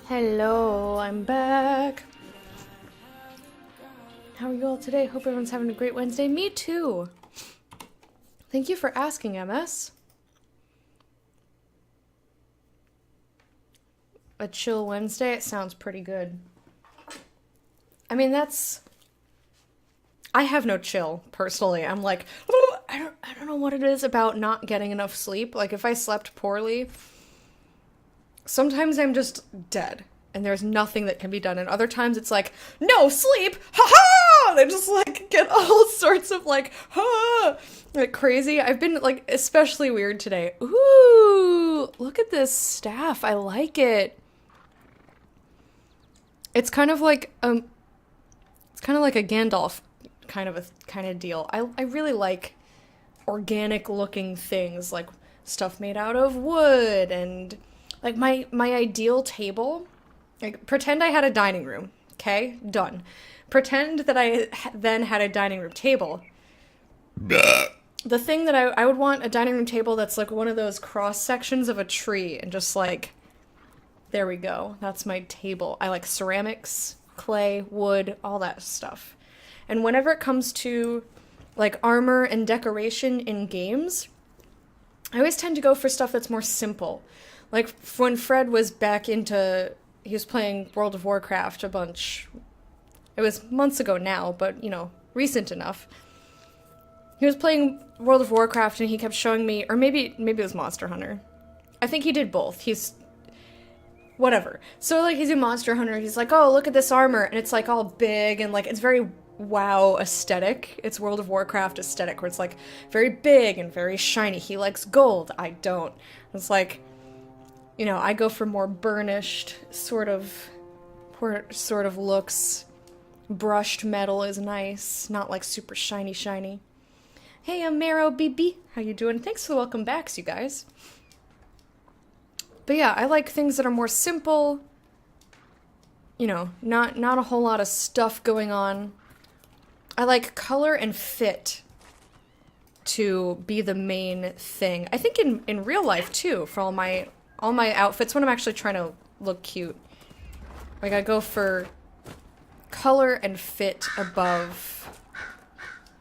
Hello, I'm back. How are you all today? Hope everyone's having a great Wednesday. Me too. Thank you for asking, MS. A chill Wednesday? It sounds pretty good. I mean, I have no chill, personally. I'm like, oh, I don't know what it is about not getting enough sleep. Like, if I slept poorly, sometimes I'm just dead. and there's nothing that can be done. And other times it's like, no, sleep, ha-ha! They just like get all sorts of like, ha, like crazy. I've been like especially weird today. Ooh, look at this staff. I like it. It's kind of like a Gandalf kind of deal. I really like organic looking things, like stuff made out of wood, and like my ideal table. Like, pretend I had a dining room, okay? Done. Pretend that I then had a dining room table. The thing that I would want a dining room table that's like one of those cross sections of a tree, and just like, there we go. That's my table. I like ceramics, clay, wood, all that stuff. And whenever it comes to like armor and decoration in games, I always tend to go for stuff that's more simple. Like when Fred was back into, he was playing World of Warcraft a bunch. It was months ago now, but, you know, recent enough. He was playing World of Warcraft and he kept showing me, or maybe it was Monster Hunter. I think he did both. Whatever. So, like, he's in Monster Hunter, he's like, oh, look at this armor, and it's, like, all big, and, like, it's very WoW aesthetic. It's World of Warcraft aesthetic, where it's, like, very big and very shiny. He likes gold. I don't. It's like, you know, I go for more burnished sort of looks. Brushed metal is nice, not, like, super shiny. Hey, I'm Maro BB. How you doing? Thanks for the welcome backs, you guys. But yeah, I like things that are more simple, you know, not a whole lot of stuff going on. I like color and fit to be the main thing. I think in real life too, for all my outfits when I'm actually trying to look cute. Like I go for color and fit above.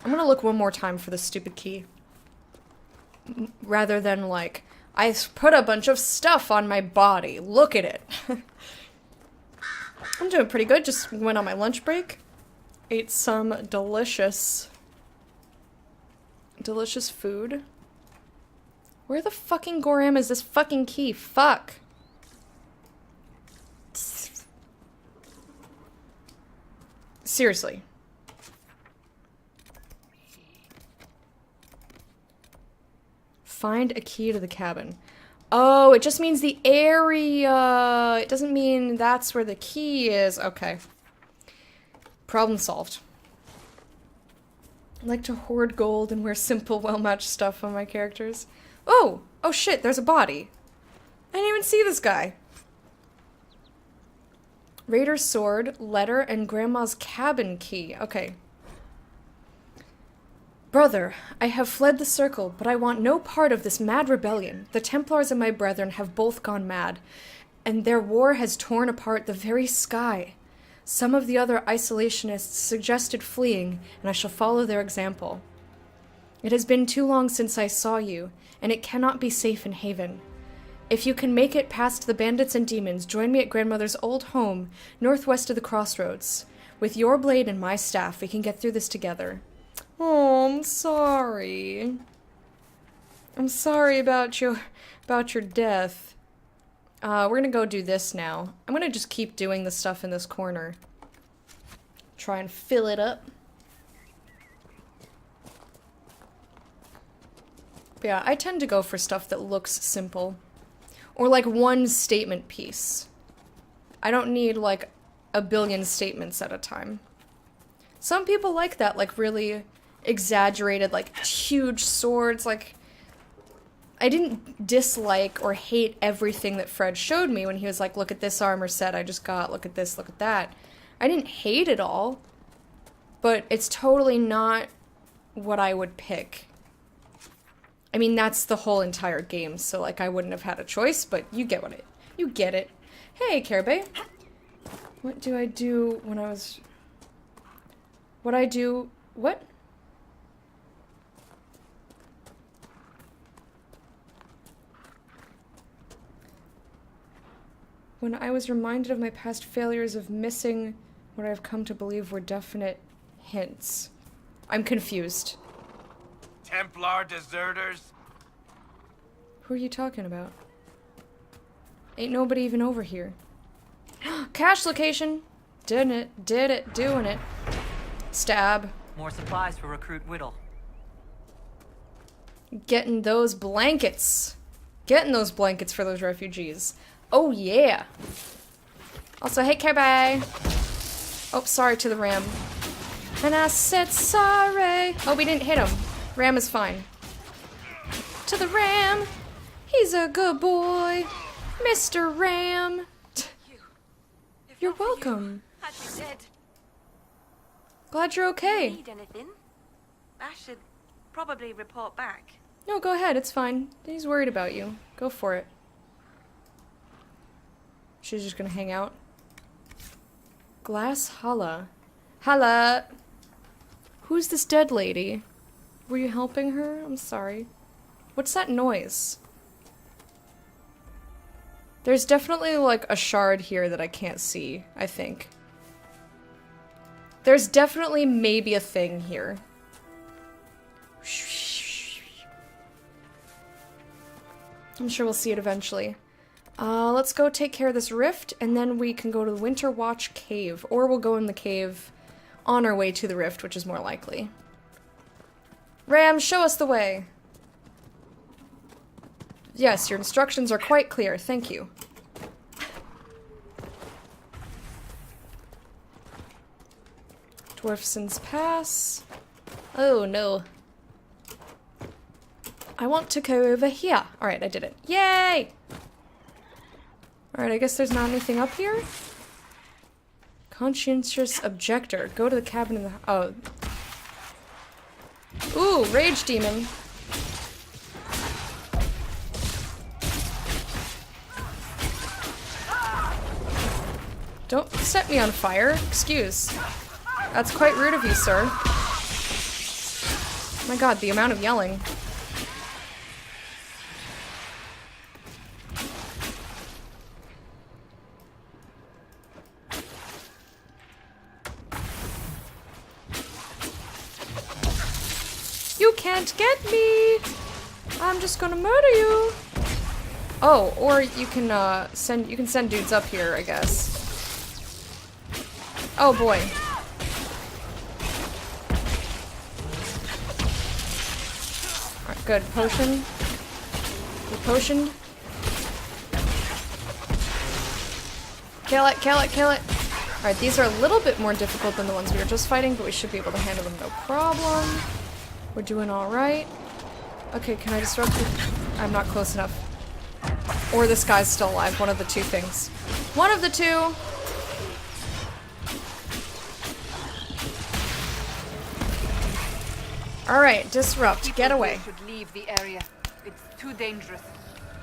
I'm gonna look one more time for the stupid key. Rather than like, I put a bunch of stuff on my body. Look at it. I'm doing pretty good. Just went on my lunch break. Ate some delicious food. Where the fucking Goram is this fucking key? Fuck. Seriously. Find a key to the cabin. Oh, it just means the area. It doesn't mean that's where the key is. Okay. Problem solved. I like to hoard gold and wear simple, well-matched stuff on my characters. Oh! Oh shit, there's a body. I didn't even see this guy. Raider's sword, letter, and Grandma's cabin key. Okay. Brother, I have fled the circle, but I want no part of this mad rebellion. The Templars and my brethren have both gone mad, and their war has torn apart the very sky. Some of the other isolationists suggested fleeing, and I shall follow their example. It has been too long since I saw you, and it cannot be safe in Haven. If you can make it past the bandits and demons, join me at Grandmother's old home, northwest of the crossroads. With your blade and my staff, we can get through this together. Oh, I'm sorry. I'm sorry about your death. We're gonna go do this now. I'm gonna just keep doing the stuff in this corner. Try and fill it up. But yeah, I tend to go for stuff that looks simple. Or like one statement piece. I don't need like a billion statements at a time. Some people like that, like really exaggerated, like huge swords. Like, I didn't dislike or hate everything that Fred showed me when he was like, look at this armor set I just got, look at this, look at that. I didn't hate it all, but it's totally not what I would pick. I mean, that's the whole entire game, so like I wouldn't have had a choice, but you get you get it. Hey, Caribay. What do I do when I was... What? When I was reminded of my past failures of missing what I've come to believe were definite hints. I'm confused. Templar deserters? Who are you talking about? Ain't nobody even over here. cache location. Did it, doing it. Stab. More supplies for Recruit Whittle. Getting those blankets. Getting those blankets for those refugees. Oh, yeah. Also, hey, K-bye. Oh, sorry to the ram. And I said sorry. Oh, we didn't hit him. Ram is fine. To the ram. He's a good boy. Mr. Ram. You're welcome. I'd be dead. Glad you're okay. Need anything? I should probably report back. No, go ahead. It's fine. He's worried about you. Go for it. She's just gonna hang out. Glass Hala. Hala! Who's this dead lady? Were you helping her? I'm sorry. What's that noise? There's definitely, like, a shard here that I can't see, I think. There's definitely maybe a thing here. I'm sure we'll see it eventually. Let's go take care of this rift, and then we can go to the Winter Watch Cave. Or we'll go in the cave on our way to the rift, which is more likely. Ram, show us the way! Yes, your instructions are quite clear. Thank you. Dwarfson's Pass. Oh, no. I want to go over here. Alright, I did it. Yay! Alright, I guess there's not anything up here? Conscientious Objector. Go to the cabin in the... Oh. Ooh, Rage Demon. Don't set me on fire. Excuse. That's quite rude of you, sir. My god, the amount of yelling. You can't get me! I'm just gonna murder you! Oh, or you can send dudes up here, I guess. Oh boy. Alright, good. Potion. You potioned. Kill it, kill it, kill it! Alright, these are a little bit more difficult than the ones we were just fighting, but we should be able to handle them no problem. We're doing alright. Okay, can I disrupt you? I'm not close enough. Or this guy's still alive. One of the two things. One of the two! Alright, disrupt. Get away. Should leave the area. It's too dangerous.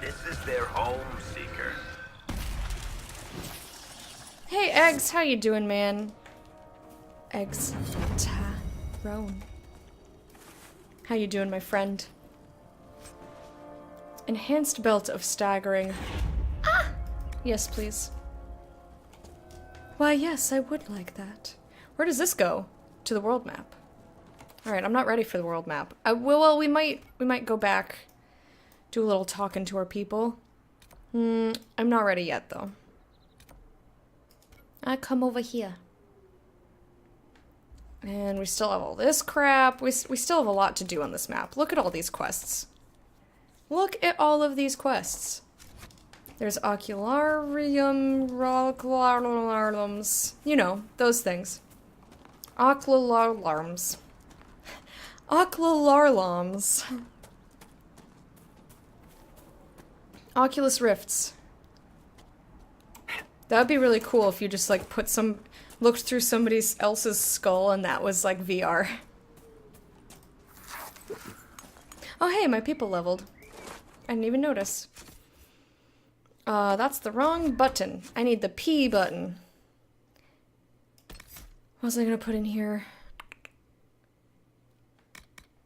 This is their home, Seeker. Hey, Eggs, how you doing, man? Eggs. Tyrone. How you doing, my friend? Enhanced belt of staggering. Ah! Yes, please. Why, yes, I would like that. Where does this go? To the world map. Alright, I'm not ready for the world map. Well, we might go back, do a little talking to our people. I'm not ready yet, though. I come over here. And we still have all this crap. We still have a lot to do on this map. Look at all these quests. Look at all of these quests. There's Ocularums. You know, those things. Ocularums. Ocularlums. Oculus Rifts. That would be really cool if you just, like, looked through somebody else's skull and that was, like, VR. Oh, hey, my people leveled. I didn't even notice. That's the wrong button. I need the P button. What was I gonna put in here?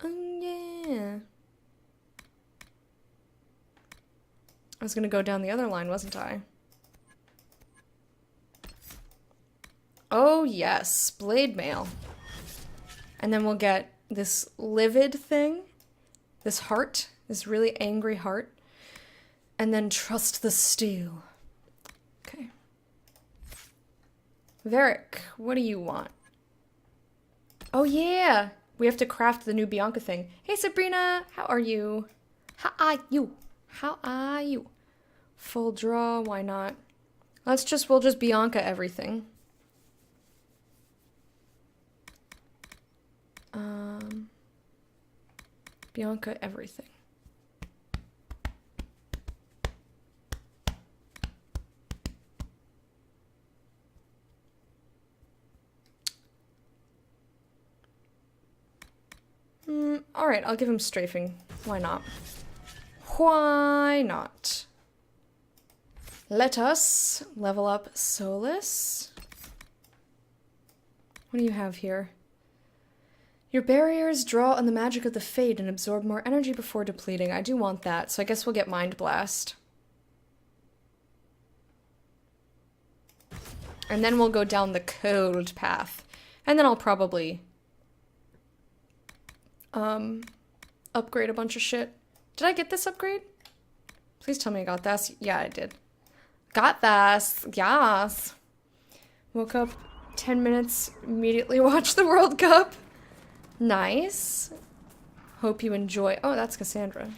Yeah. I was gonna go down the other line, wasn't I? Oh, yes. Blade mail. And then we'll get this livid thing. This heart. This really angry heart. And then trust the steel. Okay. Varric, what do you want? Oh yeah! We have to craft the new Bianca thing. Hey Sabrina, how are you? How are you? How are you? Full draw, why not? We'll just Bianca everything. Bianca everything. Alright, I'll give him strafing. Why not? Why not? Let us level up Solus. What do you have here? Your barriers draw on the magic of the Fade and absorb more energy before depleting. I do want that, so I guess we'll get Mind Blast. And then we'll go down the cold path. And then I'll probably upgrade a bunch of shit. Did I get this upgrade? Please tell me I got this. Yeah, I did. Got this. Yes. Woke up 10 minutes, immediately watched the World Cup. Nice. Hope you enjoy. Oh, that's Cassandra.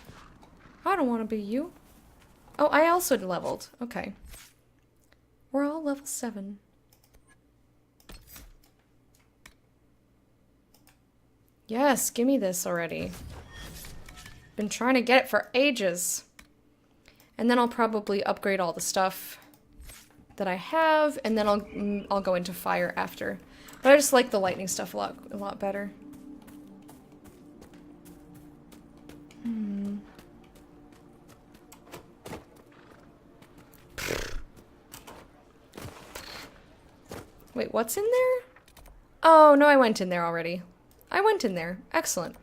I don't want to be you. Oh, I also leveled. Okay. We're all level 7. Yes, give me this already. Been trying to get it for ages. And then I'll probably upgrade all the stuff that I have, and then I'll go into fire after. But I just like the lightning stuff a lot better. Wait, what's in there? Oh, no, I went in there already. I went in there. Excellent.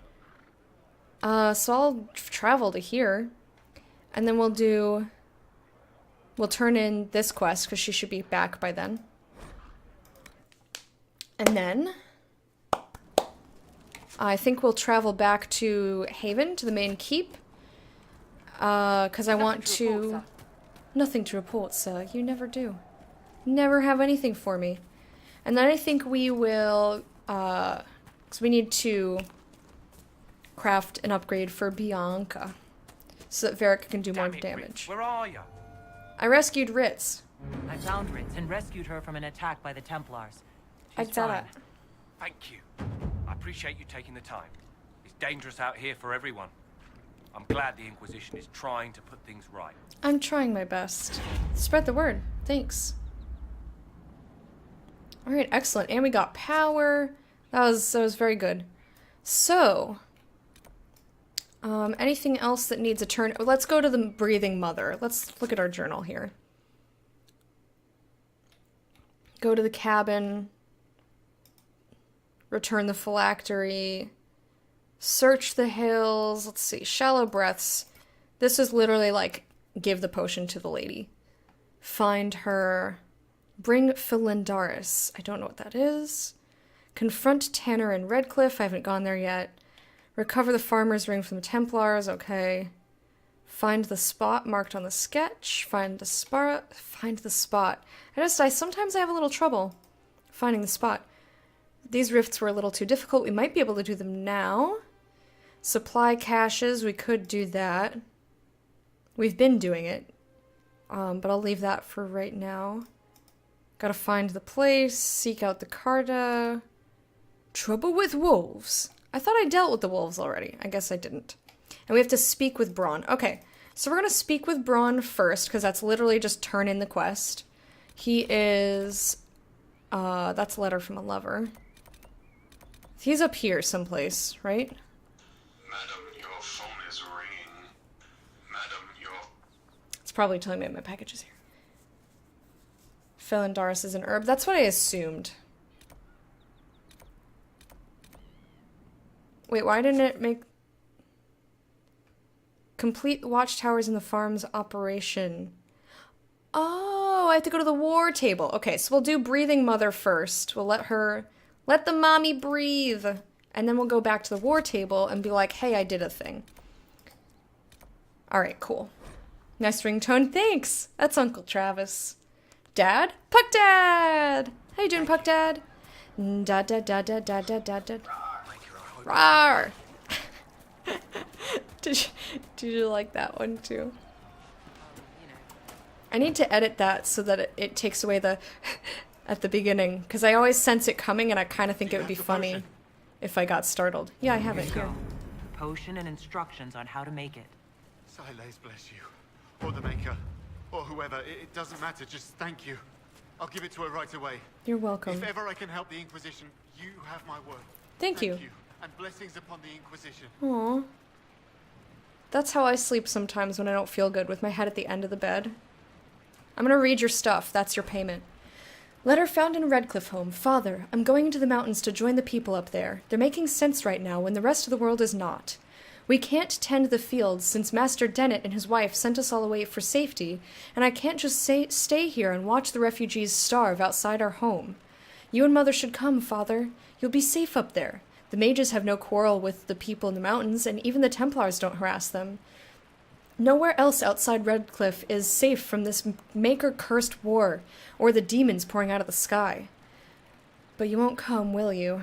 So I'll travel to here. And then we'll turn in this quest, because she should be back by then. And then I think we'll travel back to Haven, to the main keep. Because I want to... Nothing to report, sir. You never do. Never have anything for me. And then I think we will... because we need to craft an upgrade for Bianca. So that Varric can do more damage. Where are you? I rescued Ritz. I found Ritz and rescued her from an attack by the Templars. I She's saw fine. that. Thank you. I appreciate you taking the time. It's dangerous out here for everyone. I'm glad the Inquisition is trying to put things right. I'm trying my best. Spread the word. Thanks. Alright, excellent. And we got power. That was very good. So, anything else that needs a turn? Let's go to the Breathing Mother. Let's look at our journal here. Go to the cabin. Return the phylactery. Search the hills. Let's see. Shallow breaths. This is literally like, give the potion to the lady. Find her. Bring Philandaris. I don't know what that is. Confront Tanner and Redcliffe. I haven't gone there yet. Recover the farmer's ring from the Templars. Okay. Find the spot marked on the sketch. Find the spot. Sometimes I have a little trouble finding the spot. These rifts were a little too difficult. We might be able to do them now. Supply caches. We could do that. We've been doing it. But I'll leave that for right now. Gotta find the place. Seek out the Carta. Trouble with wolves. I thought I dealt with the wolves already. I guess I didn't. And we have to speak with Braun. Okay, so we're gonna speak with Braun first, because that's literally just turn in the quest. He is... that's a letter from a lover. He's up here someplace, right? Madam, your phone is ringing. Madam, your... It's probably telling me my package is here. Philandaris is an herb. That's what I assumed. Wait, why didn't it make... Complete the watchtowers in the farm's operation. Oh, I have to go to the war table. Okay, so we'll do Breathing Mother first. We'll let the mommy breathe. And then we'll go back to the war table and be like, hey, I did a thing. Alright, cool. Nice ringtone. Thanks. That's Uncle Travis. Dad? Puck Dad! How you doing, Puck Dad? Da da da da da da da da. Rawr! Did you like that one too? I need to edit that so that it takes away the at the beginning, because I always sense it coming and I kind of think it would be funny if I got startled. Yeah, I have it here. The potion and instructions on how to make it. Silas bless you. Or the Maker. Or whoever. It doesn't matter. Just thank you. I'll give it to her right away. You're welcome. If ever I can help the Inquisition, you have my word. Thank you. And blessings upon the Inquisition. Aww. That's how I sleep sometimes when I don't feel good, with my head at the end of the bed. I'm gonna read your stuff. That's your payment. Letter found in Redcliffe home. Father, I'm going into the mountains to join the people up there. They're making sense right now when the rest of the world is not. We can't tend the fields since Master Dennett and his wife sent us all away for safety, and I can't just stay here and watch the refugees starve outside our home. You and Mother should come, Father. You'll be safe up there. The mages have no quarrel with the people in the mountains, and even the Templars don't harass them. Nowhere else outside Redcliffe is safe from this Maker-cursed war, or the demons pouring out of the sky. But you won't come, will you?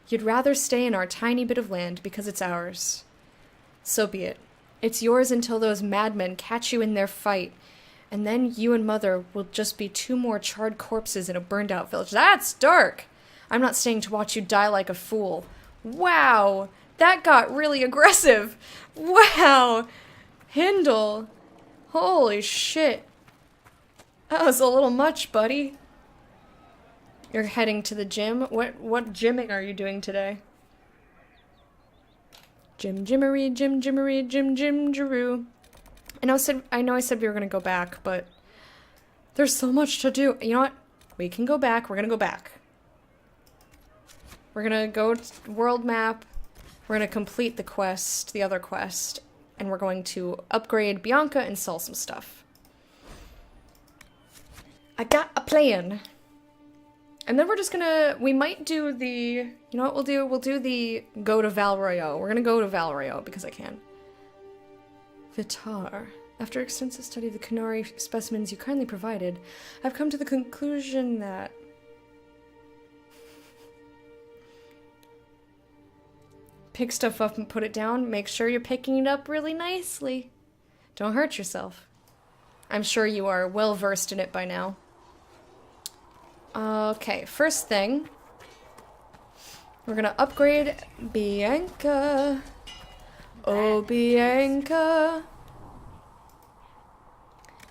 You'd rather stay in our tiny bit of land because it's ours. So be it. It's yours until those madmen catch you in their fight, and then you and Mother will just be 2 more charred corpses in a burned-out village. That's dark! I'm not staying to watch you die like a fool. Wow! That got really aggressive! Wow! Hindle! Holy shit. That was a little much, buddy. You're heading to the gym? What gymming are you doing today? Jim Jimmery, Jim Jimmery, Jim Jim Jaroo. I know I said we were gonna go back, but there's so much to do. You know what? We can go back. We're gonna go back. We're gonna go to world map. We're gonna complete the quest, the other quest, and we're going to upgrade Bianca and sell some stuff. I got a plan. And then we're just gonna, we might do the, you know what we'll do? We'll do the go to Val Royeaux. We're gonna go to Val Royeaux because I can. Vitar. After extensive study of the Canary specimens you kindly provided, I've come to the conclusion that... Pick stuff up and put it down. Make sure you're picking it up really nicely. Don't hurt yourself. I'm sure you are well versed in it by now. Okay, first thing. We're gonna upgrade Bianca. Oh, Bianca.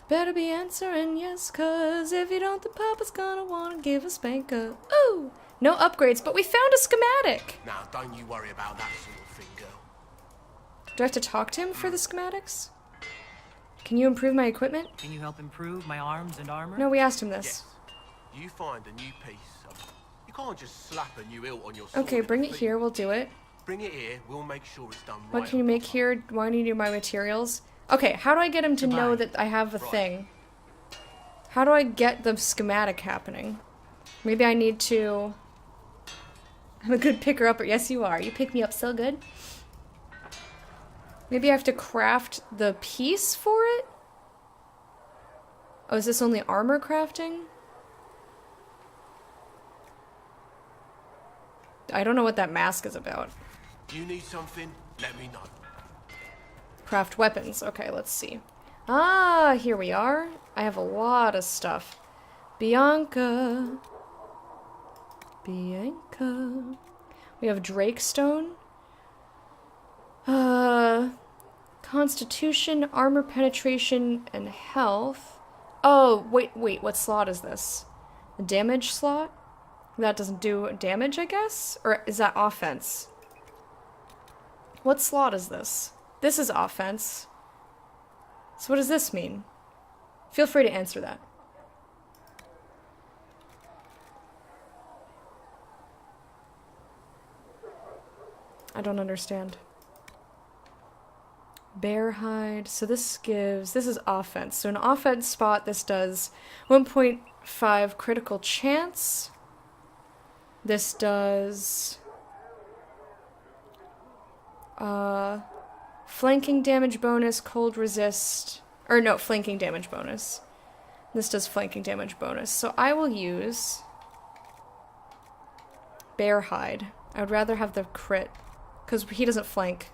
Better be answering yes, cause if you don't, the papa's gonna wanna give a spanker. Ooh! No upgrades, but we found a schematic! Now, don't you worry about that sort of thing, girl. Do I have to talk to him for the schematics? Can you improve my equipment? Can you help improve my arms and armor? No, we asked him this. Yes. You find a new piece of... You can't just slap a new hilt on your sword. Okay, bring it here, we'll do it. Bring it here, we'll make sure it's done right. What can you make here? Why do you do my materials? Okay, how do I get him to know that I have a thing? How do I get the schematic happening? Maybe I need to... I'm a good picker-upper. Yes, you are. You pick me up so good. Maybe I have to craft the piece for it? Oh, is this only armor crafting? I don't know what that mask is about. You need something? Let me know. Craft weapons. Okay, let's see. Ah, here we are. I have a lot of stuff. Bianca. Bianca. We have Drakestone. Constitution, armor penetration, and health. Oh, wait, what slot is this? A damage slot? That doesn't do damage, I guess? Or is that offense? What slot is this? This is offense. So what does this mean? Feel free to answer that. I don't understand. Bear hide. So this is offense. So an offense spot, this does 1.5 critical chance. This does flanking damage bonus, cold resist, or no, flanking damage bonus. This does flanking damage bonus. So I will use bear hide. I would rather have the crit, because he doesn't flank.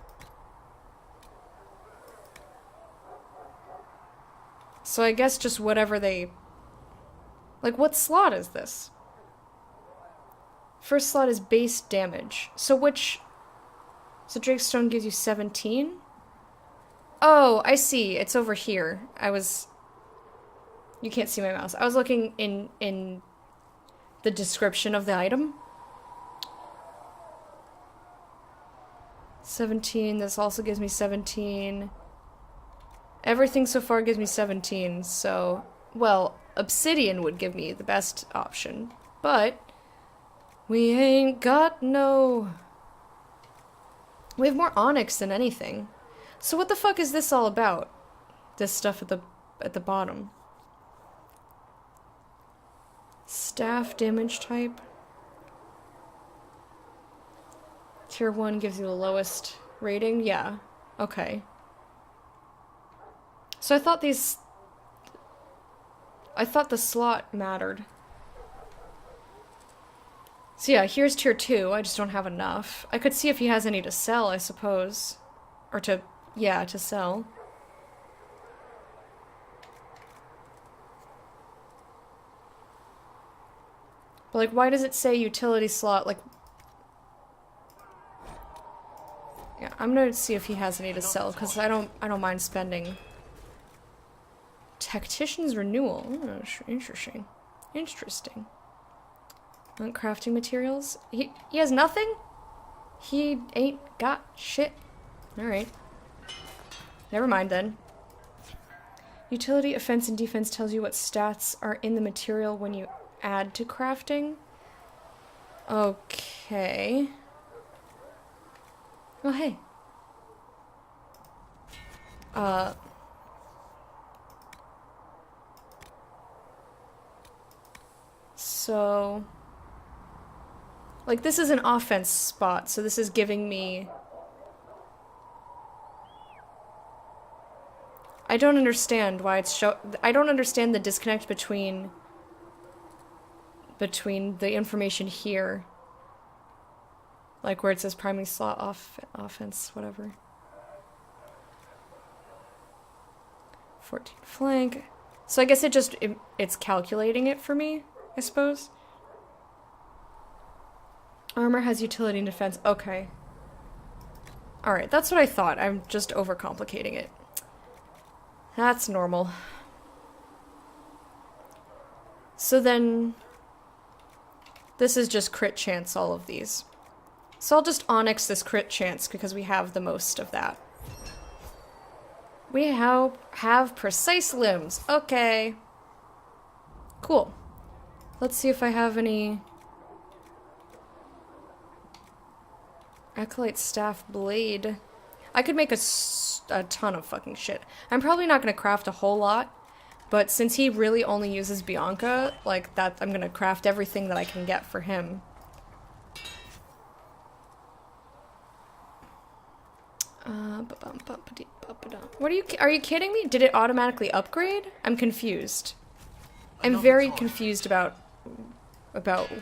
So I guess just whatever they... Like, what slot is this? First slot is base damage. So which... So Drakestone gives you 17? Oh, I see. It's over here. I was... You can't see my mouse. I was looking in the description of the item. 17. This also gives me 17. Everything so far gives me 17, so... Well, Obsidian would give me the best option, but... We ain't got no... We have more onyx than anything. So what the fuck is this all about? This stuff at the bottom. Staff damage type. Tier 1 gives you the lowest rating? Yeah. Okay. So I thought the slot mattered. So yeah, here's tier 2. I just don't have enough. I could see if he has any to sell, I suppose. Or to sell. But like, why does it say utility slot? Like, yeah, I'm gonna see if he has any to sell, because I don't mind spending. Tactician's renewal. Oh, interesting. Interesting. Want crafting materials? He has nothing? He ain't got shit. Alright. Never mind then. Utility, offense, and defense tells you what stats are in the material when you add to crafting. Okay. Oh, hey. So... Like, this is an offense spot, so this is giving me... I don't understand why it's I don't understand the disconnect between the information here. Like, where it says primary slot offense, whatever. 14 flank. So I guess it's calculating it for me, I suppose. Armor has utility and defense. Okay. Alright, that's what I thought. I'm just overcomplicating it. That's normal. So then... This is just crit chance, all of these. So I'll just onyx this crit chance, because we have the most of that. We have precise limbs. Okay. Cool. Let's see if I have any... Acolyte staff blade. I could make a ton of fucking shit. I'm probably not gonna craft a whole lot, but since he really only uses Bianca, like that, I'm gonna craft everything that I can get for him. What are you kidding me? Did it automatically upgrade? I'm confused. I'm very confused about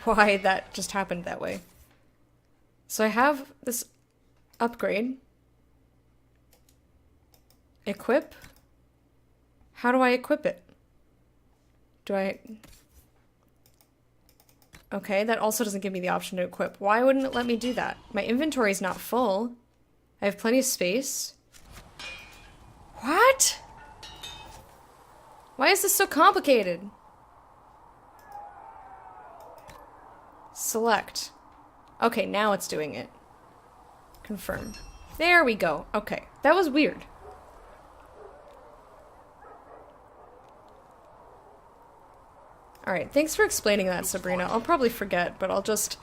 why that just happened that way. So I have this upgrade. Equip? How do I equip it? Okay, that also doesn't give me the option to equip. Why wouldn't it let me do that? My inventory is not full. I have plenty of space. What? Why is this so complicated? Select. Okay, now it's doing it. Confirm. There we go. Okay, that was weird. Alright, thanks for explaining that, Sabrina. I'll probably forget, but I'll just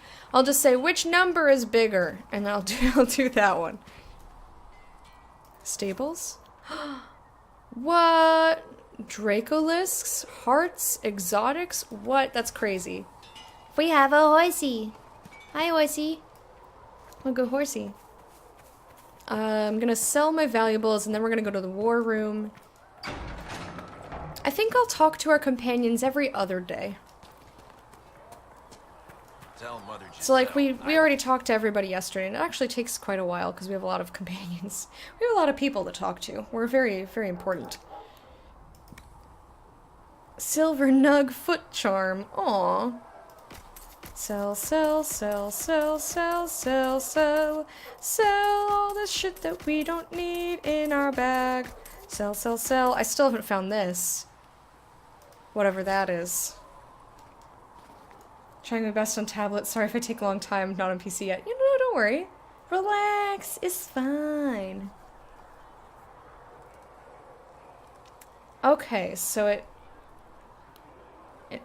say which number is bigger, and I'll do that one. Stables? What? Dracolisks? Hearts? Exotics? What? That's crazy. We have a horsey. Hi, horsey. Look, a horsey. I'm gonna sell my valuables, and then we're gonna go to the war room. I think I'll talk to our companions every other day. tell Mother So, like, Giselle we already talked to everybody yesterday, and it actually takes quite a while because we have a lot of companions. We have a lot of people to talk to. We're very, very important. Silver Nug Foot Charm. Aww. Sell, sell, sell, sell, sell, sell, sell. Sell all the shit that we don't need in our bag. Sell, sell, sell. I still haven't found this. Whatever that is. Trying my best on tablet. Sorry if I take a long time. Not on PC yet. You know, don't worry. Relax. It's fine. Okay, so it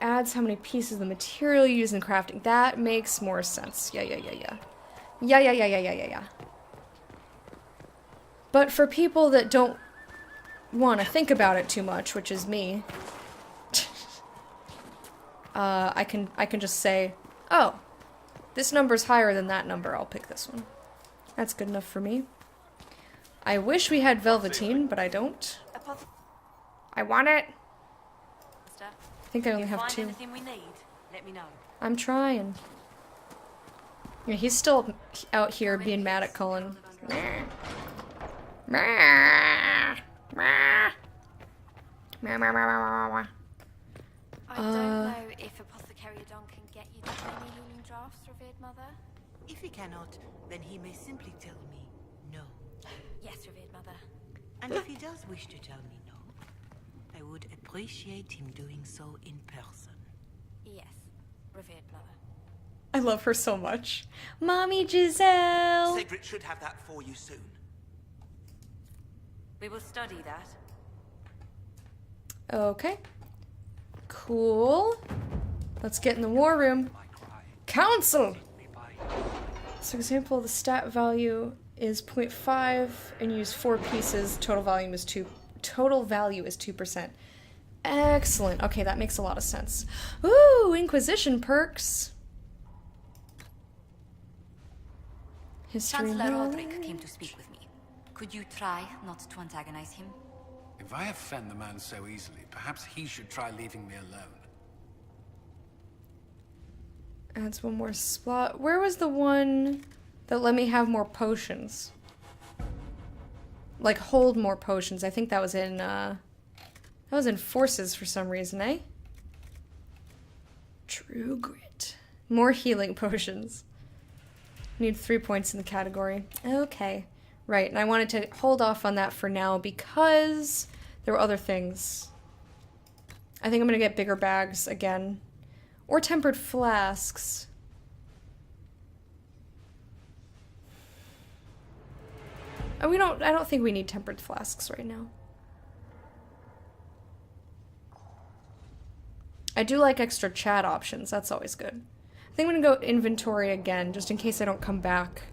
adds how many pieces of the material you use in crafting. That makes more sense. Yeah. Yeah. But for people that don't want to think about it too much, which is me, I can just say, oh, this number's higher than that number. I'll pick this one. That's good enough for me. I wish we had Velveteen, but I don't. I want it. I think I only have 2. Anything we need, let me know. I'm trying. Yeah, he's still out here being mad at Cullen. I don't know if Apothecary Don can get you that many healing drafts, revered mother. If he cannot, then he may simply tell me no. Yes, revered mother. And if he does wish to tell me no, I would appreciate him doing so in person. Yes, revered mother. I love her so much. Mommy Giselle! Sigrid should have that for you soon. We will study that. Okay. Cool. Let's get in the war room. Council! So example, the stat value is 0.5 and use 4 pieces. Total value is 2%. Excellent. Okay, that makes a lot of sense. Ooh, Inquisition perks. History. Chancellor Roderick came to speak with me. Could you try not to antagonize him? If I offend the man so easily, perhaps he should try leaving me alone. Adds one more slot. Where was the one that let me have more potions? Like, hold more potions. I think that was in, forces for some reason, eh? True grit. More healing potions. Need 3 points in the category. Okay. Right, and I wanted to hold off on that for now because there were other things. I think I'm gonna get bigger bags again. Or tempered flasks. I don't think we need tempered flasks right now. I do like extra chat options. That's always good. I think I'm gonna go inventory again, just in case I don't come back.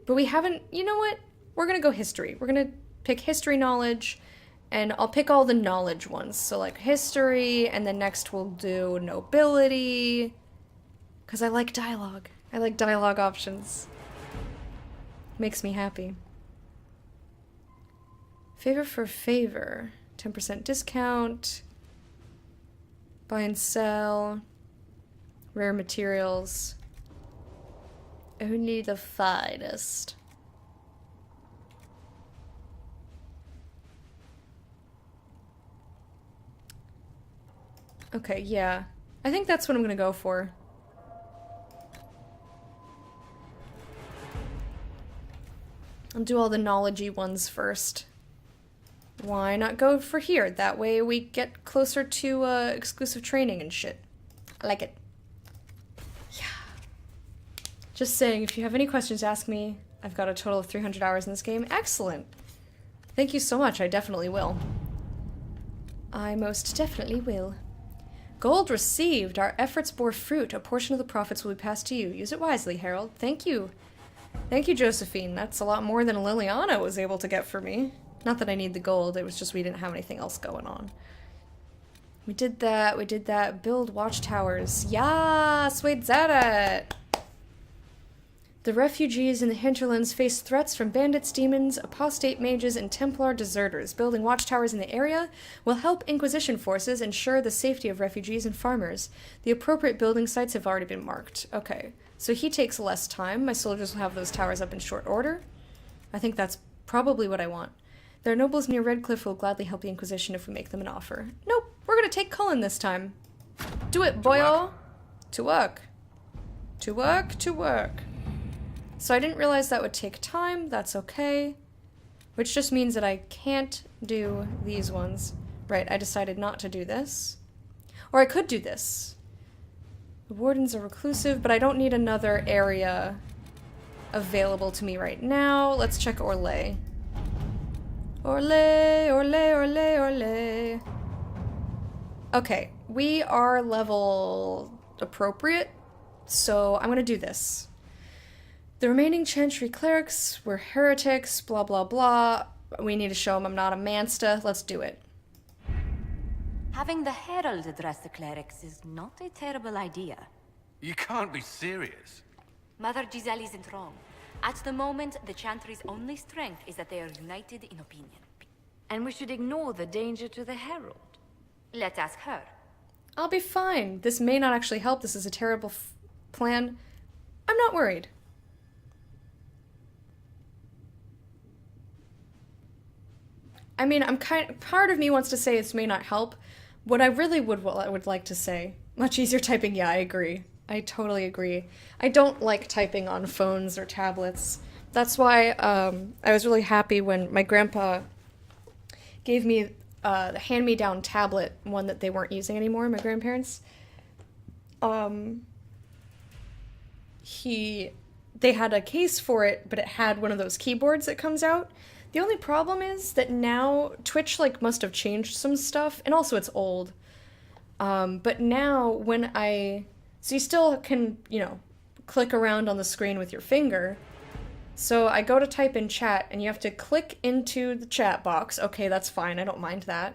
But we haven't... You know what? We're gonna go history. We're gonna pick history knowledge, and I'll pick all the knowledge ones. So, like, history, and then next we'll do nobility. Because I like dialogue. I like dialogue options. Makes me happy. Favor for favor. 10% discount. Buy and sell. Rare materials. Only the finest. Okay, yeah. I think that's what I'm gonna go for. I'll do all the knowledge-y ones first. Why not go for here? That way we get closer to exclusive training and shit. I like it. Yeah. Just saying, if you have any questions, ask me. I've got a total of 300 hours in this game. Excellent. Thank you so much. I definitely will. I most definitely will. Gold received. Our efforts bore fruit. A portion of the profits will be passed to you. Use it wisely, Harold. Thank you. Thank you, Josephine. That's a lot more than Liliana was able to get for me. Not that I need the gold, it was just we didn't have anything else going on. We did that. Build watchtowers. Yes, wait, that. The refugees in the hinterlands face threats from bandits, demons, apostate mages, and Templar deserters. Building watchtowers in the area will help Inquisition forces ensure the safety of refugees and farmers. The appropriate building sites have already been marked. Okay, so he takes less time. My soldiers will have those towers up in short order. I think that's probably what I want. Their nobles near Redcliffe will gladly help the Inquisition if we make them an offer. Nope, we're gonna take Cullen this time. Do it, boyo! To work. To work, to work. So I didn't realize that would take time. That's okay. Which just means that I can't do these ones. Right, I decided not to do this. Or I could do this. The wardens are reclusive, but I don't need another area available to me right now. Let's check Orlais. Orlais, Orlais, Orlais, Orlais. Okay, we are level appropriate, so I'm gonna do this. The remaining Chantry clerics were heretics, blah blah blah. We need to show them I'm not a mansta. Let's do it. Having the Herald address the clerics is not a terrible idea. You can't be serious. Mother Giselle isn't wrong. At the moment, the Chantry's only strength is that they are united in opinion. And we should ignore the danger to the Herald. Let's ask her. I'll be fine. This may not actually help. This is a terrible plan. I'm not worried. I mean, part of me wants to say this may not help. What I really would like to say, much easier typing, yeah, I agree. I totally agree. I don't like typing on phones or tablets. That's why I was really happy when my grandpa gave me the hand-me-down tablet, one that they weren't using anymore, my grandparents. They had a case for it, but it had one of those keyboards that comes out. The only problem is that now Twitch must have changed some stuff, and also it's old. But now so you still can, click around on the screen with your finger. So I go to type in chat, and you have to click into the chat box. Okay, that's fine, I don't mind that.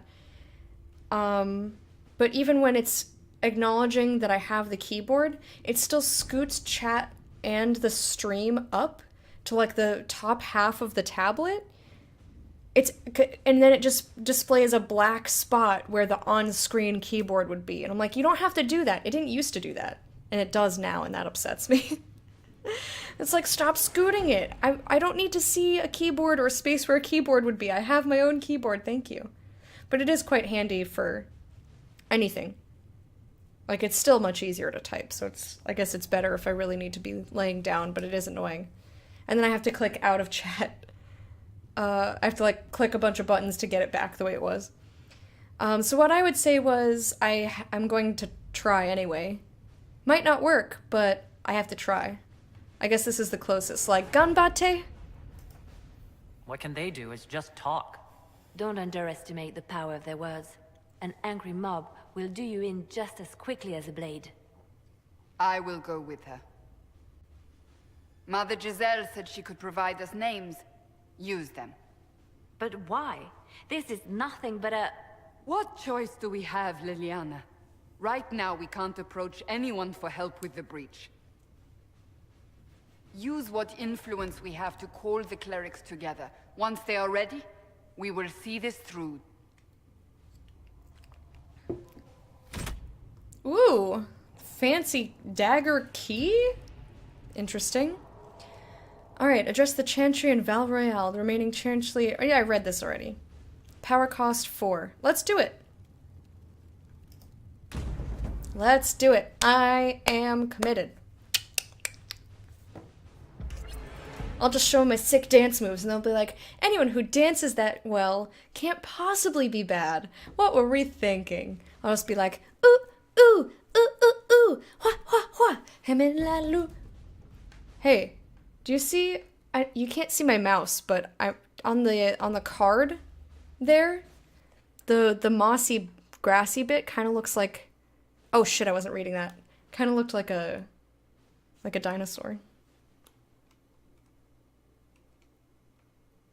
But even when it's acknowledging that I have the keyboard, it still scoots chat and the stream up to the top half of the tablet. And then it just displays a black spot where the on-screen keyboard would be. And I'm like, you don't have to do that. It didn't used to do that. And it does now, and that upsets me. It's like, stop scooting it. I don't need to see a keyboard or a space where a keyboard would be. I have my own keyboard, thank you. But it is quite handy for anything. It's still much easier to type, so I guess it's better if I really need to be laying down, but it is annoying. And then I have to click out of chat. I have to click a bunch of buttons to get it back the way it was. So what I would say was I'm going to try anyway. Might not work, but I have to try. I guess this is the closest. Ganbate? What can they do? It's just talk. Don't underestimate the power of their words. An angry mob will do you in just as quickly as a blade. I will go with her. Mother Giselle said she could provide us names. Use them. But why? This is nothing but a... What choice do we have, Liliana? Right now, we can't approach anyone for help with the breach. Use what influence we have to call the clerics together. Once they are ready, we will see this through. Ooh, fancy dagger key? Interesting. Alright, address the Chantry and Val Royale. The remaining Chantry... Oh yeah, I read this already. Power cost 4. Let's do it! Let's do it. I am committed. I'll just show them my sick dance moves, and they'll be like, anyone who dances that well can't possibly be bad. What were we thinking? I'll just be like, ooh, ooh, ooh, ooh, ooh, hua, hua, hua, hemelalu. Hey. Do you see? You can't see my mouse, but on the card there, the mossy, grassy bit kind of looks like. Oh shit! I wasn't reading that. Kind of looked like a dinosaur.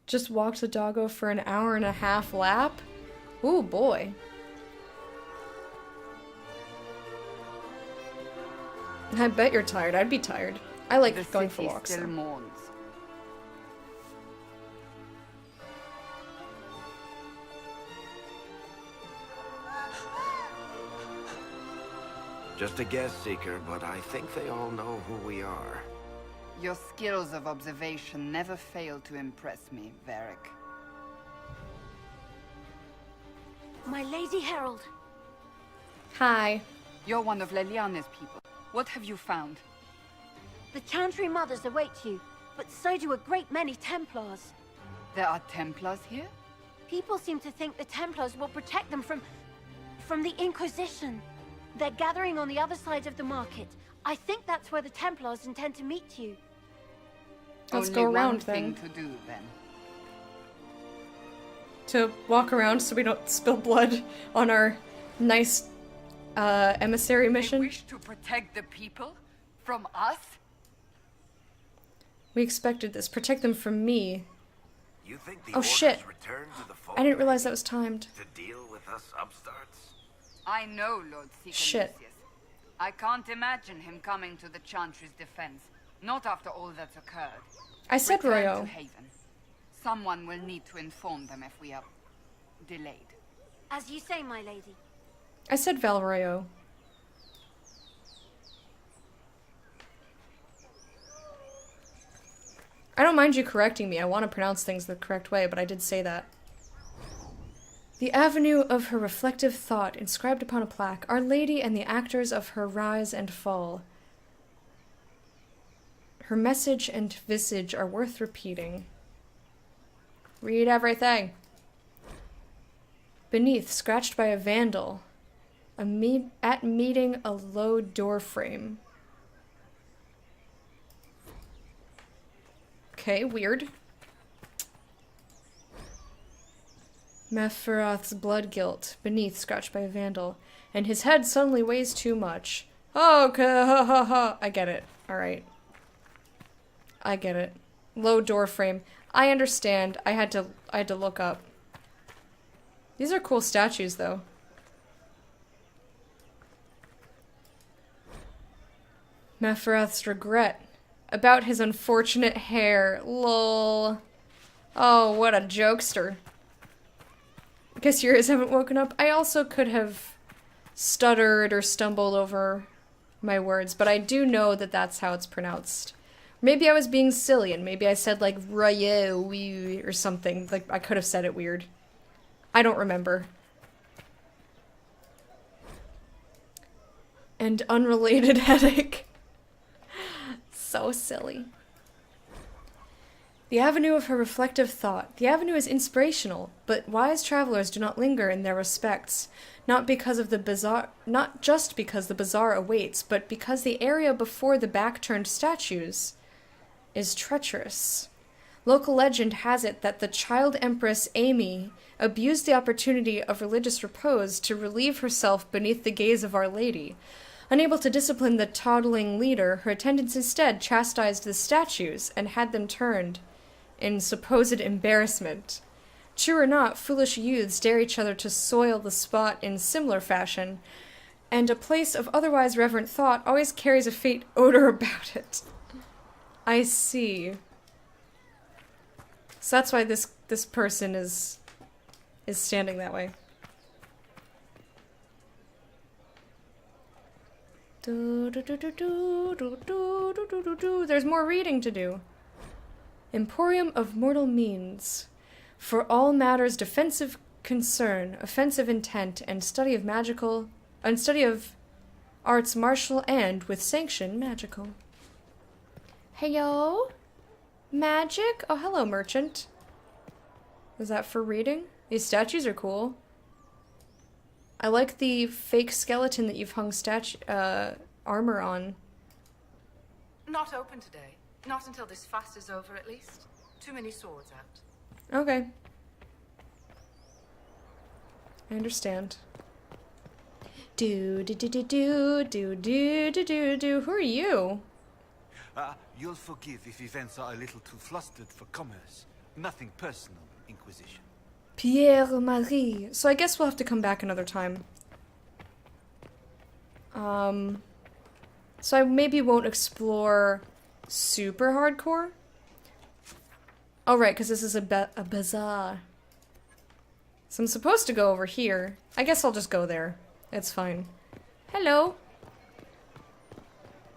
Just walked the doggo for an hour and a half lap. Ooh boy. I bet you're tired. I'd be tired. I like The going for city walks. still though. mourns. Just a guess, Seeker, but I think they all know who we are. Your skills of observation never fail to impress me, Varric. My Lady Herald. Hi. You're one of Leliane's people. What have you found? The Chantry Mothers await you, but so do a great many Templars. There are Templars here? People seem to think the Templars will protect them from the Inquisition. They're gathering on the other side of the market. I think that's where the Templars intend to meet you. Let's Only go around one thing then. to do then. To walk around so we don't spill blood on our nice emissary mission. They wish to protect the people from us? We expected this. Protect them from me. You think the Oh shit. returned to the I didn't realize that was timed. to deal with us upstarts? I know, Lord Seeker Shit. Lucius. I can't imagine him coming to the Chantry's defense. Not after all that's occurred. I said Return Royo. to Haven. Someone will need to inform them if we are delayed. As you say, my lady. I said Valroyo. I don't mind you correcting me. I want to pronounce things the correct way, but I did say that. The avenue of her reflective thought inscribed upon a plaque, Our Lady and the actors of her rise and fall. Her message and visage are worth repeating. Read everything. Beneath, scratched by a vandal, at meeting a low door frame. Okay, weird. Mephiroth's blood guilt, beneath, scratched by a vandal, and his head suddenly weighs too much. Okay, ha ha ha. I get it. Alright. I get it. Low door frame. I understand. I had to look up. These are cool statues, though. Mephiroth's regret about his unfortunate hair. Lol. Oh, what a jokester. Guess your ears haven't woken up. I also could have stuttered or stumbled over my words, but I do know that that's how it's pronounced. Maybe I was being silly, and maybe I said, like, Raye or something. Like, I could have said it weird. I don't remember. And unrelated headache. So silly. The avenue of her reflective thought. The avenue is inspirational, but wise travelers do not linger in their respects, not just because the bazaar awaits, but because the area before the back-turned statues is treacherous. Local legend has it that the child empress Amy abused the opportunity of religious repose to relieve herself beneath the gaze of Our Lady. Unable to discipline the toddling leader, her attendants instead chastised the statues and had them turned in supposed embarrassment. True or not, foolish youths dare each other to soil the spot in similar fashion, and a place of otherwise reverent thought always carries a faint odor about it. I see. So that's why this person is standing that way. There's more reading to do. Emporium of Mortal Means. For all matters defensive concern, offensive intent, and study of arts martial and, with sanction, magical. Heyo? Magic? Oh, hello, merchant. Is that for reading? These statues are cool. I like the fake skeleton that you've hung armor on. Not open today. Not until this fast is over, at least. Too many swords out. Okay. I understand. Do. Who are you? You'll forgive if events are a little too flustered for commerce. Nothing personal, Inquisition. Pierre Marie. So I guess we'll have to come back another time. So I maybe won't explore Super hardcore? Oh, right, because this is a bazaar. So I'm supposed to go over here. I guess I'll just go there. It's fine. Hello.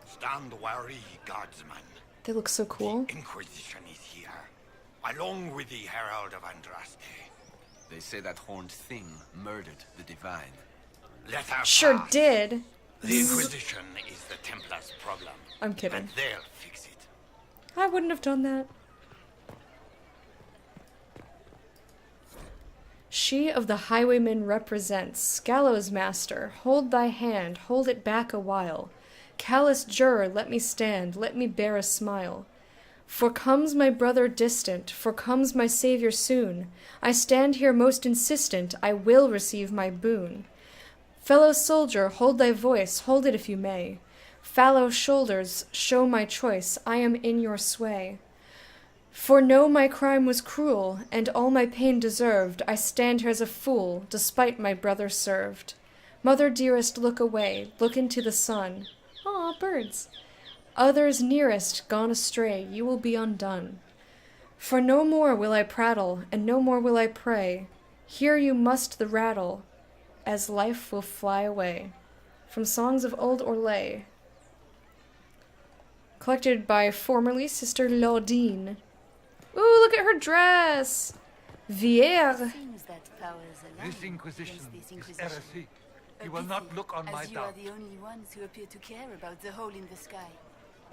Stand wary, guardsman. They look so cool. The Inquisition is here, along with the Herald of Andraste. They say that horned thing murdered the Divine. Let her Sure pass. did. The Inquisition is the Templars' problem. I'm kidding. And they'll fix it. I wouldn't have done that. She of the highwaymen represents, gallows master, hold thy hand, hold it back a while. Callous juror, let me stand, let me bear a smile. For comes my brother distant, for comes my savior soon. I stand here most insistent, I will receive my boon. Fellow soldier, hold thy voice, hold it if you may. Fallow shoulders, show my choice, I am in your sway. For know my crime was cruel, and all my pain deserved, I stand here as a fool, despite my brother served. Mother dearest, look away, look into the sun. Aw, birds. Others nearest, gone astray, you will be undone. For no more will I prattle, and no more will I pray. Hear you must the rattle, as life will fly away. From Songs of Old Orlais. Collected by formerly Sister Laudine. Ooh, look at her dress! Vierre. This Inquisition is heresy. You will not look on my as you are doubt. the only ones who appear to care about the hole in the sky.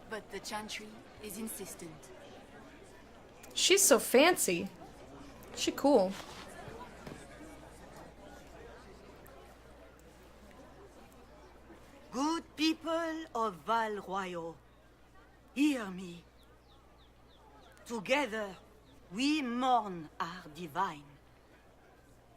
But the Chantry is insistent. She's so fancy. She cool. Good people of Val Royal, hear me. Together, we mourn our divine.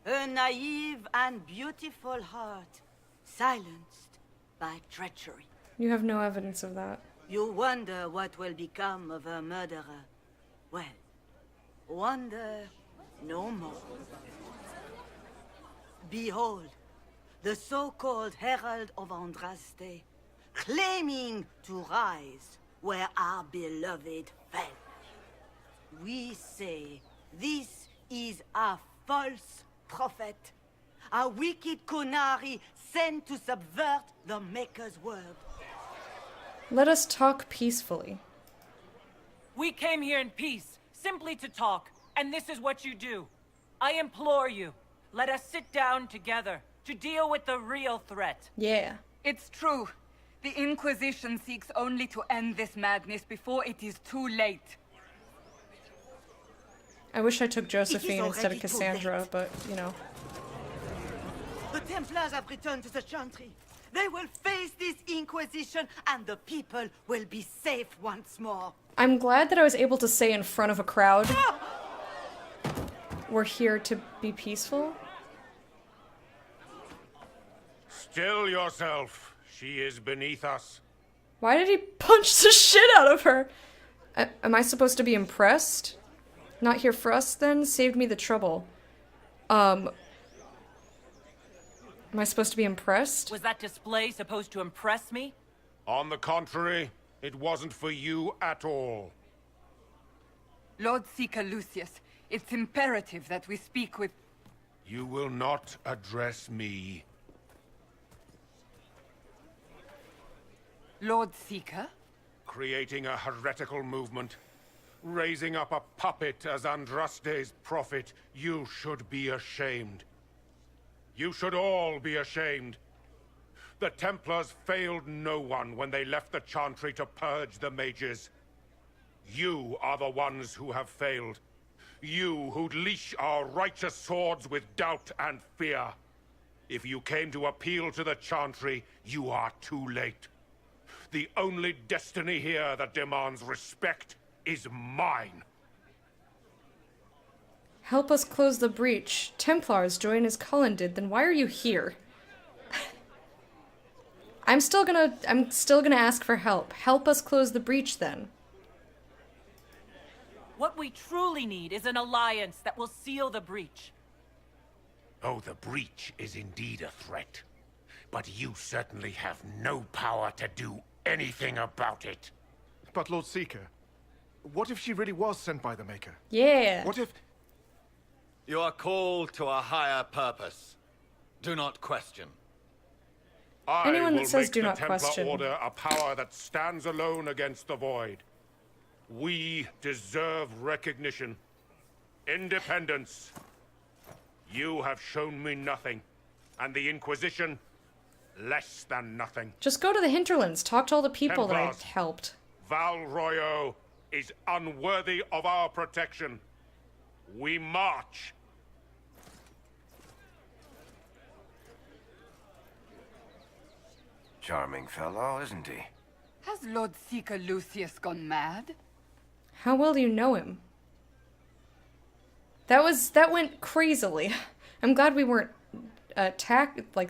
A naive and beautiful heart, silenced by treachery. You have no evidence of that. You wonder what will become of a murderer. Well, wonder no more. Behold, the so-called Herald of Andraste, claiming to rise where our beloved fell. We say this is a false prophet, a wicked Kunari sent to subvert the Maker's word. Let us talk peacefully. We came here in peace, simply to talk, and this is what you do. I implore you, let us sit down together to deal with the real threat. Yeah. It's true. The Inquisition seeks only to end this madness before it is too late. I wish I took Josephine instead of Cassandra, but, you know. The Templars have returned to the Chantry. They will face this Inquisition, and the people will be safe once more. I'm glad that I was able to say in front of a crowd, we're here to be peaceful. Still yourself. She is beneath us. Why did he punch the shit out of her? Am I supposed to be impressed? Not here for us, then? Saved me the trouble. Am I supposed to be impressed? Was that display supposed to impress me? On the contrary, it wasn't for you at all. Lord Seeker Lucius, it's imperative that we speak with... You will not address me. Lord Seeker? Creating a heretical movement. Raising up a puppet as Andraste's prophet. You should be ashamed. You should all be ashamed. The Templars failed no one when they left the Chantry to purge the mages. You are the ones who have failed. You who'd leash our righteous swords with doubt and fear. If you came to appeal to the Chantry, you are too late. The only destiny here that demands respect is mine. Help us close the breach. Templars join as Cullen did, then why are you here? I'm still gonna ask for help. Help us close the breach then. What we truly need is an alliance that will seal the breach. Oh, the breach is indeed a threat. But you certainly have no power to do anything about it. But Lord Seeker, what if she really was sent by the Maker? Yeah. What if... You are called to a higher purpose. Do not question. Anyone that says do the not Templar question. Order a power that stands alone against the void. We deserve recognition. Independence. You have shown me nothing. And the Inquisition, less than nothing. Just go to the hinterlands. Talk to all the people that I Templars. helped. Val Royo is unworthy of our protection. We march. Charming fellow, isn't he? Has Lord Seeker Lucius gone mad? How well do you know him? That went crazily. I'm glad we weren't they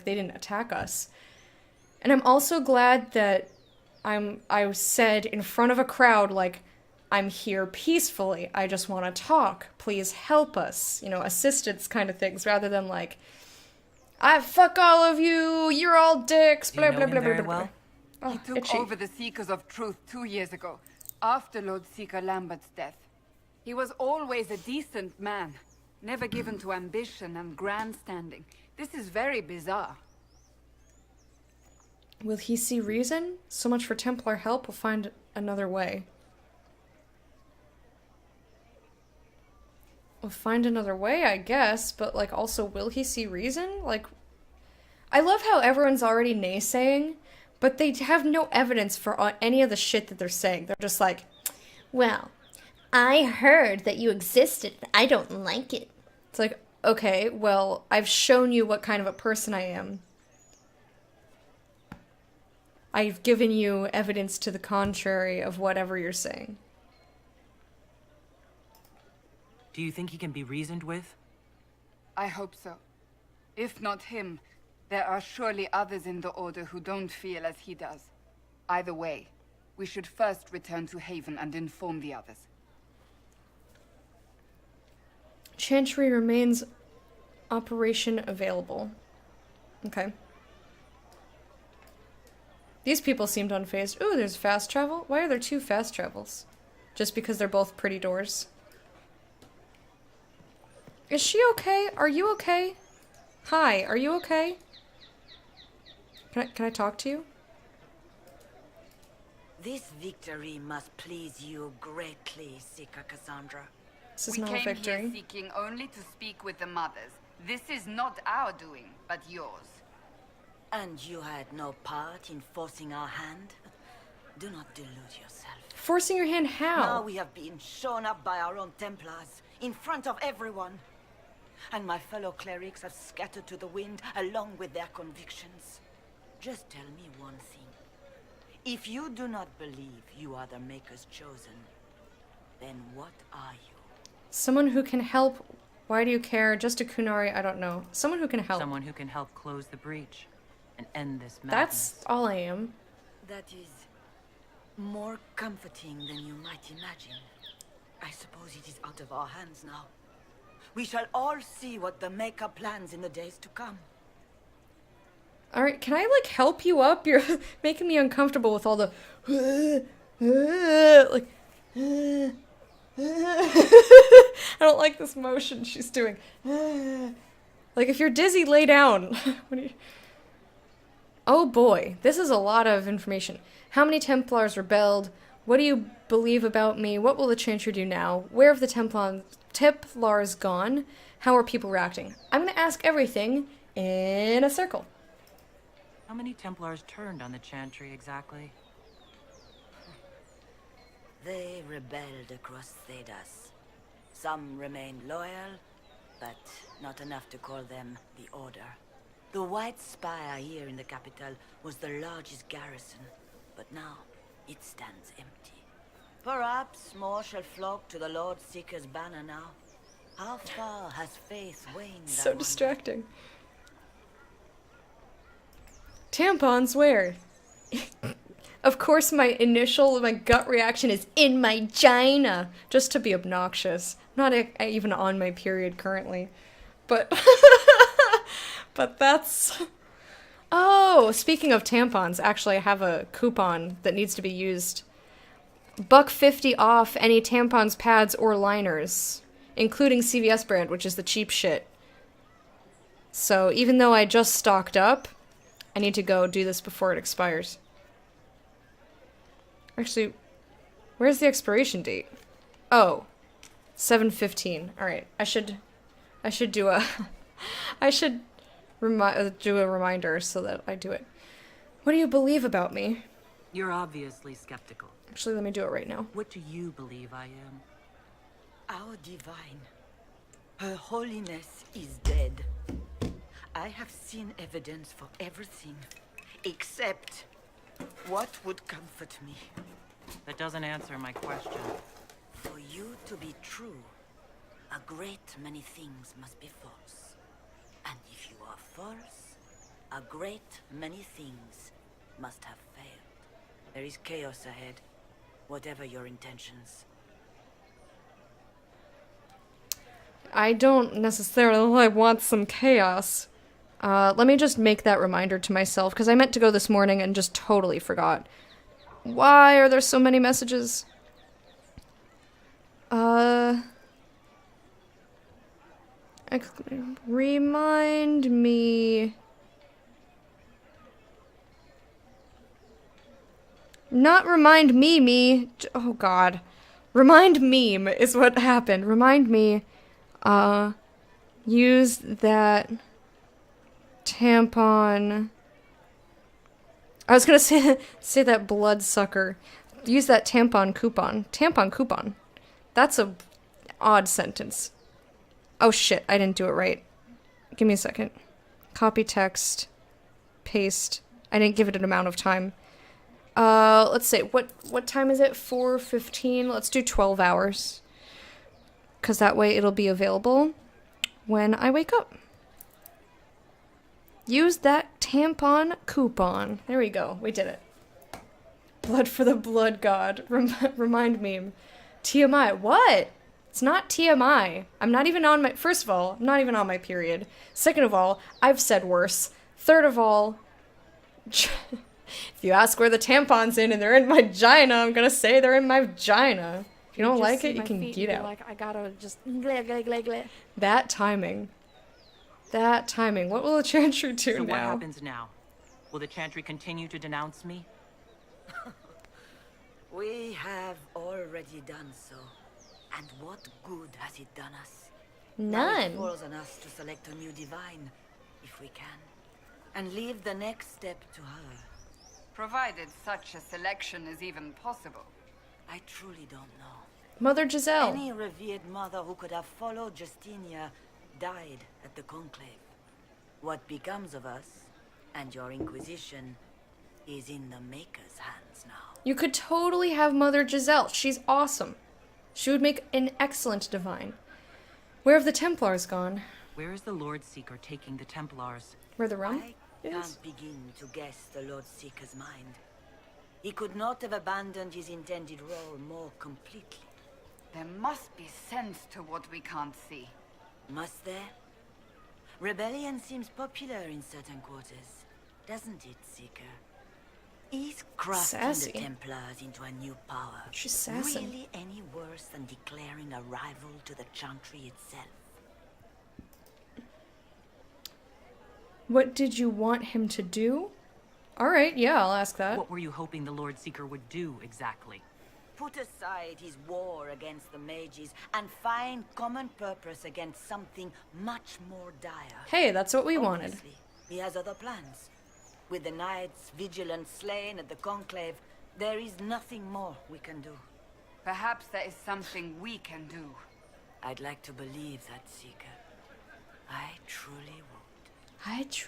didn't attack us. And I'm also glad that I said in front of a crowd, like, I'm here peacefully. I just want to talk. Please help us. You know, assistance kind of things, rather than like, I fuck all of you. You're all dicks. Blah blah blah blah blah. Well? Oh, He took itchy. over the Seekers of Truth 2 years ago, after Lord Seeker Lambert's death. He was always a decent man, never given to ambition and grandstanding. This is very bizarre. Will he see reason? So much for Templar help. We'll find another way. We'll find another way, I guess, but, like, also, will he see reason? Like, I love how everyone's already naysaying, but they have no evidence for any of the shit that they're saying. They're just like, well, I heard that you existed. I don't like it. It's like, okay, well, I've shown you what kind of a person I am. I've given you evidence to the contrary of whatever you're saying. Do you think he can be reasoned with? I hope so. If not him, there are surely others in the Order who don't feel as he does. Either way, we should first return to Haven and inform the others. Chantry remains operation available. Okay. These people seemed unfazed. Ooh, there's fast travel? Why are there 2 fast travels? Just because they're both pretty doors? Is she okay? Are you okay? Hi, are you okay? Can I talk to you? This victory must please you greatly, Seeker Cassandra. This is We not a came victory. here seeking only to speak with the mothers. This is not our doing, but yours. And you had no part in forcing our hand? Do not delude yourself. Forcing your hand how? Now we have been shown up by our own Templars, in front of everyone. And my fellow clerics have scattered to the wind along with their convictions. Just tell me one thing. If you do not believe you are the Maker's chosen, then what are you? Someone who can help. Why do you care? Just a Kunari? I don't know. Someone who can help. Someone who can help close the breach and end this madness. That's all I am. That is more comforting than you might imagine. I suppose it is out of our hands now. We shall all see what the Maker plans in the days to come. Alright, can I, like, help you up? You're making me uncomfortable with all the... like... I don't like this motion she's doing. Like, if you're dizzy, lay down. What do you... Oh boy, this is a lot of information. How many Templars rebelled? What do you believe about me? What will the Chantry do now? Where have the Templars gone? How are people reacting? I'm gonna ask everything in a circle. How many Templars turned on the Chantry exactly? They rebelled across Thedas. Some remained loyal, but not enough to call them the Order. The White Spire here in the capital was the largest garrison, but now it stands empty. Perhaps more shall flock to the Lord Seeker's banner now. How far has faith waned? So distracting. Tampons where? Of course my gut reaction is in my gina, just to be obnoxious. I'm not even on my period currently. But but that's... Oh, speaking of tampons, actually I have a coupon that needs to be used. $1.50 off any tampons, pads, or liners, including CVS brand, which is the cheap shit. So even though I just stocked up, I need to go do this before it expires. Actually, where's the expiration date? Oh, 7/15. All right, I should do a do a reminder so that I do it. What do you believe about me? You're obviously skeptical. Actually, let me do it right now. What do you believe I am? Our divine. Her holiness is dead. I have seen evidence for everything, except what would comfort me. That doesn't answer my question. For you to be true, a great many things must be false. And if you are false, a great many things must have failed. There is chaos ahead, whatever your intentions. I don't necessarily want some chaos. Let me just make that reminder to myself, because I meant to go this morning and just totally forgot. Why are there so many messages? Remind me. Not remind me. Oh god. Remind meme is what happened. Remind me, use that tampon. I was gonna say that bloodsucker. Use that tampon coupon. Tampon coupon. That's a odd sentence. Oh shit, I didn't do it right. Give me a second. Copy text. Paste. I didn't give it an amount of time. Let's see. What time is it? 4:15. Let's do 12 hours. 'Cause that way it'll be available when I wake up. Use that tampon coupon. There we go. We did it. Blood for the blood god. Remind meme. TMI. What? It's not TMI. I'm not even on my... First of all, I'm not even on my period. Second of all, I've said worse. Third of all... If you ask where the tampon's in and they're in my vagina, I'm gonna say they're in my vagina. If you don't like it, you can get out. Like, I gotta just... That timing. That timing. What will the Chantry do So now? what happens now? Will the Chantry continue to denounce me? We have already done so. And what good has it done us? Now None. it falls on us to select a new divine, if we can, and leave the next step to her. Provided such a selection is even possible. I truly don't know. Mother Giselle. Any revered mother who could have followed Justinia died at the Conclave. What becomes of us, and your Inquisition, is in the Maker's hands now. You could totally have Mother Giselle. She's awesome. She would make an excellent divine. Where have the Templars gone? Where is the Lord Seeker taking the Templars? Where the rum I is? can't begin to guess the Lord Seeker's mind. He could not have abandoned his intended role more completely. There must be sense to what we can't see. Must there? Rebellion seems popular in certain quarters, doesn't it, Seeker? Is crafting Sassy. the Templars into a new power She's sassy. really any worse than declaring a rival to the Chantry itself? What did you want him to do? Alright, yeah, I'll ask that. What were you hoping the Lord Seeker would do exactly? Put aside his war against the mages and find common purpose against something much more dire. Hey, that's what we wanted. Obviously, he has other plans. With the knights vigilant slain at the Conclave, there is nothing more we can do. Perhaps there is something we can do. I'd like to believe that, Seeker. I truly would.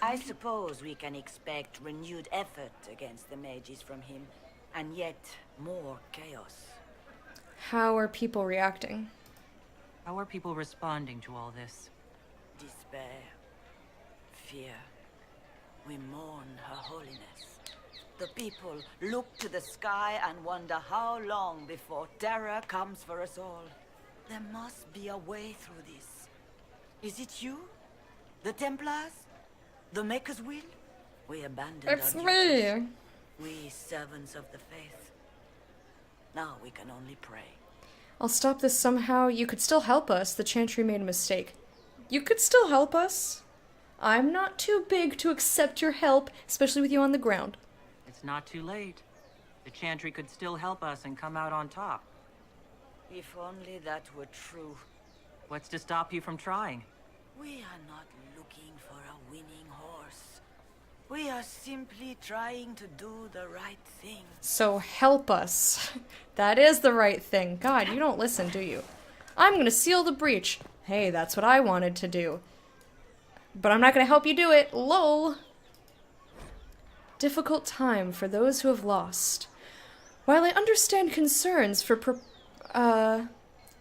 I suppose we can expect renewed effort against the mages from him, and yet more chaos. How are people reacting? How are people responding to all this? Despair. Fear. We mourn her holiness. The people look to the sky and wonder how long before terror comes for us all. There must be a way through this. Is it you? The Templars? The Maker's will? We abandoned It's our me. duties. We servants of the faith. Now we can only pray. I'll stop this somehow. You could still help us. The Chantry made a mistake. You could still help us. I'm not too big to accept your help, especially with you on the ground. It's not too late. The Chantry could still help us and come out on top. If only that were true. What's to stop you from trying? We are not looking for a winning horse. We are simply trying to do the right thing. So help us. That is the right thing. God, you don't listen, do you? I'm gonna seal the breach. Hey, that's what I wanted to do. But I'm not gonna help you do it. Lol. Difficult time for those who have lost. While I understand concerns for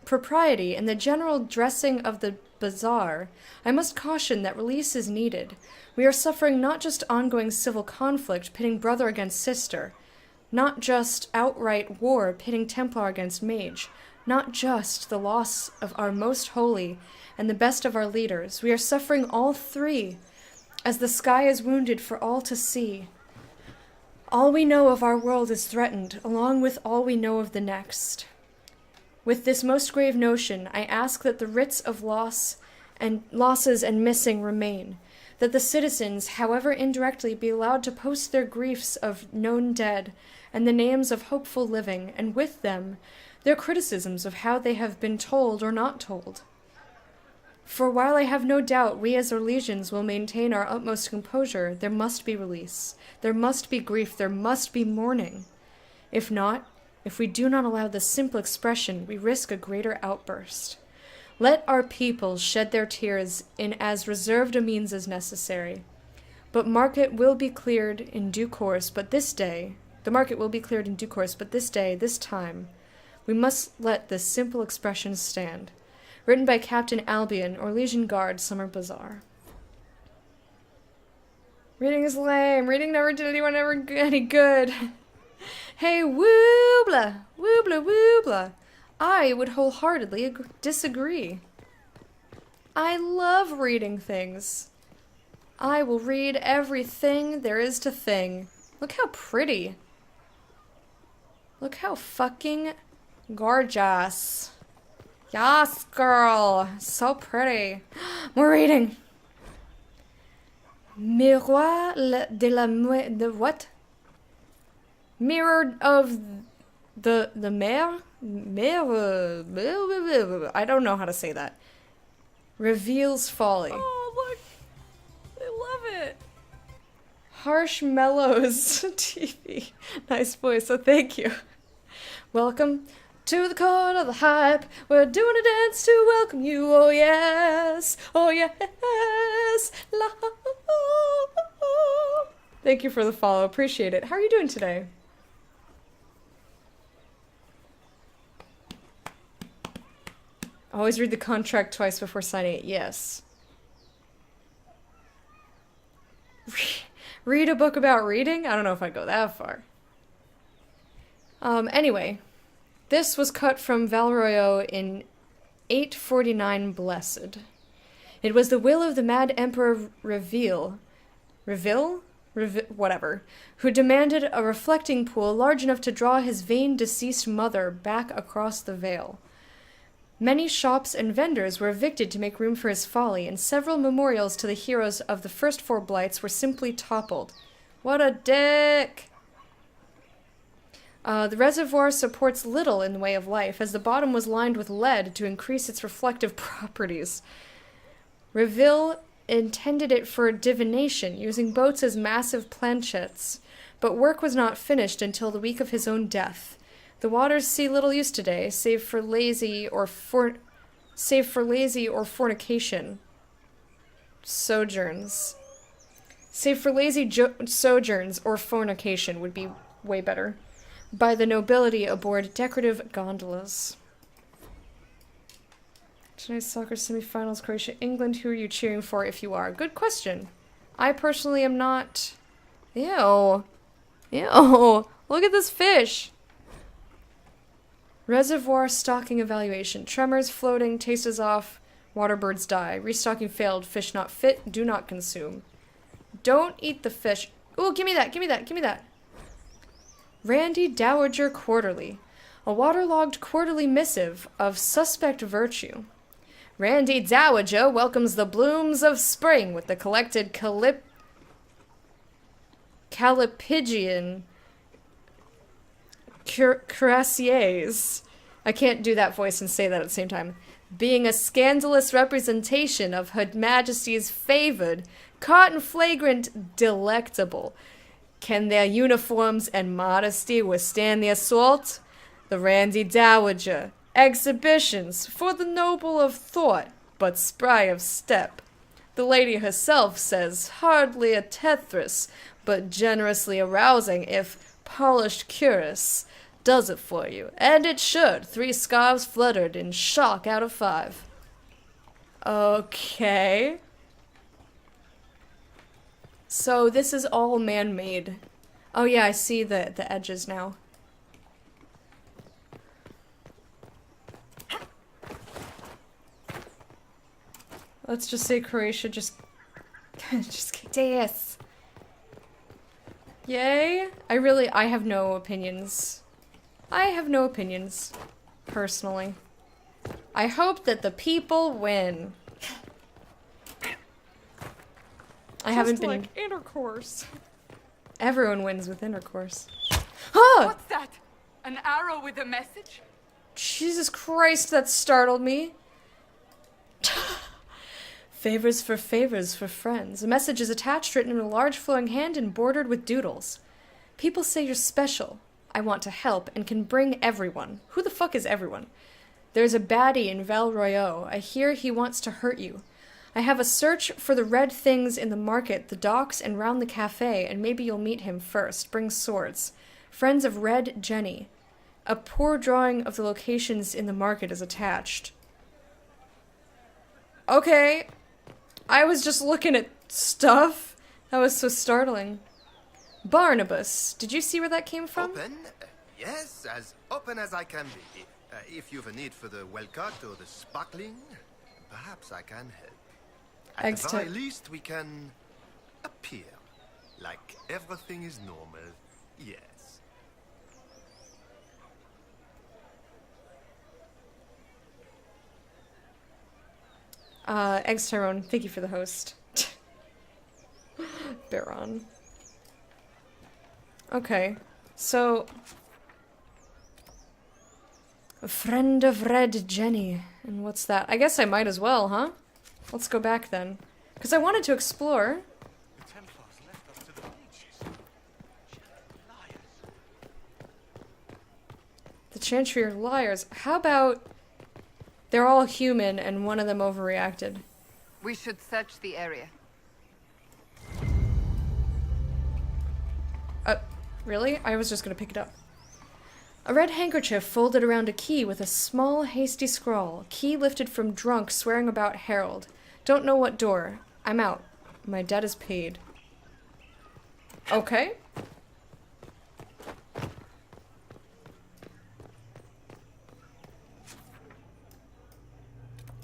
propriety and the general dressing of the bazaar, I must caution that release is needed. We are suffering not just ongoing civil conflict pitting brother against sister, not just outright war pitting Templar against mage, not just the loss of our most holy and the best of our leaders. We are suffering all three, as the sky is wounded for all to see. All we know of our world is threatened, along with all we know of the next. With this most grave notion, I ask that the writs of losses and missing remain, that the citizens, however indirectly, be allowed to post their griefs of known dead and the names of hopeful living, and with them, their criticisms of how they have been told or not told. For while I have no doubt we as Orlesians will maintain our utmost composure, there must be release, there must be grief, there must be mourning. If not, if we do not allow this simple expression, we risk a greater outburst. Let our people shed their tears in as reserved a means as necessary. But market will be cleared in due course, but this day, this time, we must let this simple expression stand. Written by Captain Albion, Orlesian Guard, Summer Bazaar. Reading is lame. Reading never did anyone ever any good. Hey, woobla, woobla, woobla. I would wholeheartedly disagree. I love reading things. I will read everything there is to thing. Look how pretty. Look how fucking gorgeous. Yes, girl. So pretty. More reading. Miroir de what? Mirror of the mare? I don't know how to say that. Reveals folly. Oh, look. I love it. Harsh Mellows TV. Nice voice, so thank you. Welcome to the court of the hype. We're doing a dance to welcome you. Oh yes. Oh yes. La Thank you for the follow. Appreciate it. How are you doing today? Always read the contract twice before signing it. Yes. Read a book about reading? I don't know if I'd go that far. Anyway. This was cut from Valroyo in 849 Blessed. It was the will of the mad Emperor Reville, whatever, who demanded a reflecting pool large enough to draw his vain deceased mother back across the Vale. Many shops and vendors were evicted to make room for his folly, and several memorials to the heroes of the first four blights were simply toppled. What a dick! The reservoir supports little in the way of life, as the bottom was lined with lead to increase its reflective properties. Reville intended it for divination, using boats as massive planchettes, but work was not finished until the week of his own death. The waters see little use today, save for lazy or fornication sojourns. Save for lazy sojourns or fornication would be way better. By the nobility aboard decorative gondolas. Tonight's soccer semifinals, Croatia, England. Who are you cheering for if you are? Good question. I personally am not. Ew. Ew. Look at this fish. Reservoir stocking evaluation. Tremors, floating, taste is off, water birds die. Restocking failed, fish not fit, do not consume. Don't eat the fish. Ooh, give me that, give me that, give me that. Randy Dowager Quarterly. A waterlogged quarterly missive of suspect virtue. Randy Dowager welcomes the blooms of spring with the collected Calipigian cuirassiers. I can't do that voice and say that at the same time. Being a scandalous representation of Her Majesty's favored, caught in flagrant delectable. Can their uniforms and modesty withstand the assault? The Randy Dowager. Exhibitions for the noble of thought, but spry of step. The lady herself says hardly a tethris, but generously arousing if polished cuirass does it for you. And it should. 3 scarves fluttered in shock out of 5. Okay. So this is all man-made. Oh yeah, I see the edges now. Let's just say Croatia just kicked ass. Yay. I have no opinions. I have no opinions, personally. I hope that the people win. I haven't been... like intercourse. Everyone wins with intercourse. Huh! What's that? An arrow with a message? Jesus Christ, that startled me. Favors for friends. A message is attached, written in a large flowing hand and bordered with doodles. People say you're special. I want to help and can bring everyone. Who the fuck is everyone? There's a baddie in Val Royeaux. I hear he wants to hurt you. I have a search for the red things in the market, the docks, and round the cafe, and maybe you'll meet him first. Bring swords. Friends of Red Jenny. A poor drawing of the locations in the market is attached. Okay. I was just looking at stuff. That was so startling. Barnabas. Did you see where that came from? Open? Yes, as open as I can be. If you've a need for the well-cut or the sparkling, perhaps I can help. At the very least, we can appear like everything is normal. Yes. Eggs Tyrone, thank you for the host. Baron. Okay, so... A friend of Red Jenny. And what's that? I guess I might as well, huh? Let's go back then. Because I wanted to explore. The Templars left us to the mages. Liars. The Chantry are liars. How about... They're all human and one of them overreacted. We should search the area. Really? I was just gonna pick it up. A red handkerchief folded around a key with a small, hasty scrawl. Key lifted from drunk, swearing about Harold. Don't know what door. I'm out. My debt is paid. Okay.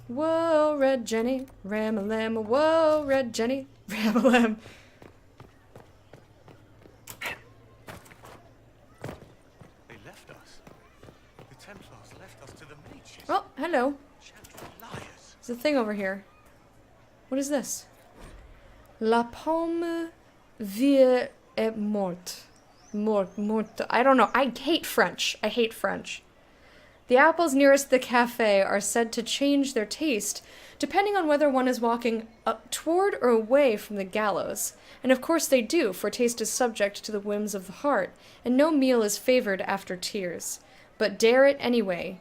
Whoa, Red Jenny. Ram-a-lam, whoa, Red Jenny. Ram-a-lam. Oh, hello. There's a thing over here. What is this? La pomme vie est morte. Morte. I don't know. I hate French. I hate French. The apples nearest the cafe are said to change their taste depending on whether one is walking up toward or away from the gallows. And of course they do, for taste is subject to the whims of the heart, and no meal is favored after tears. But dare it anyway.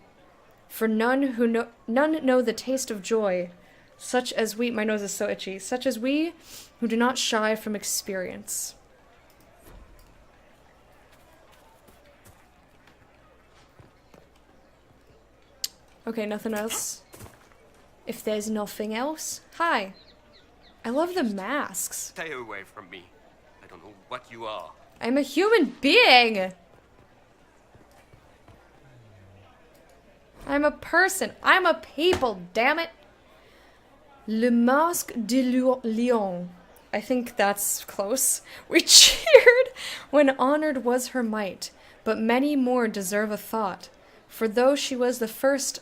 For none know the taste of joy, such as we, my nose is so itchy, such as we who do not shy from experience. Okay, nothing else. If there's nothing else, hi. I love the masks. Stay away from me. I don't know what you are. I'm a human being. I'm a person. I'm a people, damn it. Le Masque de Lion. I think that's close. We cheered when honored was her might, but many more deserve a thought. For though she was the first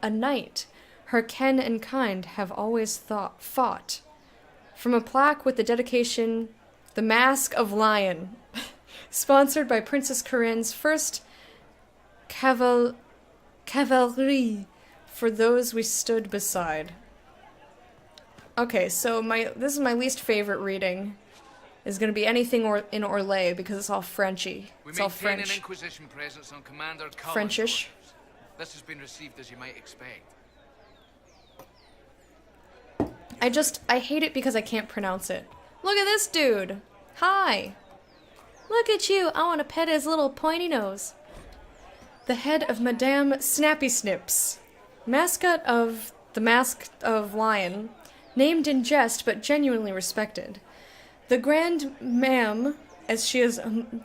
a knight, her ken and kind have always fought. From a plaque with the dedication, The Mask of Lion, sponsored by Princess Corinne's first cavalry, for those we stood beside. Okay, so this is my least favorite reading. Is going to be anything in Orlais because it's all Frenchy. It's all French. An Inquisition presence on Commander Cullen's Frenchish. orders. This has been received as you might expect. I hate it because I can't pronounce it. Look at this dude. Hi. Look at you. I want to pet his little pointy nose. The head of Madame Snappy Snips, mascot of the Mask of Lion, named in jest but genuinely respected. The Grand Ma'am, as she is,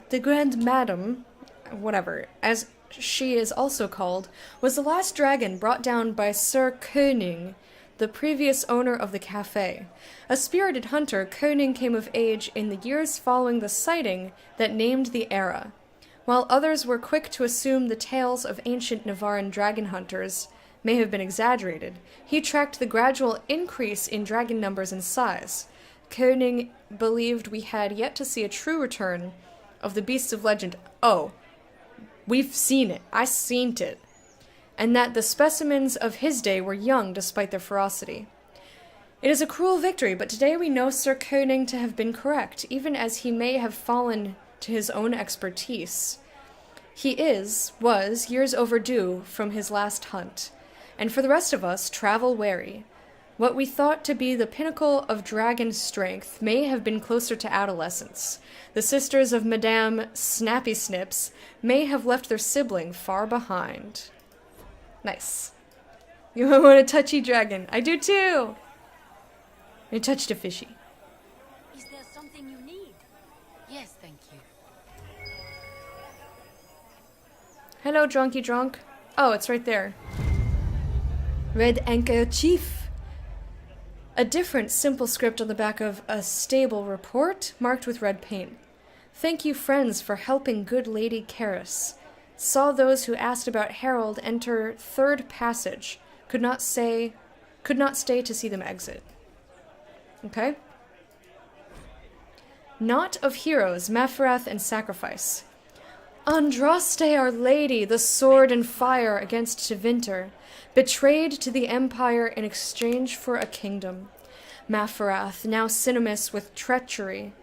the Grand Madam, whatever, as she is also called, was the last dragon brought down by Sir Koning, the previous owner of the cafe. A spirited hunter, Koning came of age in the years following the sighting that named the era. While others were quick to assume the tales of ancient Navarran dragon hunters may have been exaggerated, he tracked the gradual increase in dragon numbers and size. Koning believed we had yet to see a true return of the beasts of legend. Oh, we've seen it. I seen it. And that the specimens of his day were young despite their ferocity. It is a cruel victory, but today we know Sir Koning to have been correct, even as he may have fallen to his own expertise. He was years overdue from his last hunt, and for the rest of us, travel wary. What we thought to be the pinnacle of dragon strength may have been closer to adolescence. The sisters of Madame Snappy Snips may have left their sibling far behind. Nice. You want a touchy dragon? I do too! I touched a fishy. Is there something you need? Yes, thank you. Hello, drunky drunk. Oh, it's right there. Red Anchor Chief. A different, simple script on the back of a stable report, marked with red paint. Thank you, friends, for helping good Lady Karis. Saw those who asked about Harold enter third passage. Could not stay to see them exit. Okay. Knot of heroes, Maferath and sacrifice. Andraste, our lady, the sword and fire against Tevinter, betrayed to the Empire in exchange for a kingdom. Maferath, now synonymous with treachery.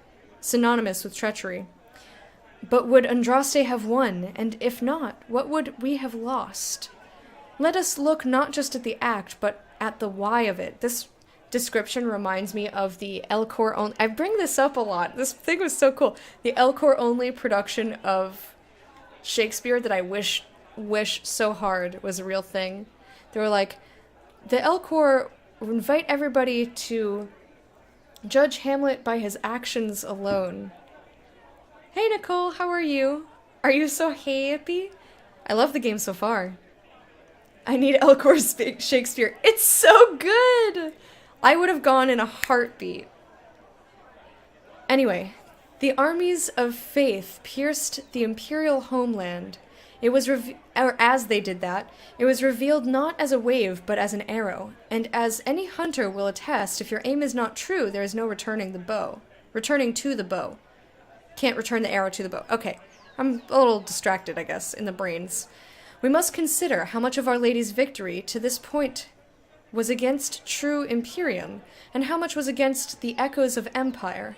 But would Andraste have won, and if not, what would we have lost? Let us look not just at the act, but at the why of it. This description reminds me of the Elcor only. I bring this up a lot. This thing was so cool. The Elcor only production of Shakespeare that I wish so hard was a real thing. They were like, the Elcor invite everybody to judge Hamlet by his actions alone. Hey Nicole, how are you? Are you so happy? I love the game so far. I need Elcor's Shakespeare. It's so good! I would have gone in a heartbeat. Anyway, the armies of faith pierced the imperial homeland. It was as they did that, it was revealed not as a wave, but as an arrow. And as any hunter will attest, if your aim is not true, there is no returning to the bow. Can't return the arrow to the bow. Okay, I'm a little distracted, I guess, in the brains. We must consider how much of Our Lady's victory to this point was against true Imperium, and how much was against the echoes of Empire.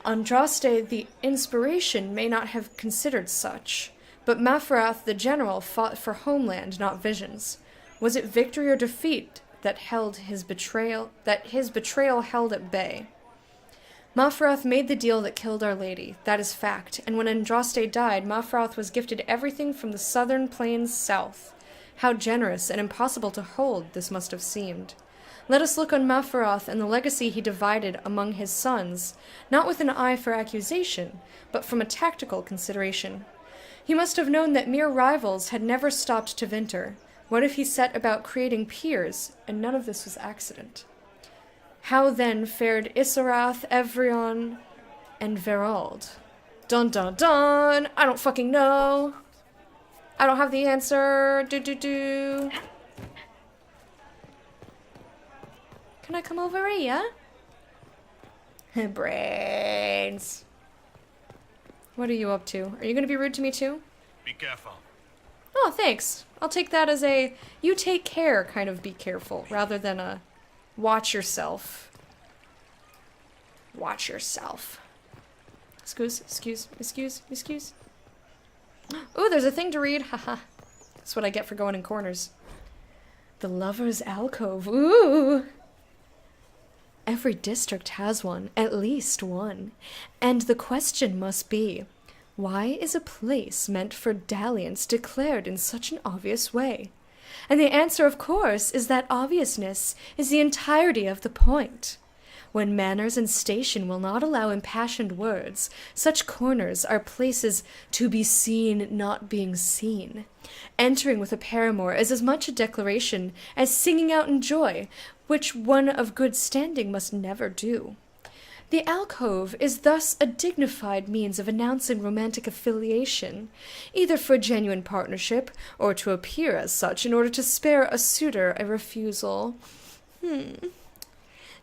Andraste, the inspiration, may not have considered such, but Maferath, the general, fought for homeland, not visions. Was it victory or defeat that his betrayal held at bay? Maferath made the deal that killed Our Lady, that is fact, and when Andraste died, Maferath was gifted everything from the southern plains south. How generous and impossible to hold this must have seemed. Let us look on Maferath and the legacy he divided among his sons, not with an eye for accusation, but from a tactical consideration. He must have known that mere rivals had never stopped Tevinter. What if he set about creating peers, and none of this was accident? How then fared Isarath, Evrion, and Verald? Dun dun dun! I don't fucking know! I don't have the answer. Do. Can I come over here? Brains. What are you up to? Are you gonna be rude to me too? Be careful. Oh, thanks. I'll take that as a you take care kind of be careful rather than a watch yourself. Watch yourself. Excuse. Ooh, there's a thing to read. Haha. That's what I get for going in corners. The Lover's Alcove. Ooh. Every district has one, at least one. And the question must be, why is a place meant for dalliance declared in such an obvious way? And the answer, of course, is that obviousness is the entirety of the point. When manners and station will not allow impassioned words, such corners are places to be seen not being seen. Entering with a paramour is as much a declaration as singing out in joy, which one of good standing must never do. The alcove is thus a dignified means of announcing romantic affiliation, either for genuine partnership or to appear as such in order to spare a suitor a refusal.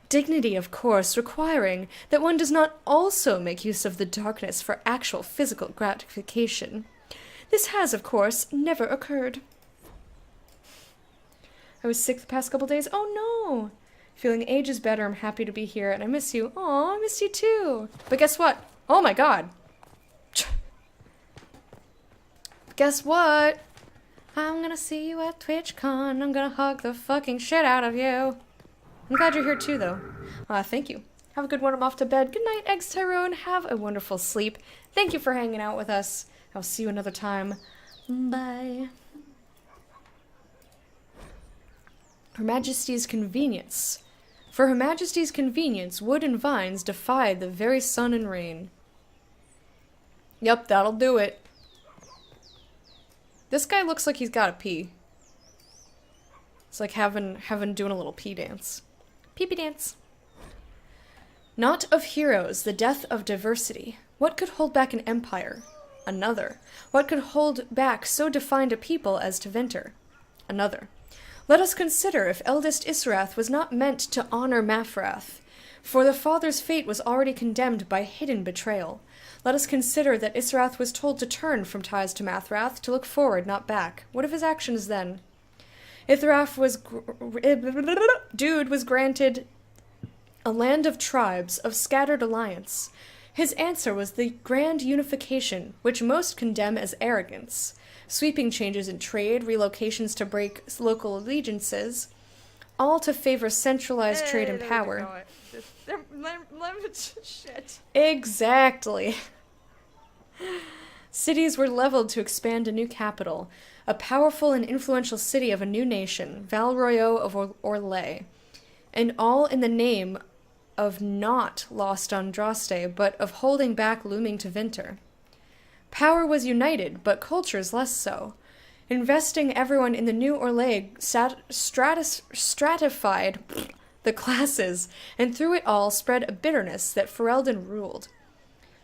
Dignity, of course, requiring that one does not also make use of the darkness for actual physical gratification. This has, of course, never occurred. I was sick the past couple days. Oh no! Feeling ages better. I'm happy to be here, and I miss you. Aw, I miss you too. But guess what? Oh my god. Guess what? I'm gonna see you at TwitchCon. I'm gonna hug the fucking shit out of you. I'm glad you're here too, though. Thank you. Have a good one. I'm off to bed. Good night, Eggs Tyrone. Have a wonderful sleep. Thank you for hanging out with us. I'll see you another time. Bye. Her Majesty's convenience. For Her Majesty's convenience, wood and vines defied the very sun and rain. Yep, that'll do it. This guy looks like he's gotta pee. It's like having doing a little pee dance. Pee-pee dance. Not of heroes, the death of diversity. What could hold back an empire? Another. What could hold back so defined a people as Tevinter? Another. Let us consider if eldest Israth was not meant to honor Mafrath, for the father's fate was already condemned by hidden betrayal. Let us consider that Israth was told to turn from ties to Mathrath, to look forward, not back. What of his actions then? Ithrath was granted a land of tribes, of scattered alliance. His answer was the grand unification, which most condemn as arrogance. Sweeping changes in trade, relocations to break local allegiances, all to favor centralized trade and power. Shit. Exactly. Cities were leveled to expand a new capital, a powerful and influential city of a new nation, Val Royeaux of Orlais, and all in the name of not lost Andraste, but of holding back looming Tevinter. Power was united, but cultures less so. Investing everyone in the new Orlais stratified the classes, and through it all spread a bitterness that Ferelden ruled.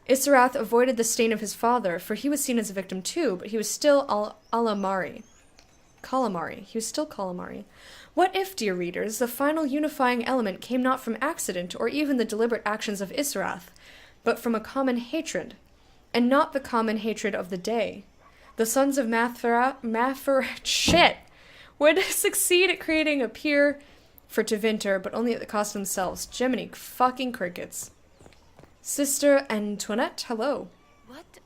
Isarath avoided the stain of his father, for he was seen as a victim too, but he was still Calamari. He was still Calamari. What if, dear readers, the final unifying element came not from accident or even the deliberate actions of Isarath, but from a common hatred, and not the common hatred of the day? The sons of shit would succeed at creating a peer for Tevinter, but only at the cost of themselves. Jiminy fucking crickets. Sister Antoinette, hello. What?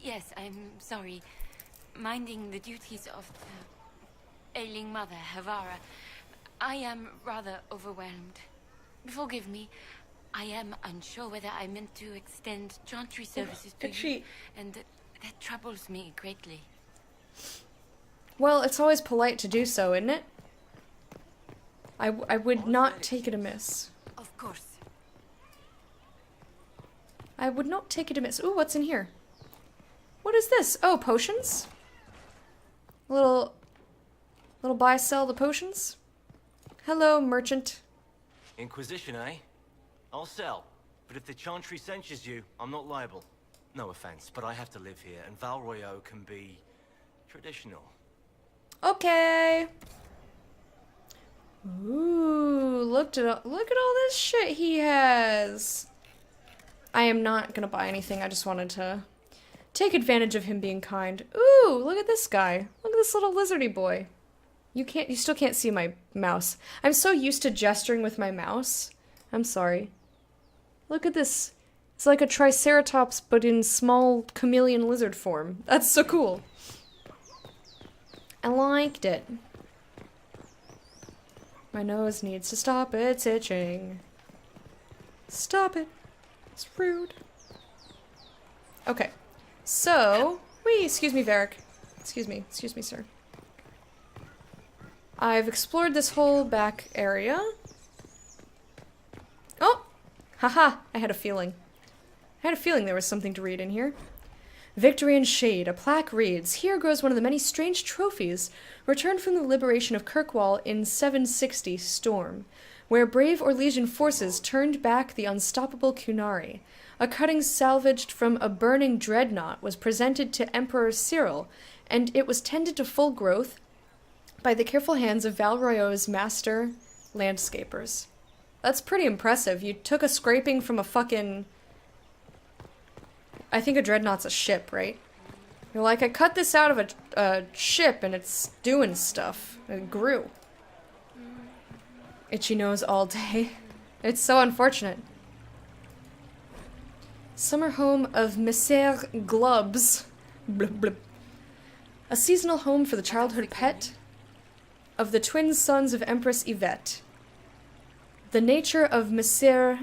Yes, I'm sorry. Minding the duties of the ailing mother, Havara. I am rather overwhelmed. Forgive me. I am unsure whether I meant to extend chantry services to you, and that troubles me greatly. Well, it's always polite to do so, isn't it? I would not take it amiss. Of course. I would not take it amiss. Ooh, what's in here? What is this? Oh, potions? Little buy sell the potions? Hello, merchant. Inquisition, eh? I'll sell. But if the Chantry censures you, I'm not liable. No offense, but I have to live here, and Val Royeaux can be traditional. Okay. Ooh, look at all this shit he has. I am not gonna buy anything. I just wanted to take advantage of him being kind. Ooh, look at this guy. Look at this little lizardy boy. You still can't see my mouse. I'm so used to gesturing with my mouse. I'm sorry. Look at this. It's like a triceratops, but in small chameleon lizard form. That's so cool. I liked it. My nose needs to stop its itching. Stop it. It's rude. Okay. So, excuse me, Varric. Excuse me, sir. I've explored this whole back area. Oh! Haha, I had a feeling. There was something to read in here. Victory and Shade. A plaque reads, "Here grows one of the many strange trophies returned from the liberation of Kirkwall in 760 Storm, where brave Orlesian forces turned back the unstoppable Kunari. A cutting salvaged from a burning dreadnought was presented to Emperor Cyril, and it was tended to full growth by the careful hands of Val Royeau's master landscapers." That's pretty impressive. You took a scraping from a fucking... I think a dreadnought's a ship, right? You're like, I cut this out of a ship and it's doing stuff. It grew. Itchy nose all day. It's so unfortunate. Summer home of Messer Glubs. Blub, blub. A seasonal home for the childhood pet of the twin sons of Empress Yvette. The nature of Monsieur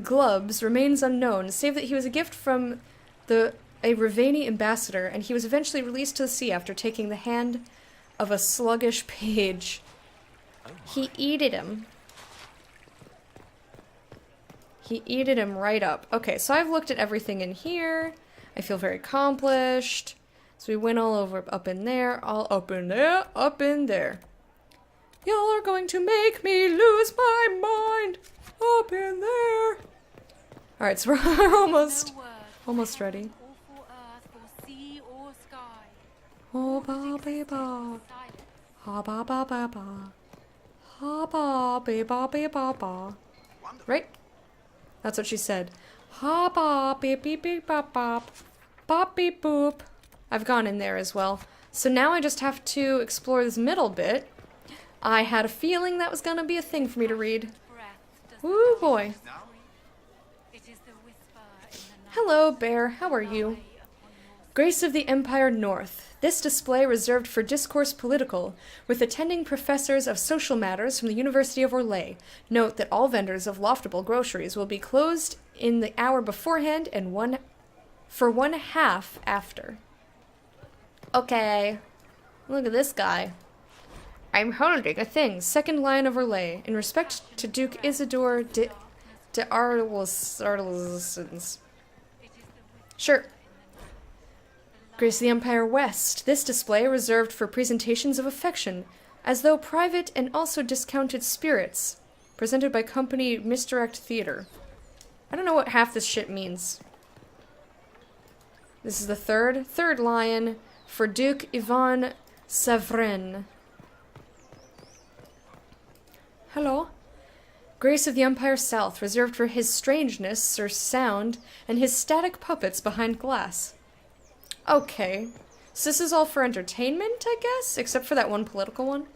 Glubs remains unknown, save that he was a gift from a Ravani ambassador, and he was eventually released to the sea after taking the hand of a sluggish page. He eated him. He eated him right up. Okay, so I've looked at everything in here. I feel very accomplished. So we went all over, up in there, all up in there, up in there. Y'all are going to make me lose my mind. Up in there. Alright, so we're almost ready. Oh, ba ba ba. Ha ba ba ba ba. Ha ba ba ba ba ba ba. Right? That's what she said. Ha ba beep beep beep bop bop. Bop beep boop. I've gone in there as well. So now I just have to explore this middle bit. I had a feeling that was gonna be a thing for me to read. Woo boy. Hello, Bear. How are you? Grace of the Empire North. This display reserved for discourse political, with attending professors of social matters from the University of Orlais. Note that all vendors of loftable groceries will be closed in the hour beforehand and for 1/2 after. Okay. Look at this guy. I'm holding a thing. Second Lion of Orlais. In respect to Duke Isidore de Arlesons. Sure. Grace of the Empire West. This display reserved for presentations of affection, as though private and also discounted spirits, presented by company Misdirect Theater. I don't know what half this shit means. This is the third lion for Duke Ivan Savren. Hello. Grace of the Empire South, reserved for his strangeness or sound and his static puppets behind glass. Okay. So this is all for entertainment, I guess? Except for that one political one.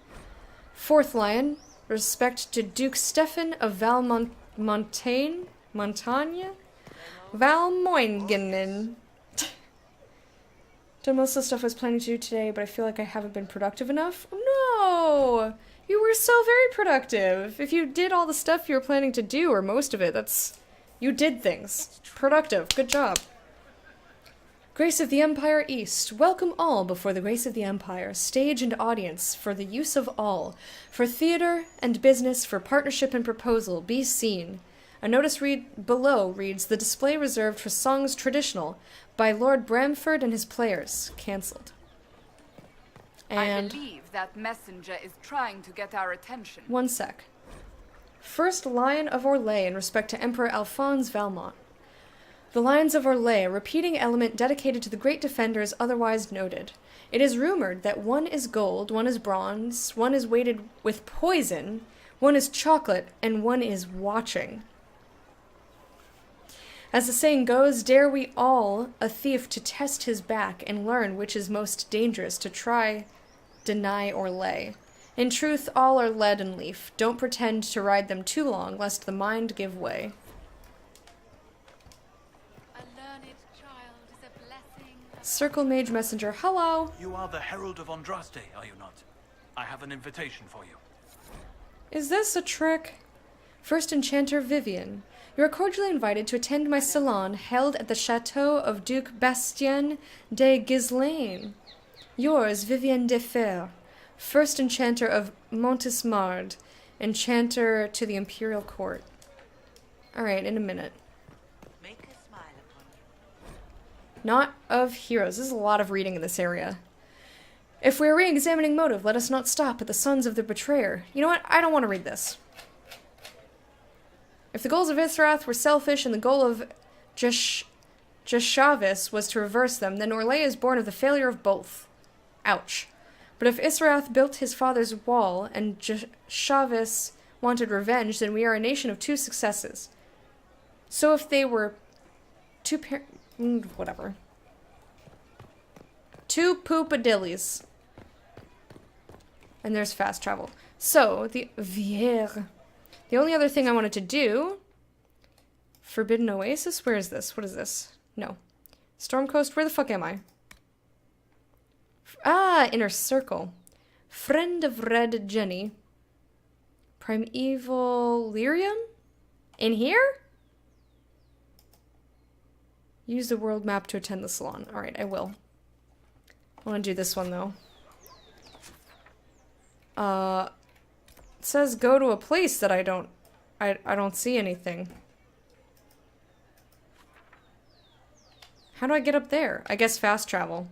Fourth lion, respect to Duke Stefan of Valmontaigne? Valmoingenen. Done most of the stuff I was planning to do today, but I feel like I haven't been productive enough. No! You were so very productive. If you did all the stuff you were planning to do, or most of it, you did things. Productive. Good job. Grace of the Empire East. Welcome all before the Grace of the Empire. Stage and audience, for the use of all. For theater and business, for partnership and proposal, be seen. A notice below reads, the display reserved for songs traditional by Lord Bramford and his players. Cancelled. And I believe that messenger is trying to get our attention. One sec. First Lion of Orlais in respect to Emperor Alphonse Valmont. The lines of Orlais, a repeating element dedicated to the great defenders otherwise noted. It is rumored that one is gold, one is bronze, one is weighted with poison, one is chocolate, and one is watching. As the saying goes, dare we all a thief to test his back and learn which is most dangerous to try, deny, or lay. In truth, all are lead and leaf. Don't pretend to ride them too long, lest the mind give way. Circle Mage Messenger, hello! You are the Herald of Andraste, are you not? I have an invitation for you. Is this a trick? First Enchanter Vivian, you are cordially invited to attend my salon held at the chateau of Duke Bastien de Ghislaine. Yours, Vivian de Fer, First Enchanter of Montismard, Enchanter to the Imperial Court. Alright, in a minute. Not of heroes. This is a lot of reading in this area. If we are re-examining motive, let us not stop at the sons of the betrayer. You know what? I don't want to read this. If the goals of Ithrath were selfish and the goal of Jeshavis was to reverse them, then Orlais is born of the failure of both. Ouch. But if Ithrath built his father's wall and Jeshavis wanted revenge, then we are a nation of two successes. So if they were two whatever. Two poopadillies. And there's fast travel. So, the only other thing I wanted to do... Forbidden Oasis? Where is this? What is this? No. Storm Coast? Where the fuck am I? Ah, Inner Circle. Friend of Red Jenny. Primeval Lyrium? In here? Use the world map to attend the salon. Alright, I will. I want to do this one, though. It says go to a place that I don't see anything. How do I get up there? I guess fast travel.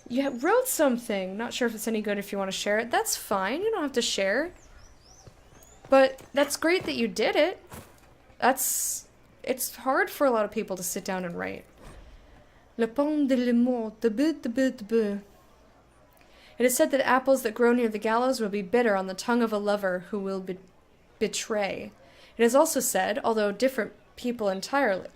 You wrote something. Not sure if it's any good if you want to share it. That's fine. You don't have to share. But that's great that you did it. It's hard for a lot of people to sit down and write. Le pont de le mort, de but, de but, de but. It is said that apples that grow near the gallows will be bitter on the tongue of a lover who will betray. It is also said, although by different people entirely,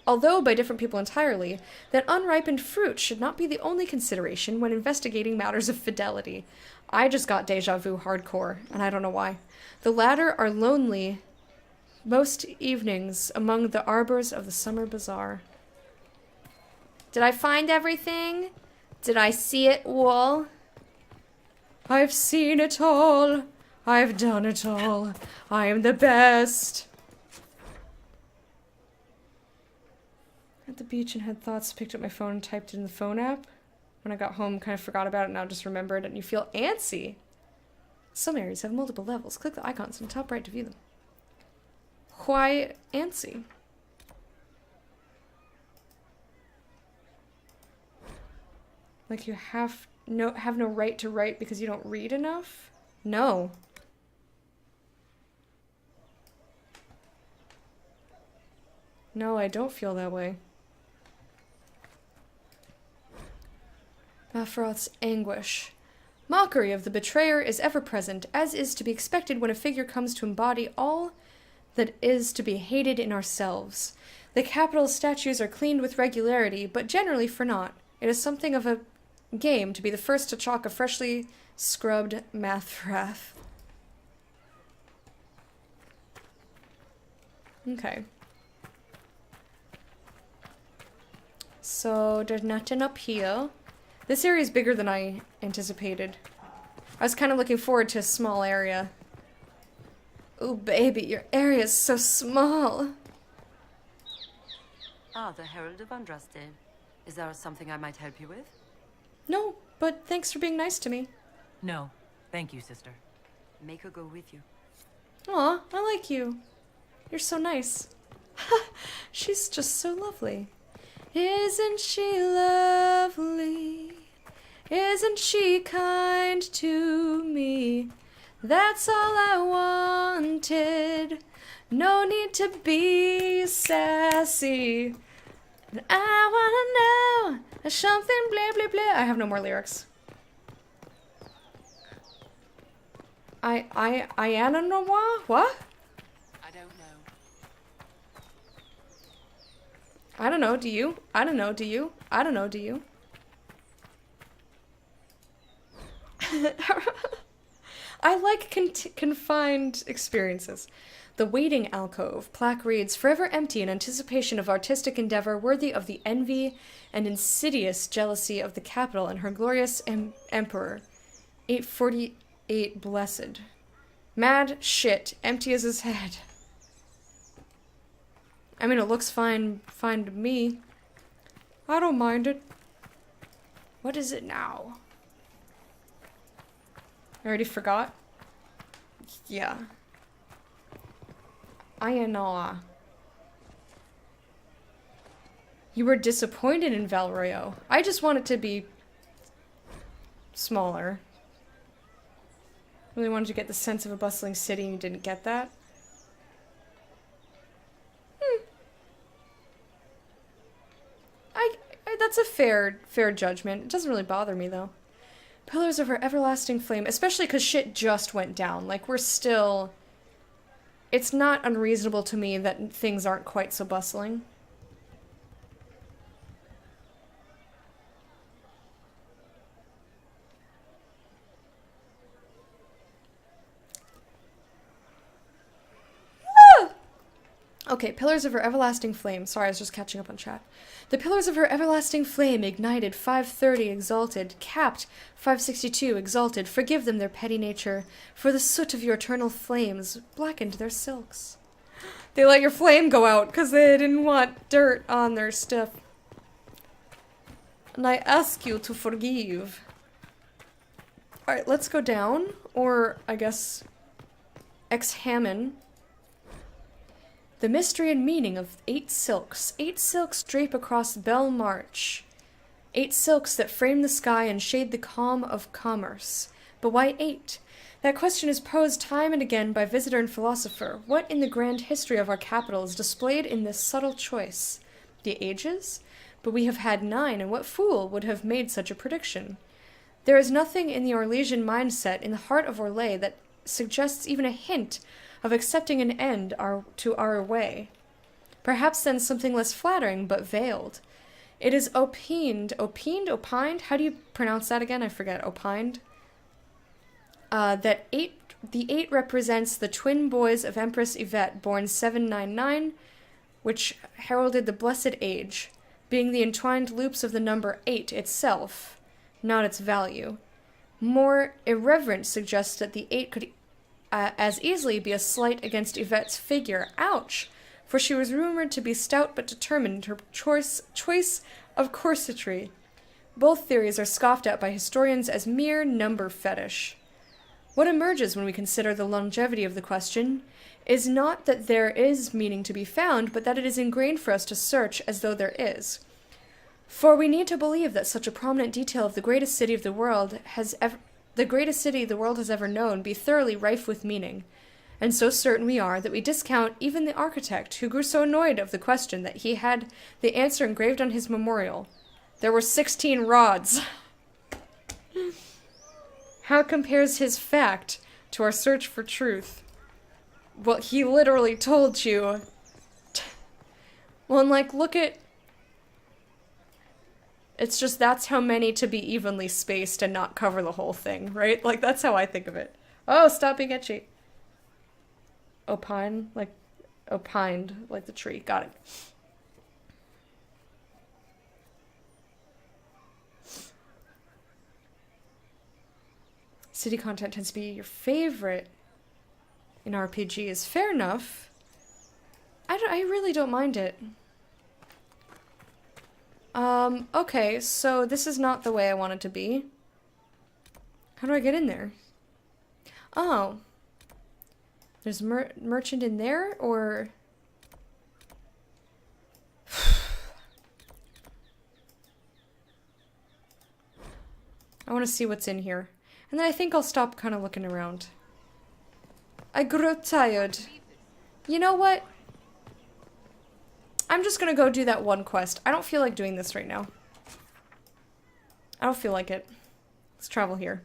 that unripened fruit should not be the only consideration when investigating matters of fidelity. I just got deja vu hardcore, and I don't know why. The latter are lonely most evenings among the arbors of the summer bazaar. Did I find everything? Did I see it all? I've seen it all. I've done it all. I am the best. At the beach and had thoughts, picked up my phone and typed it in the phone app. When I got home, kind of forgot about it, now just remembered, and you feel antsy. Some areas have multiple levels. Click the icons in the top right to view them. Why antsy? Like you have no right to write because you don't read enough? No. No, I don't feel that way. Mafroth's anguish. Mockery of the betrayer is ever present, as is to be expected when a figure comes to embody all that is to be hated in ourselves. The capital statues are cleaned with regularity, but generally for naught. It is something of a game to be the first to chalk a freshly scrubbed Mathrath. Okay. So, there's nothing up here. This area is bigger than I anticipated. I was kind of looking forward to a small area. Oh, baby, your area is so small. Ah, the Herald of Andraste. Is there something I might help you with? No, but thanks for being nice to me. No, thank you, sister. Make her go with you. Aw, I like you. You're so nice. She's just so lovely. Isn't she lovely? Isn't she kind to me? That's all I wanted. No need to be sassy. I wanna know something blah blah blah. I have no more lyrics. I don't know what? I don't know. I don't know, do you? I don't know, do you? I don't know, do you? I like confined experiences. The waiting alcove plaque reads, forever empty in anticipation of artistic endeavor worthy of the envy and insidious jealousy of the capital and her glorious emperor. 848 blessed. Mad shit, empty as his head. I mean, it looks fine to me. I don't mind it. What is it now? I already forgot? Yeah. Ayanoa. You were disappointed in Valrio. I just want it to be smaller. Really wanted to get the sense of a bustling city and you didn't get that. That's a fair judgment. It doesn't really bother me though. Pillars of her everlasting flame, especially because shit just went down. Like, we're still... It's not unreasonable to me that things aren't quite so bustling. Okay, pillars of her everlasting flame. Sorry, I was just catching up on chat. The pillars of her everlasting flame ignited 530 exalted, capped 562 exalted. Forgive them their petty nature, for the soot of your eternal flames blackened their silks. They let your flame go out because they didn't want dirt on their stuff. And I ask you to forgive. Alright, let's go down, or I guess examine. The mystery and meaning of 8 silks. 8 silks drape across Bell March. 8 silks that frame the sky and shade the calm of commerce. But why 8? That question is posed time and again by visitor and philosopher. What in the grand history of our capital is displayed in this subtle choice? The ages? But we have had 9, and what fool would have made such a prediction? There is nothing in the Orlesian mindset in the heart of Orlais that suggests even a hint of accepting an end to our way. Perhaps then something less flattering, but veiled. It is opined? How do you pronounce that again? I forget. Opined? That the 8 represents the twin boys of Empress Yvette, born 799, which heralded the Blessed Age, being the entwined loops of the number 8 itself, not its value. More irreverent suggests that the 8 could as easily be a slight against Yvette's figure. Ouch! For she was rumored to be stout but determined in her choice of corsetry. Both theories are scoffed at by historians as mere number fetish. What emerges when we consider the longevity of the question is not that there is meaning to be found, but that it is ingrained for us to search as though there is. For we need to believe that such a prominent detail of the greatest city the world has ever known be thoroughly rife with meaning, and so certain we are that we discount even the architect who grew so annoyed of the question that he had the answer engraved on his memorial. There were 16 rods. How compares his fact to our search for truth? Well, he literally told you. Well, and like, look at... It's just that's how many to be evenly spaced and not cover the whole thing, right? Like, that's how I think of it. Oh, stop being etchy. Opined, like the tree. Got it. City content tends to be your favorite in RPGs. Fair enough. I really don't mind it. Okay, so this is not the way I want it to be. How do I get in there? Oh. There's merchant in there, or... I want to see what's in here. And then I think I'll stop kind of looking around. I grew tired. You know what? I'm just gonna go do that one quest. I don't feel like doing this right now. I don't feel like it. Let's travel here.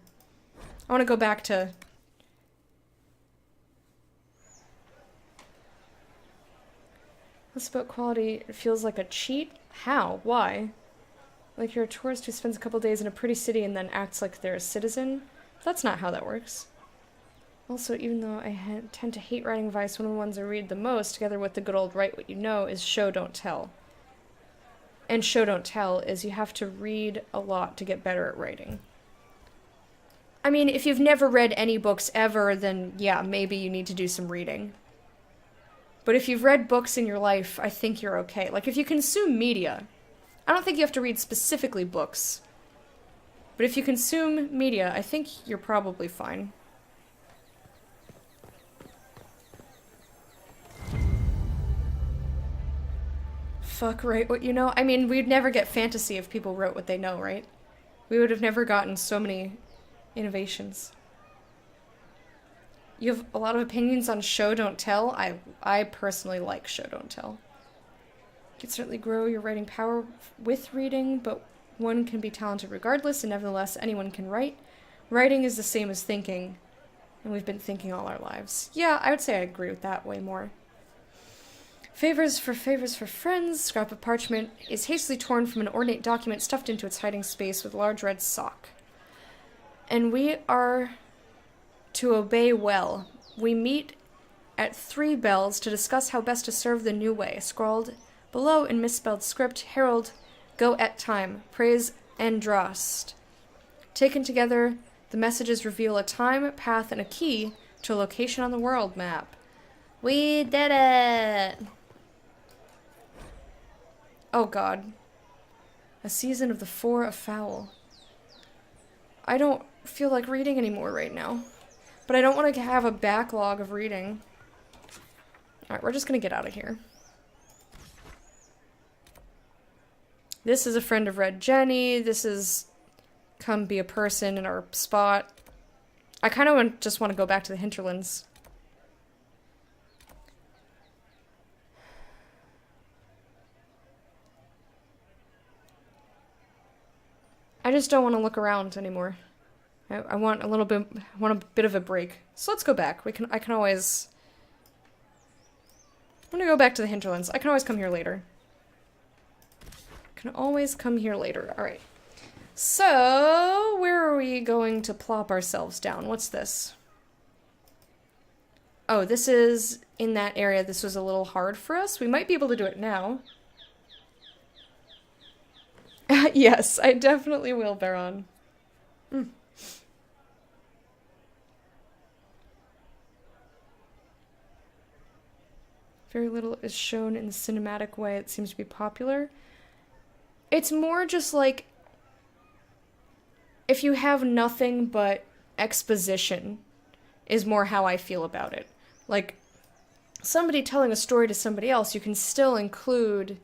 I want to go back to... What's about quality? It feels like a cheat? How? Why? Like you're a tourist who spends a couple days in a pretty city and then acts like they're a citizen? That's not how that works. Also, even though I tend to hate writing advice, one of the ones I read the most, together with the good old write what you know, is show don't tell. And show don't tell is you have to read a lot to get better at writing. I mean, if you've never read any books ever, then yeah, maybe you need to do some reading. But if you've read books in your life, I think you're okay. Like, if you consume media, I don't think you have to read specifically books. But if you consume media, I think you're probably fine. Fuck, write what you know? I mean, we'd never get fantasy if people wrote what they know, right? We would have never gotten so many innovations. You have a lot of opinions on show don't tell. I personally like show don't tell. You can certainly grow your writing power with reading, but one can be talented regardless, and nevertheless anyone can write. Writing is the same as thinking, and we've been thinking all our lives. Yeah, I would say I agree with that way more. Favors for friends. Scrap of parchment is hastily torn from an ornate document stuffed into its hiding space with a large red sock. And we are to obey well. We meet at 3 bells to discuss how best to serve the new way. Scrawled below in misspelled script, herald, go at time, praise Andraste. Taken together, the messages reveal a time, path, and a key to a location on the world map. We did it! Oh god. A season of the 4 afoul. I don't feel like reading anymore right now. But I don't want to have a backlog of reading. Alright, we're just gonna get out of here. This is a friend of Red Jenny. This is come be a person in our spot. I kind of just want to go back to the hinterlands. I just don't want to look around anymore. I want a little bit. I want a bit of a break. So let's go back. I can always. I'm gonna go back to the hinterlands. I can always come here later. Can always come here later. All right. So where are we going to plop ourselves down? What's this? Oh, this is in that area. This was a little hard for us. We might be able to do it now. Yes, I definitely will, Baron. Very little is shown in the cinematic way it seems to be popular. It's more just like, if you have nothing but exposition, is more how I feel about it. Like, somebody telling a story to somebody else, you can still include,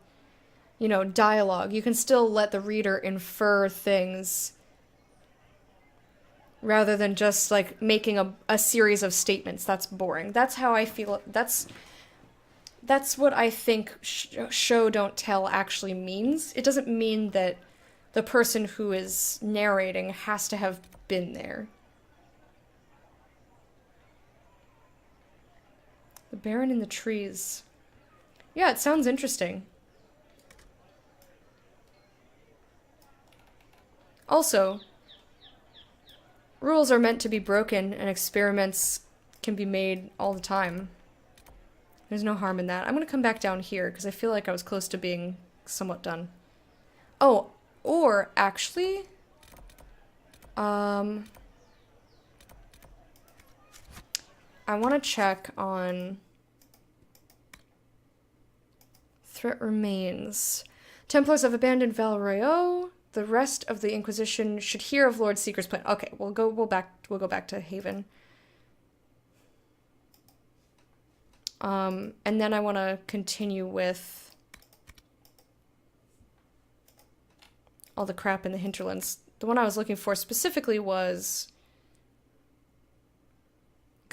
you know, dialogue. You can still let the reader infer things rather than just, like, making a series of statements. That's boring. That's how I feel. That's what I think show don't tell actually means. It doesn't mean that the person who is narrating has to have been there. The Baron in the Trees. Yeah, it sounds interesting. Also, rules are meant to be broken and experiments can be made all the time. There's no harm in that. I'm gonna come back down here because I feel like I was close to being somewhat done. Oh, or actually, I want to check on threat remains. Templars have abandoned Val Royeaux. The rest of the Inquisition should hear of Lord Seeker's plan. Okay, we'll go back to Haven. And then I want to continue with all the crap in the hinterlands. The one I was looking for specifically was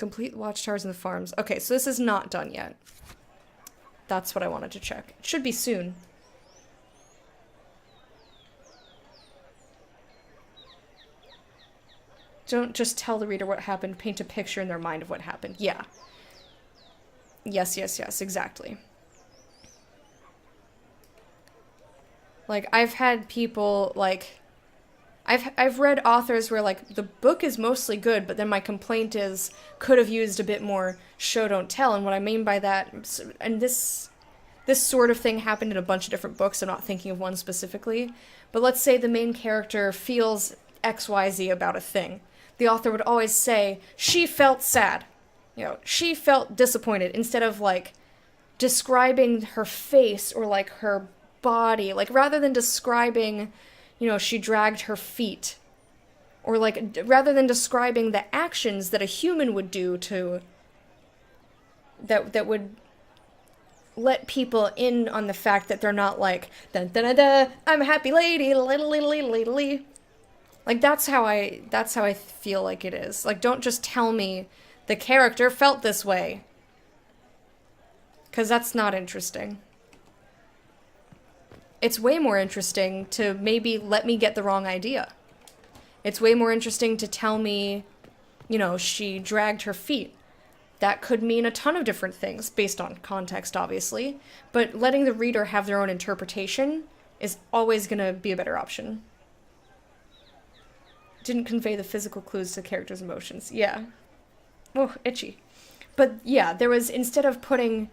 Complete watchtowers and the farms. Okay, so this is not done yet. That's what I wanted to check. It should be soon. Don't just tell the reader what happened, paint a picture in their mind of what happened. Yeah. Yes, yes, yes, exactly. Like, I've had people, like... I've read authors where, like, the book is mostly good, but then my complaint is, could have used a bit more show, don't tell, and what I mean by that... And this sort of thing happened in a bunch of different books, I'm not thinking of one specifically, but let's say the main character feels XYZ about a thing. The author would always say, she felt sad. You know, she felt disappointed, instead of, like, describing her face or, like, her body. Like, rather than describing, you know, she dragged her feet. Or, like, rather than describing the actions that a human would do to... That would let people in on the fact that they're not like, dun dun dun dun, I'm a happy lady, little. Like, that's how I feel like it is. Like, don't just tell me the character felt this way. 'Cause that's not interesting. It's way more interesting to maybe let me get the wrong idea. It's way more interesting to tell me, you know, she dragged her feet. That could mean a ton of different things, based on context, obviously. But letting the reader have their own interpretation is always going to be a better option. Didn't convey the physical clues to the character's emotions. Yeah. Oh, itchy. But yeah, there was, instead of putting...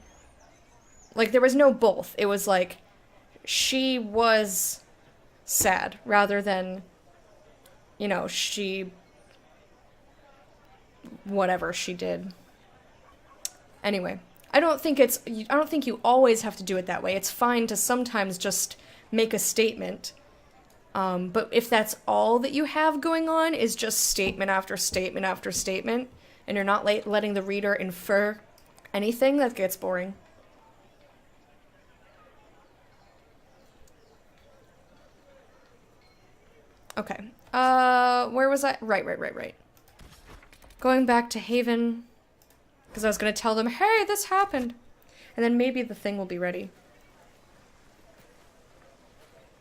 Like, there was no both. It was like, she was sad, rather than, you know, she... whatever she did. Anyway, I don't think you always have to do it that way. It's fine to sometimes just make a statement. But if that's all that you have going on, is just statement after statement after statement, and you're not letting the reader infer anything, that gets boring. Okay. Where was I? Right. Going back to Haven, because I was going to tell them, hey, this happened. And then maybe the thing will be ready.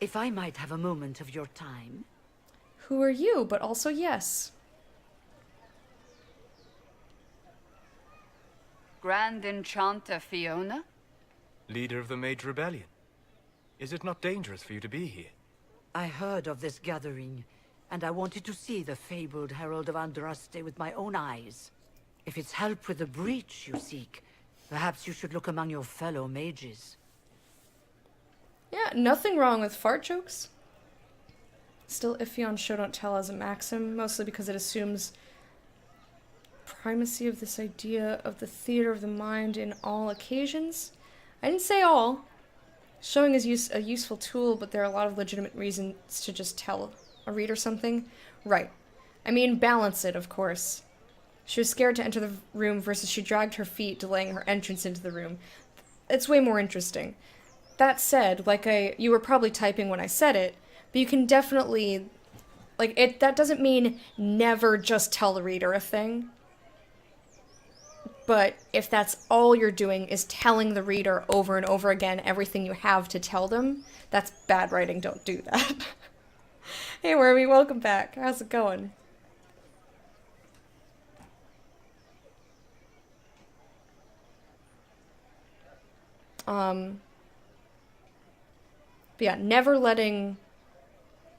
If I might have a moment of your time. Who are you? But also yes. Grand Enchanter Fiona? Leader of the Mage Rebellion. Is it not dangerous for you to be here? I heard of this gathering, and I wanted to see the fabled Herald of Andraste with my own eyes. If it's help with the breach you seek, perhaps you should look among your fellow mages. Yeah, nothing wrong with fart jokes. Still iffy on show don't tell as a maxim, mostly because it assumes primacy of this idea of the theater of the mind in all occasions. I didn't say all. Showing is a useful tool, but there are a lot of legitimate reasons to just tell a reader something. Right. I mean, balance it, of course. She was scared to enter the room versus she dragged her feet, delaying her entrance into the room. It's way more interesting. That said, you were probably typing when I said it, but you can definitely, that doesn't mean never just tell the reader a thing. But if that's all you're doing is telling the reader over and over again everything you have to tell them, that's bad writing, don't do that. Hey Wormy, welcome back. How's it going? But yeah,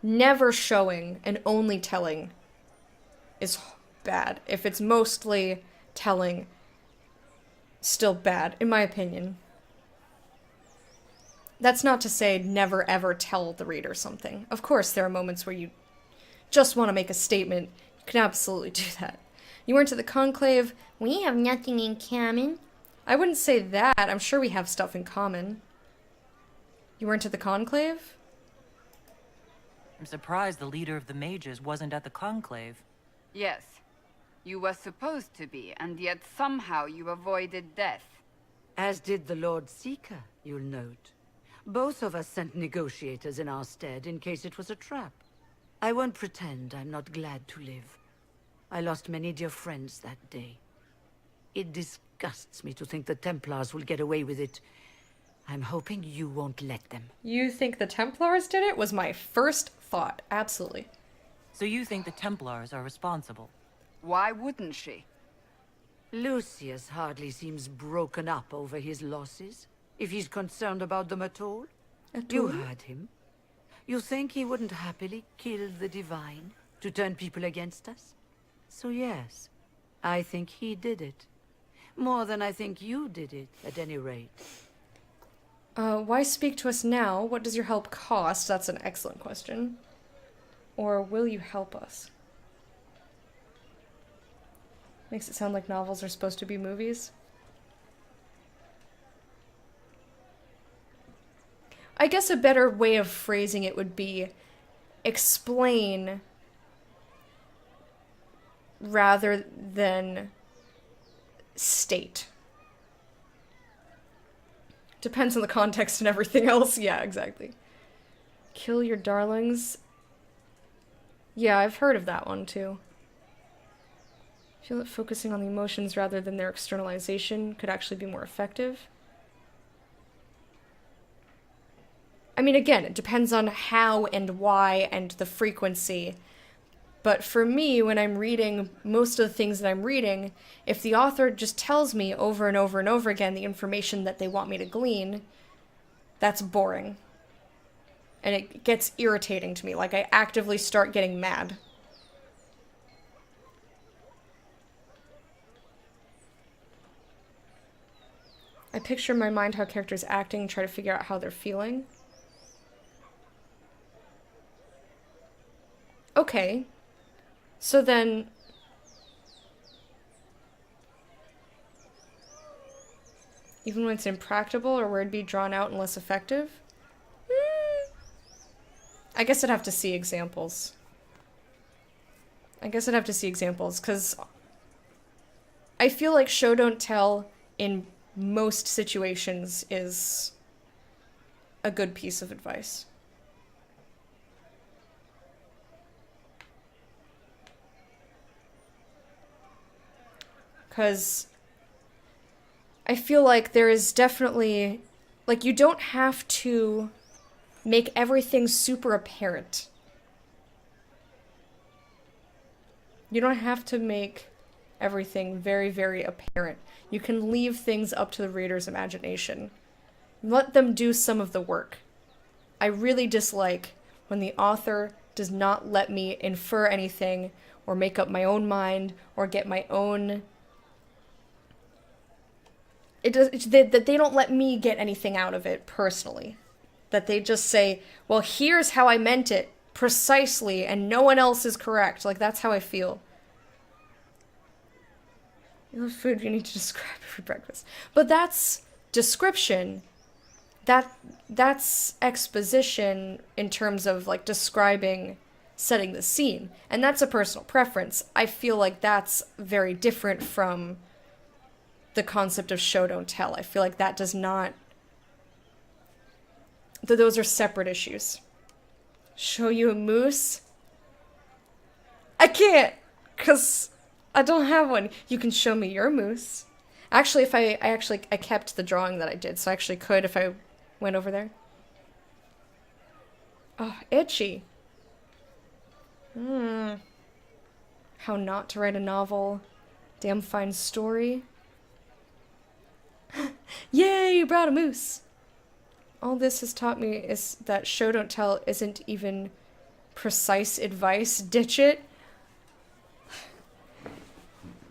never showing and only telling is bad. If it's mostly telling, still bad, in my opinion. That's not to say never ever tell the reader something. Of course, there are moments where you just want to make a statement. You can absolutely do that. You weren't to the Conclave. We have nothing in common. I wouldn't say that. I'm sure we have stuff in common. You weren't to the Conclave? I'm surprised the leader of the mages wasn't at the Conclave. Yes. You were supposed to be, and yet somehow you avoided death. As did the Lord Seeker, you'll note. Both of us sent negotiators in our stead in case it was a trap. I won't pretend I'm not glad to live. I lost many dear friends that day. It disgusts me to think the Templars will get away with it. I'm hoping you won't let them. You think the Templars did it? Was my first thought. Absolutely. So you think the Templars are responsible? Why wouldn't she? Lucius hardly seems broken up over his losses, if he's concerned about them at all. You heard him. You think he wouldn't happily kill the Divine to turn people against us? So yes, I think he did it. More than I think you did it, at any rate. Why speak to us now? What does your help cost? That's an excellent question. Or will you help us? Makes it sound like novels are supposed to be movies. I guess a better way of phrasing it would be explain rather than state. Depends on the context and everything else. Yeah, exactly. Kill your darlings. Yeah, I've heard of that one too. I feel that focusing on the emotions rather than their externalization could actually be more effective. I mean, again, it depends on how and why and the frequency. But for me, when I'm reading, most of the things that I'm reading, if the author just tells me over and over and over again the information that they want me to glean, that's boring. And it gets irritating to me. Like, I actively start getting mad. I picture in my mind how characters acting and try to figure out how they're feeling. Okay. So then... even when it's impractical or where it'd be drawn out and less effective? I guess I'd have to see examples. Because I feel like show don't tell in most situations is a good piece of advice. Because I feel like there is definitely, like, you don't have to make everything super apparent. You don't have to make everything very, very apparent. You can leave things up to the reader's imagination. Let them do some of the work. I really dislike when the author does not let me infer anything or make up my own mind or get my own... that they don't let me get anything out of it personally. That they just say, well, here's how I meant it precisely and no one else is correct. Like, that's how I feel. You love food you need to describe for breakfast. But that's description. That's exposition in terms of, like, describing, setting the scene. And that's a personal preference. I feel like that's very different from the concept of show don't tell. I feel like that does not... those are separate issues. Show you a moose? I can't, because I don't have one. You can show me your moose. Actually, if I kept the drawing that I did, so I actually could if I went over there. Oh, itchy. How not to write a novel. Damn fine story. Yay, you brought a moose. All this has taught me is that show don't tell isn't even precise advice. Ditch it.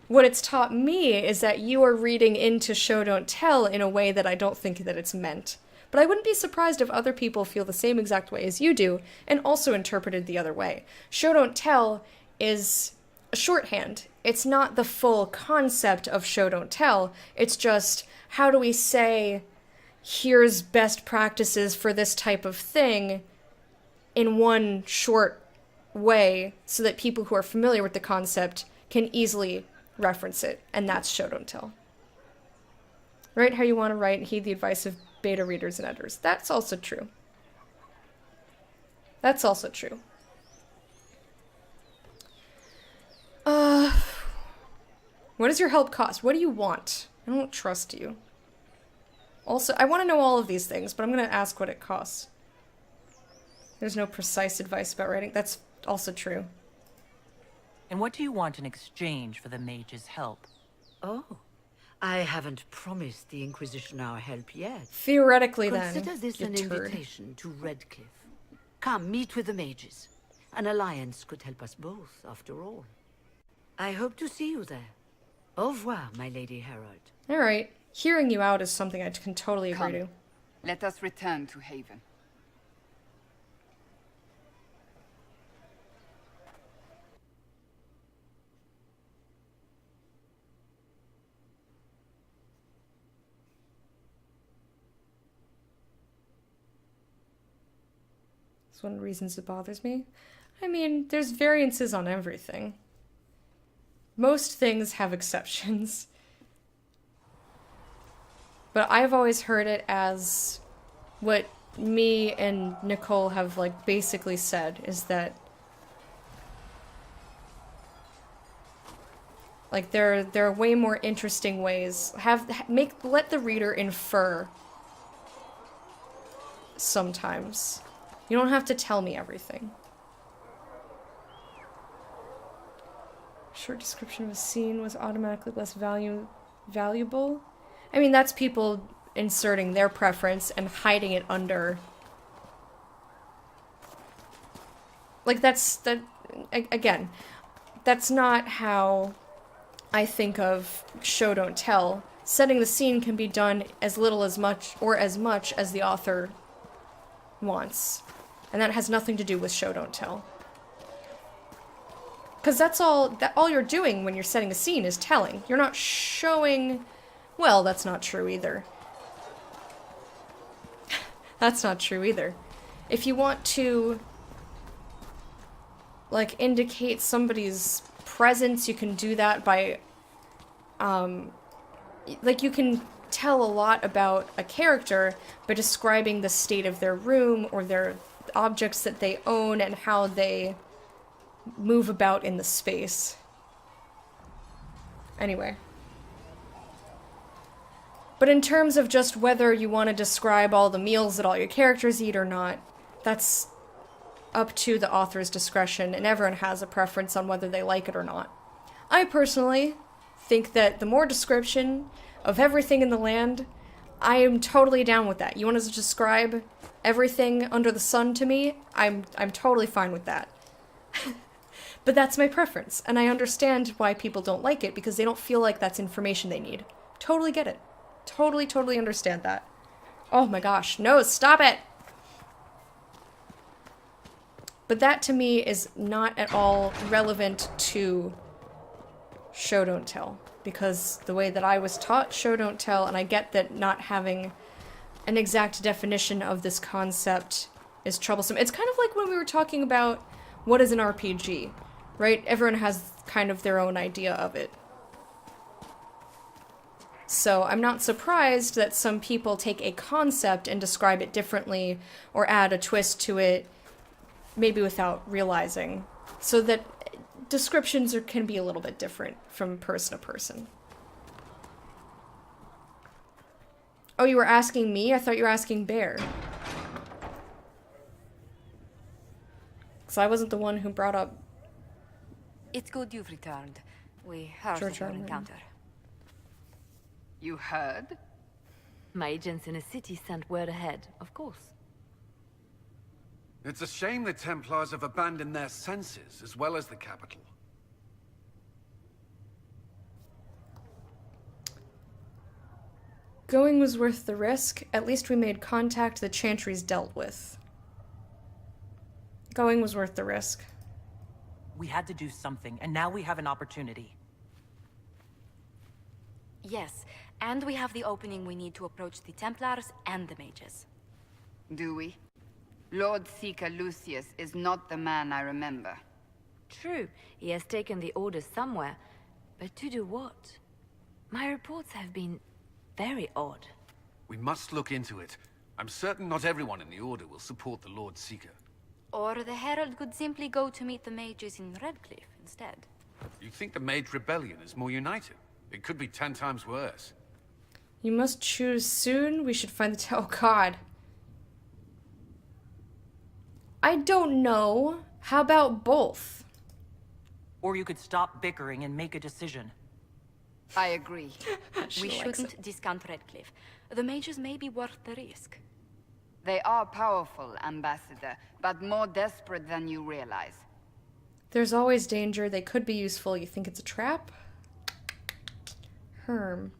What it's taught me is that you are reading into show don't tell in a way that I don't think that it's meant. But I wouldn't be surprised if other people feel the same exact way as you do and also interpreted the other way. Show don't tell is a shorthand. It's not the full concept of show don't tell. It's just, how do we say, here's best practices for this type of thing in one short way so that people who are familiar with the concept can easily reference it. And that's show don't tell. Write how you want to write and heed the advice of beta readers and editors. That's also true. That's also true. What does your help cost? What do you want? I don't trust you. Also, I want to know all of these things, but I'm going to ask what it costs. There's no precise advice about writing. That's also true. And what do you want in exchange for the mage's help? Oh, I haven't promised the Inquisition our help yet. Theoretically, then, consider this an invitation to Redcliffe. Come, meet with the mages. An alliance could help us both, after all. I hope to see you there. Au revoir, my Lady Herald. All right. Hearing you out is something I can totally agree to. Let us return to Haven. It's one of the reasons it bothers me. I mean, there's variances on everything. Most things have exceptions. But I've always heard it as what me and Nicole have, like, basically said, is that like there are way more interesting ways. Let the reader infer sometimes. You don't have to tell me everything. Short description of a scene was automatically less valuable. I mean, that's people inserting their preference and hiding it under. Like, again, that's not how I think of show don't tell. Setting the scene can be done as little as much as the author wants. And that has nothing to do with show don't tell. Because that's all you're doing when you're setting a scene is telling. You're not showing. Well, that's not true either. That's not true either. If you want to, like, indicate somebody's presence, you can do that by, like, you can tell a lot about a character by describing the state of their room or their objects that they own and how they move about in the space. Anyway. But in terms of just whether you want to describe all the meals that all your characters eat or not, that's up to the author's discretion, and everyone has a preference on whether they like it or not. I personally think that the more description of everything in the land, I am totally down with that. You want to describe everything under the sun to me? I'm totally fine with that. But that's my preference, and I understand why people don't like it, because they don't feel like that's information they need. Totally get it. Totally understand that. Oh my gosh, no, stop it! But that to me is not at all relevant to show don't tell, because the way that I was taught show don't tell, and I get that not having an exact definition of this concept is troublesome. It's kind of like when we were talking about what is an RPG, right? Everyone has kind of their own idea of it. So I'm not surprised that some people take a concept and describe it differently or add a twist to it, maybe without realizing, so that descriptions can be a little bit different from person to person. Oh, you were asking me? I thought you were asking Bear. Because I wasn't the one who brought up... It's good you've returned. We heard of your encounter. You heard? My agents in the city sent word ahead, of course. It's a shame the Templars have abandoned their senses, as well as the capital. Going was worth the risk. At least we made contact the Chantry's dealt with. Going was worth the risk. We had to do something, and now we have an opportunity. Yes, and we have the opening we need to approach the Templars and the mages. Do we? Lord Seeker Lucius is not the man I remember. True, he has taken the Order somewhere, but to do what? My reports have been very odd. We must look into it. I'm certain not everyone in the Order will support the Lord Seeker. Or the Herald could simply go to meet the mages in Redcliffe instead. You think the Mage Rebellion is more united? It could be 10 times worse. You must choose soon. We should find the oh god. I don't know. How about both? Or you could stop bickering and make a decision. I agree. We shouldn't discount Redcliffe. The mages may be worth the risk. They are powerful, Ambassador, but more desperate than you realize. There's always danger. They could be useful. You think it's a trap? Herm.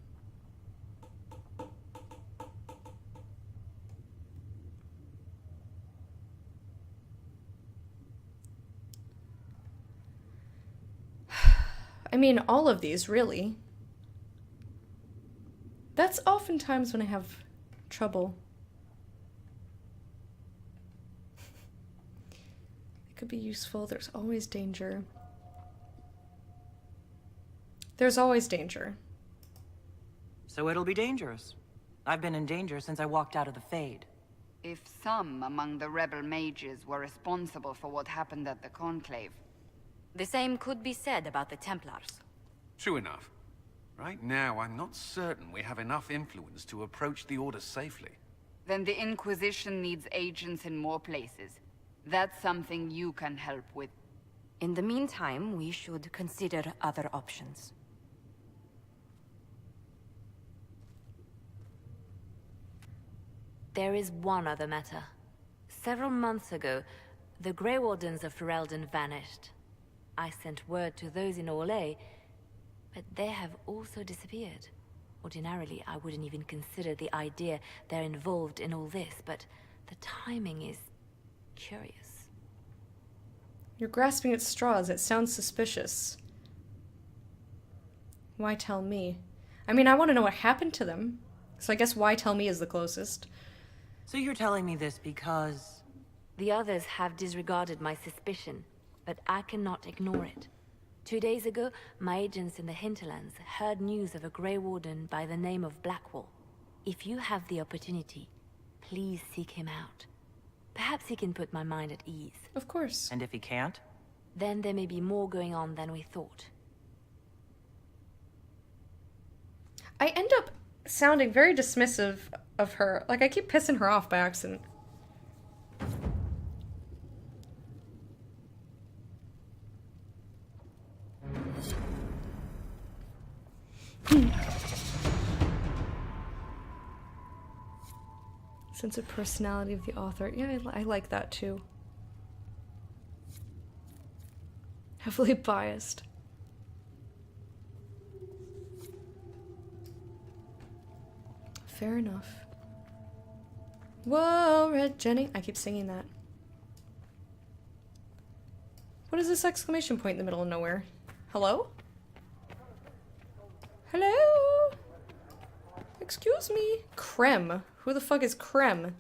I mean, all of these, really. That's oftentimes when I have trouble. It could be useful. There's always danger. There's always danger. So it'll be dangerous. I've been in danger since I walked out of the Fade. If some among the rebel mages were responsible for what happened at the Conclave. The same could be said about the Templars. True enough. Right now, I'm not certain we have enough influence to approach the Order safely. Then the Inquisition needs agents in more places. That's something you can help with. In the meantime, we should consider other options. There is one other matter. Several months ago, the Grey Wardens of Ferelden vanished. I sent word to those in Orlais, but they have also disappeared. Ordinarily, I wouldn't even consider the idea they're involved in all this, but the timing is curious. You're grasping at straws. It sounds suspicious. Why tell me? I mean, I want to know what happened to them. So I guess why tell me is the closest. So you're telling me this because... The others have disregarded my suspicion, but I cannot ignore it. 2 days ago, my agents in the hinterlands heard news of a Grey Warden by the name of Blackwall. If you have the opportunity, please seek him out. Perhaps he can put my mind at ease. Of course. And if he can't? Then there may be more going on than we thought. I end up sounding very dismissive of her. Like, I keep pissing her off by accident. Sense of personality of the author. Yeah, I like that too. Heavily biased. Fair enough. Whoa, Red Jenny. I keep singing that. What is this exclamation point in the middle of nowhere? Hello? Hello? Excuse me. Krem. Who the fuck is Krem?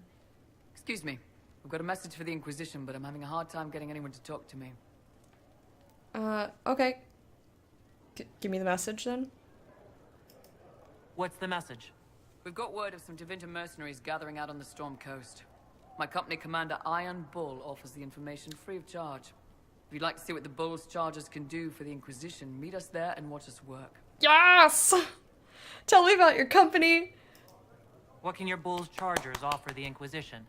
Excuse me. I've got a message for the Inquisition, but I'm having a hard time getting anyone to talk to me. Okay. Give me the message then. What's the message? We've got word of some Tevinter mercenaries gathering out on the Storm Coast. My company commander, Iron Bull, offers the information free of charge. If you'd like to see what the Bull's charges can do for the Inquisition, meet us there and watch us work. Yes! Tell me about your company. What can your Bull's Chargers offer the Inquisition?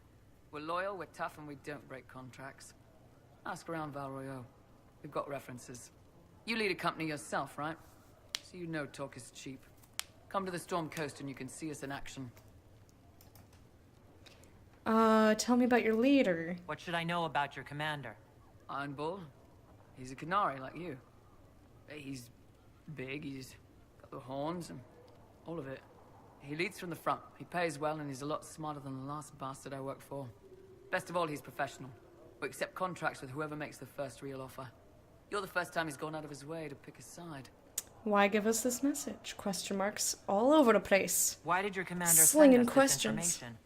We're loyal, we're tough, and we don't break contracts. Ask around Val Royeaux. We've got references. You lead a company yourself, right? So you know talk is cheap. Come to the Storm Coast and you can see us in action. Tell me about your leader. What should I know about your commander? Iron Bull. He's a Canary like you. He's big, he's got the horns and all of it. He leads from the front. He pays well and he's a lot smarter than the last bastard I worked for. Best of all, he's professional. We accept contracts with whoever makes the first real offer. You're the first time he's gone out of his way to pick a side. Why give us this message? Question marks all over the place. Why did your commander Slinging send us questions. this information?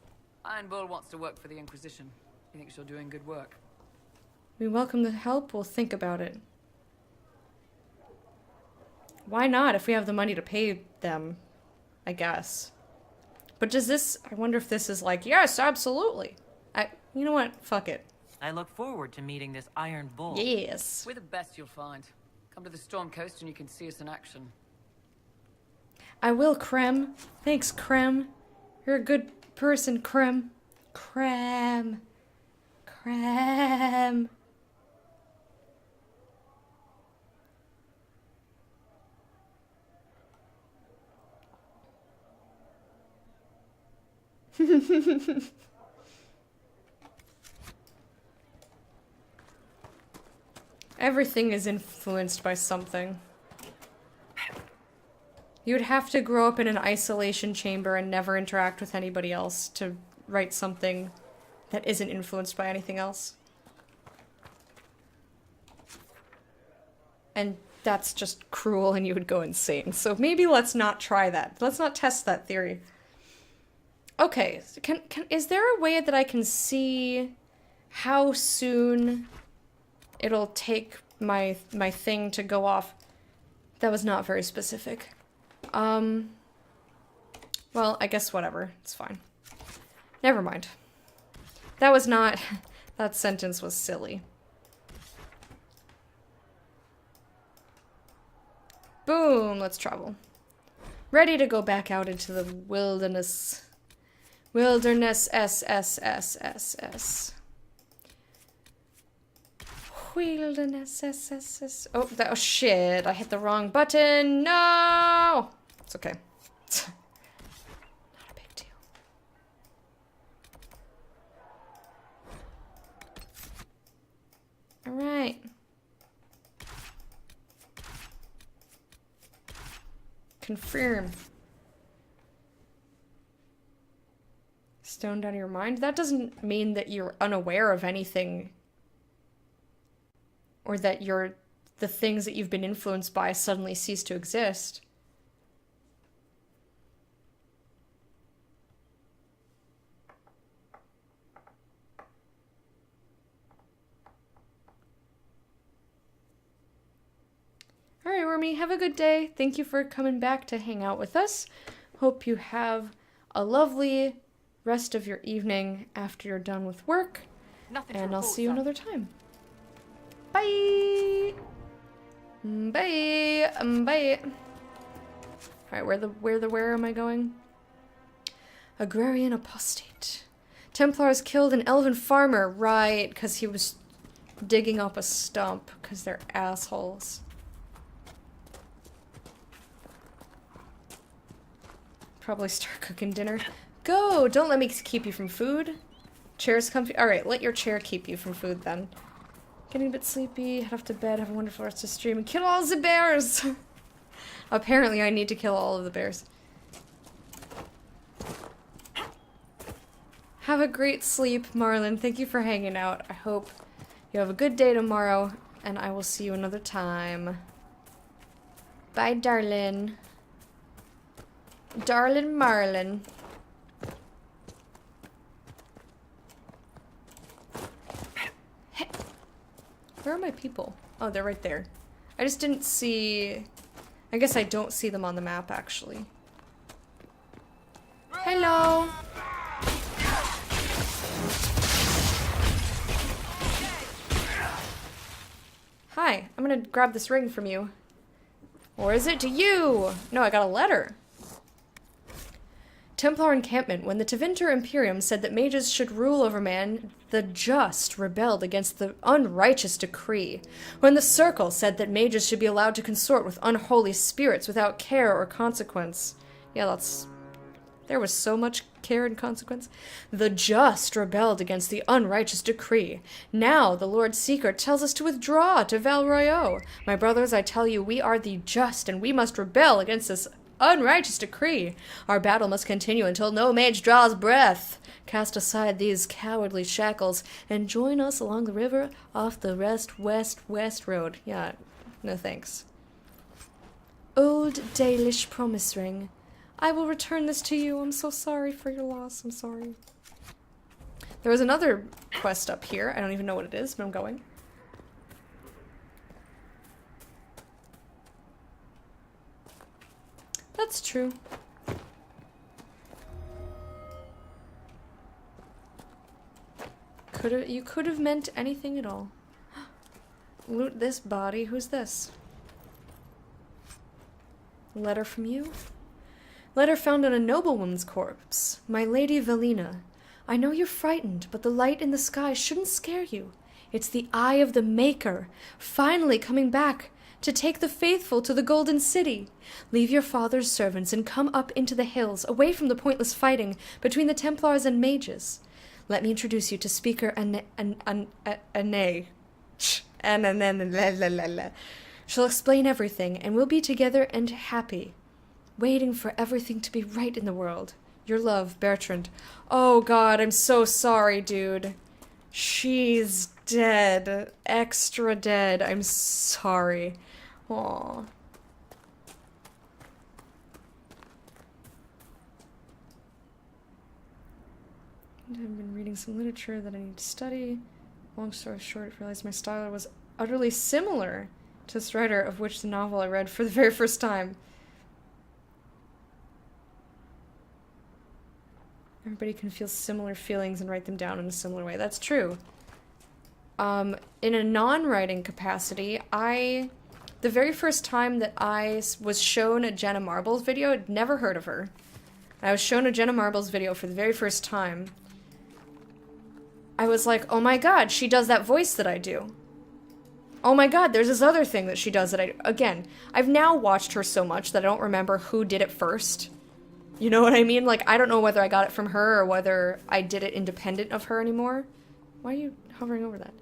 Iron Bull wants to work for the Inquisition. He thinks you're doing good work. We welcome the help. We'll think about it. Why not if we have the money to pay them? I guess. But does this... I wonder if this is like, yes, absolutely. You know what? Fuck it. I look forward to meeting this Iron Bull. Yes. We're the best you'll find. Come to the Storm Coast and you can see us in action. I will, Krem. Thanks, Krem. You're a good person, Krem. Krem. Krem. Everything is influenced by something. You would have to grow up in an isolation chamber and never interact with anybody else to write something that isn't influenced by anything else. And that's just cruel and you would go insane. So maybe let's not try that. Let's not test that theory. Okay, is there a way that I can see how soon it'll take my thing to go off? That was not very specific. Well, I guess whatever. It's fine. Never mind. That was not... That sentence was silly. Boom! Let's travel. Ready to go back out into the wilderness. Wilderness SSSSS. Wilderness SSS. Oh, oh shit. I hit the wrong button. No! It's okay. Not a big deal. Alright. Confirm. Stoned out of your mind? That doesn't mean that you're unaware of anything. Or that the things that you've been influenced by suddenly cease to exist. Alright, Wormy, have a good day. Thank you for coming back to hang out with us. Hope you have a lovely rest of your evening after you're done with work. And I'll see you another time. Bye! Bye! Bye! Alright, where am I going? Agrarian apostate. Templars killed an elven farmer. Right, because he was digging up a stump, because they're assholes. Probably start cooking dinner. Go! Don't let me keep you from food. Chair's comfy. Alright, let your chair keep you from food then. Getting a bit sleepy, head off to bed, have a wonderful rest of stream, and kill all the bears! Apparently I need to kill all of the bears. Have a great sleep, Marlon. Thank you for hanging out. I hope you have a good day tomorrow, and I will see you another time. Bye, darling. Darling Marlon. Where are my people? Oh, they're right there. I just didn't see... I guess I don't see them on the map, actually. Hello! Hi, I'm gonna grab this ring from you. Or is it to you? No, I got a letter. Templar encampment. When the Tevinter Imperium said that mages should rule over man, the just rebelled against the unrighteous decree. When the Circle said that mages should be allowed to consort with unholy spirits without care or consequence. Yeah, that's... There was so much care and consequence. The just rebelled against the unrighteous decree. Now the Lord Seeker tells us to withdraw to Val Royeaux. My brothers, I tell you, we are the just, and we must rebel against this unrighteous decree. Our battle must continue until no mage draws breath. Cast aside these cowardly shackles and join us along the river off the west road. Yeah, no thanks. Old Dalish promise ring. I will return this to you. I'm so sorry for your loss. I'm sorry. There was another quest up here. I don't even know what it is, but I'm going. That's true. You could have meant anything at all. Loot this body. Who's this? Letter from you? Letter found on a noblewoman's corpse. My Lady Velina. I know you're frightened, but the light in the sky shouldn't scare you. It's the eye of the Maker, finally coming back to take the faithful to the Golden City. Leave your father's servants and come up into the hills, away from the pointless fighting between the Templars and mages. Let me introduce you to Speaker Anne. She'll explain everything, and we'll be together and happy, waiting for everything to be right in the world. Your love, Bertrand. Oh god, I'm so sorry, dude. She's dead. Extra dead. I'm sorry. Aww. I've been reading some literature that I need to study. Long story short, I realized my style was utterly similar to this writer, of which the novel I read for the very first time. Everybody can feel similar feelings and write them down in a similar way. That's true. In a non-writing capacity, the very first time that I was shown a Jenna Marbles video, I'd never heard of her. I was shown a Jenna Marbles video for the very first time. I was like, oh my god, she does that voice that I do. Oh my god, there's this other thing that she does that again, I've now watched her so much that I don't remember who did it first. You know what I mean? Like, I don't know whether I got it from her or whether I did it independent of her anymore. Why are you hovering over that?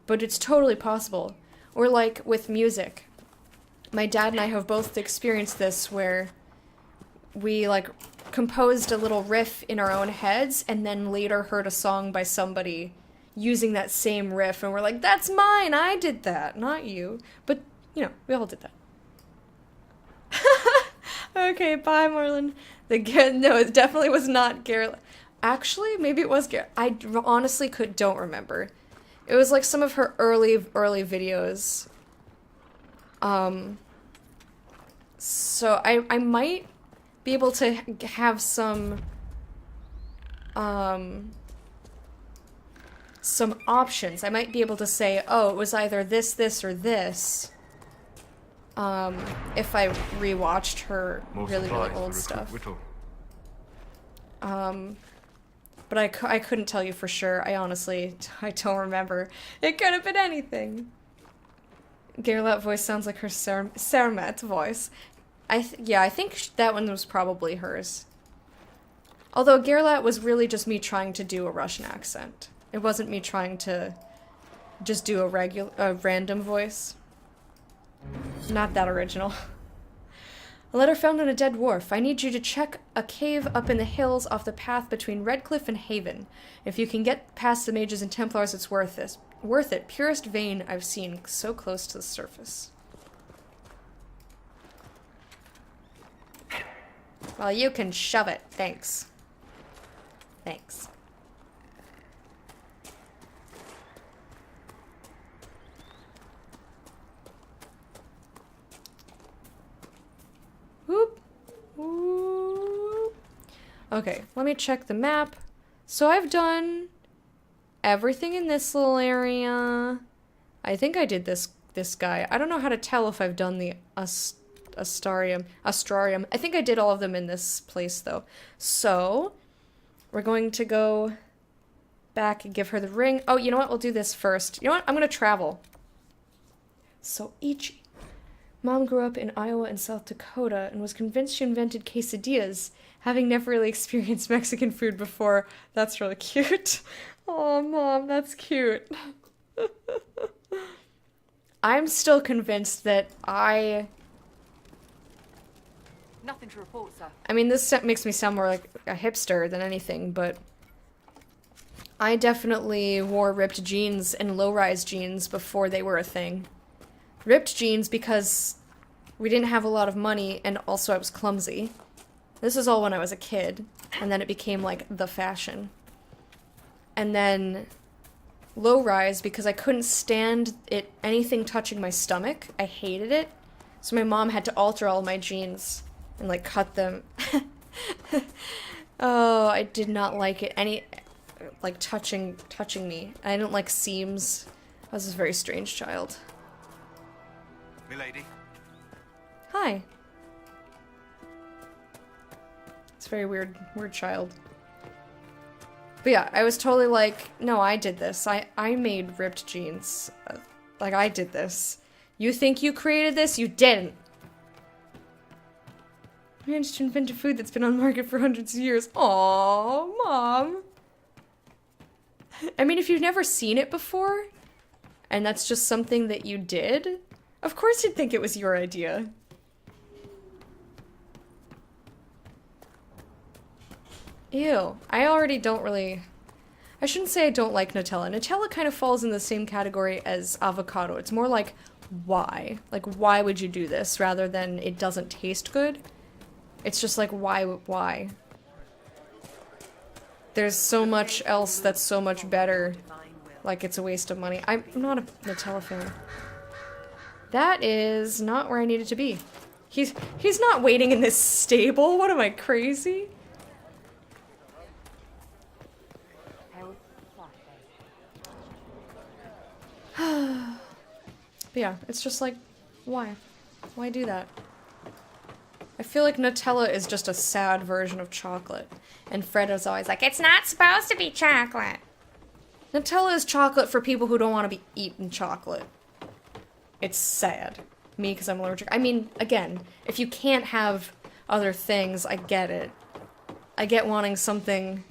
But it's totally possible. Or like with music. My dad and I have both experienced this where we like composed a little riff in our own heads and then later heard a song by somebody using that same riff and we're like, that's mine, I did that, not you. But, you know, we all did that. Okay, bye, Marlon. No, it definitely was not Garrett. Actually, maybe it was Garrett. I honestly don't remember. It was like some of her early videos. So I might be able to have some options. I might be able to say, oh, it was either this, or this. If I rewatched her really old stuff. But I couldn't tell you for sure. I don't remember. It could have been anything. Gerlat voice sounds like her Sermet voice. I think that one was probably hers. Although Gerlat was really just me trying to do a Russian accent. It wasn't me trying to just do a random voice. Not that original. A letter found on a dead wharf. I need you to check a cave up in the hills off the path between Redcliffe and Haven. If you can get past the mages and Templars, it's worth it. Purest vein I've seen, so close to the surface. Well, you can shove it. Thanks. Thanks. Whoop. Whoop. Okay, let me check the map. So I've done everything in this little area. I think I did this guy. I don't know how to tell if I've done the Astrarium. I think I did all of them in this place, though. So, we're going to go back and give her the ring. Oh, you know what? We'll do this first. You know what? I'm going to travel. So, Ichi. Mom grew up in Iowa and South Dakota and was convinced she invented quesadillas, having never really experienced Mexican food before. That's really cute. Oh, Mom, that's cute. I'm still convinced that Nothing to report, sir. I mean, this makes me sound more like a hipster than anything, but I definitely wore ripped jeans and low-rise jeans before they were a thing. Ripped jeans because we didn't have a lot of money, and also I was clumsy. This was all when I was a kid, and then it became, like, the fashion. And then low-rise because I couldn't stand anything touching my stomach. I hated it. So my mom had to alter all my jeans and, like, cut them. Oh, I did not like it. Like, touching me. I didn't like seams. I was a very strange child. Milady? Hi. Very weird child. But yeah, I was totally like, no, I did this. I made ripped jeans. Like, I did this. You think you created this? You didn't. I managed to invent a food that's been on the market for hundreds of years. Aww, Mom. I mean, if you've never seen it before, and that's just something that you did, of course you'd think it was your idea. Ew. I already don't really... I shouldn't say I don't like Nutella. Nutella kind of falls in the same category as avocado. It's more like, why? Like, why would you do this, rather than it doesn't taste good? It's just like, why? There's so much else that's so much better. Like, it's a waste of money. I'm not a Nutella fan. That is not where I needed to be. He's not waiting in this stable. What am I, crazy? But yeah, it's just like, why? Why do that? I feel like Nutella is just a sad version of chocolate. And Fred is always like, it's not supposed to be chocolate. Nutella is chocolate for people who don't want to be eating chocolate. It's sad. Me, because I'm allergic. I mean, again, if you can't have other things, I get it. I get wanting something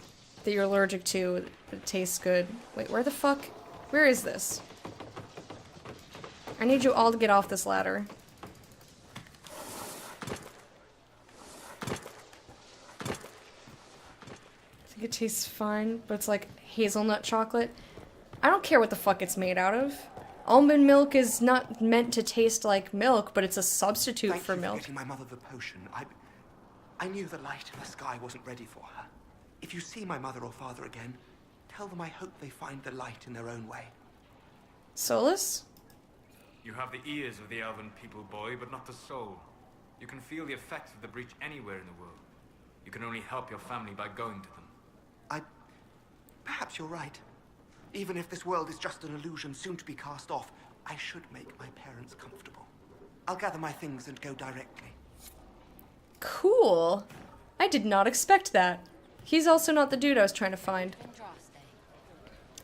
that you're allergic to that tastes good. Wait, where the fuck? Where is this? I need you all to get off this ladder. I think it tastes fine, but it's like hazelnut chocolate. I don't care what the fuck it's made out of. Almond milk is not meant to taste like milk, but it's a substitute for milk. Getting my mother the potion. I knew the light in the sky wasn't ready for her. If you see my mother or father again, tell them I hope they find the light in their own way. Solus? You have the ears of the elven people, boy, but not the soul. You can feel the effects of the breach anywhere in the world. You can only help your family by going to them. Perhaps you're right. Even if this world is just an illusion soon to be cast off, I should make my parents comfortable. I'll gather my things and go directly. Cool. I did not expect that. He's also not the dude I was trying to find.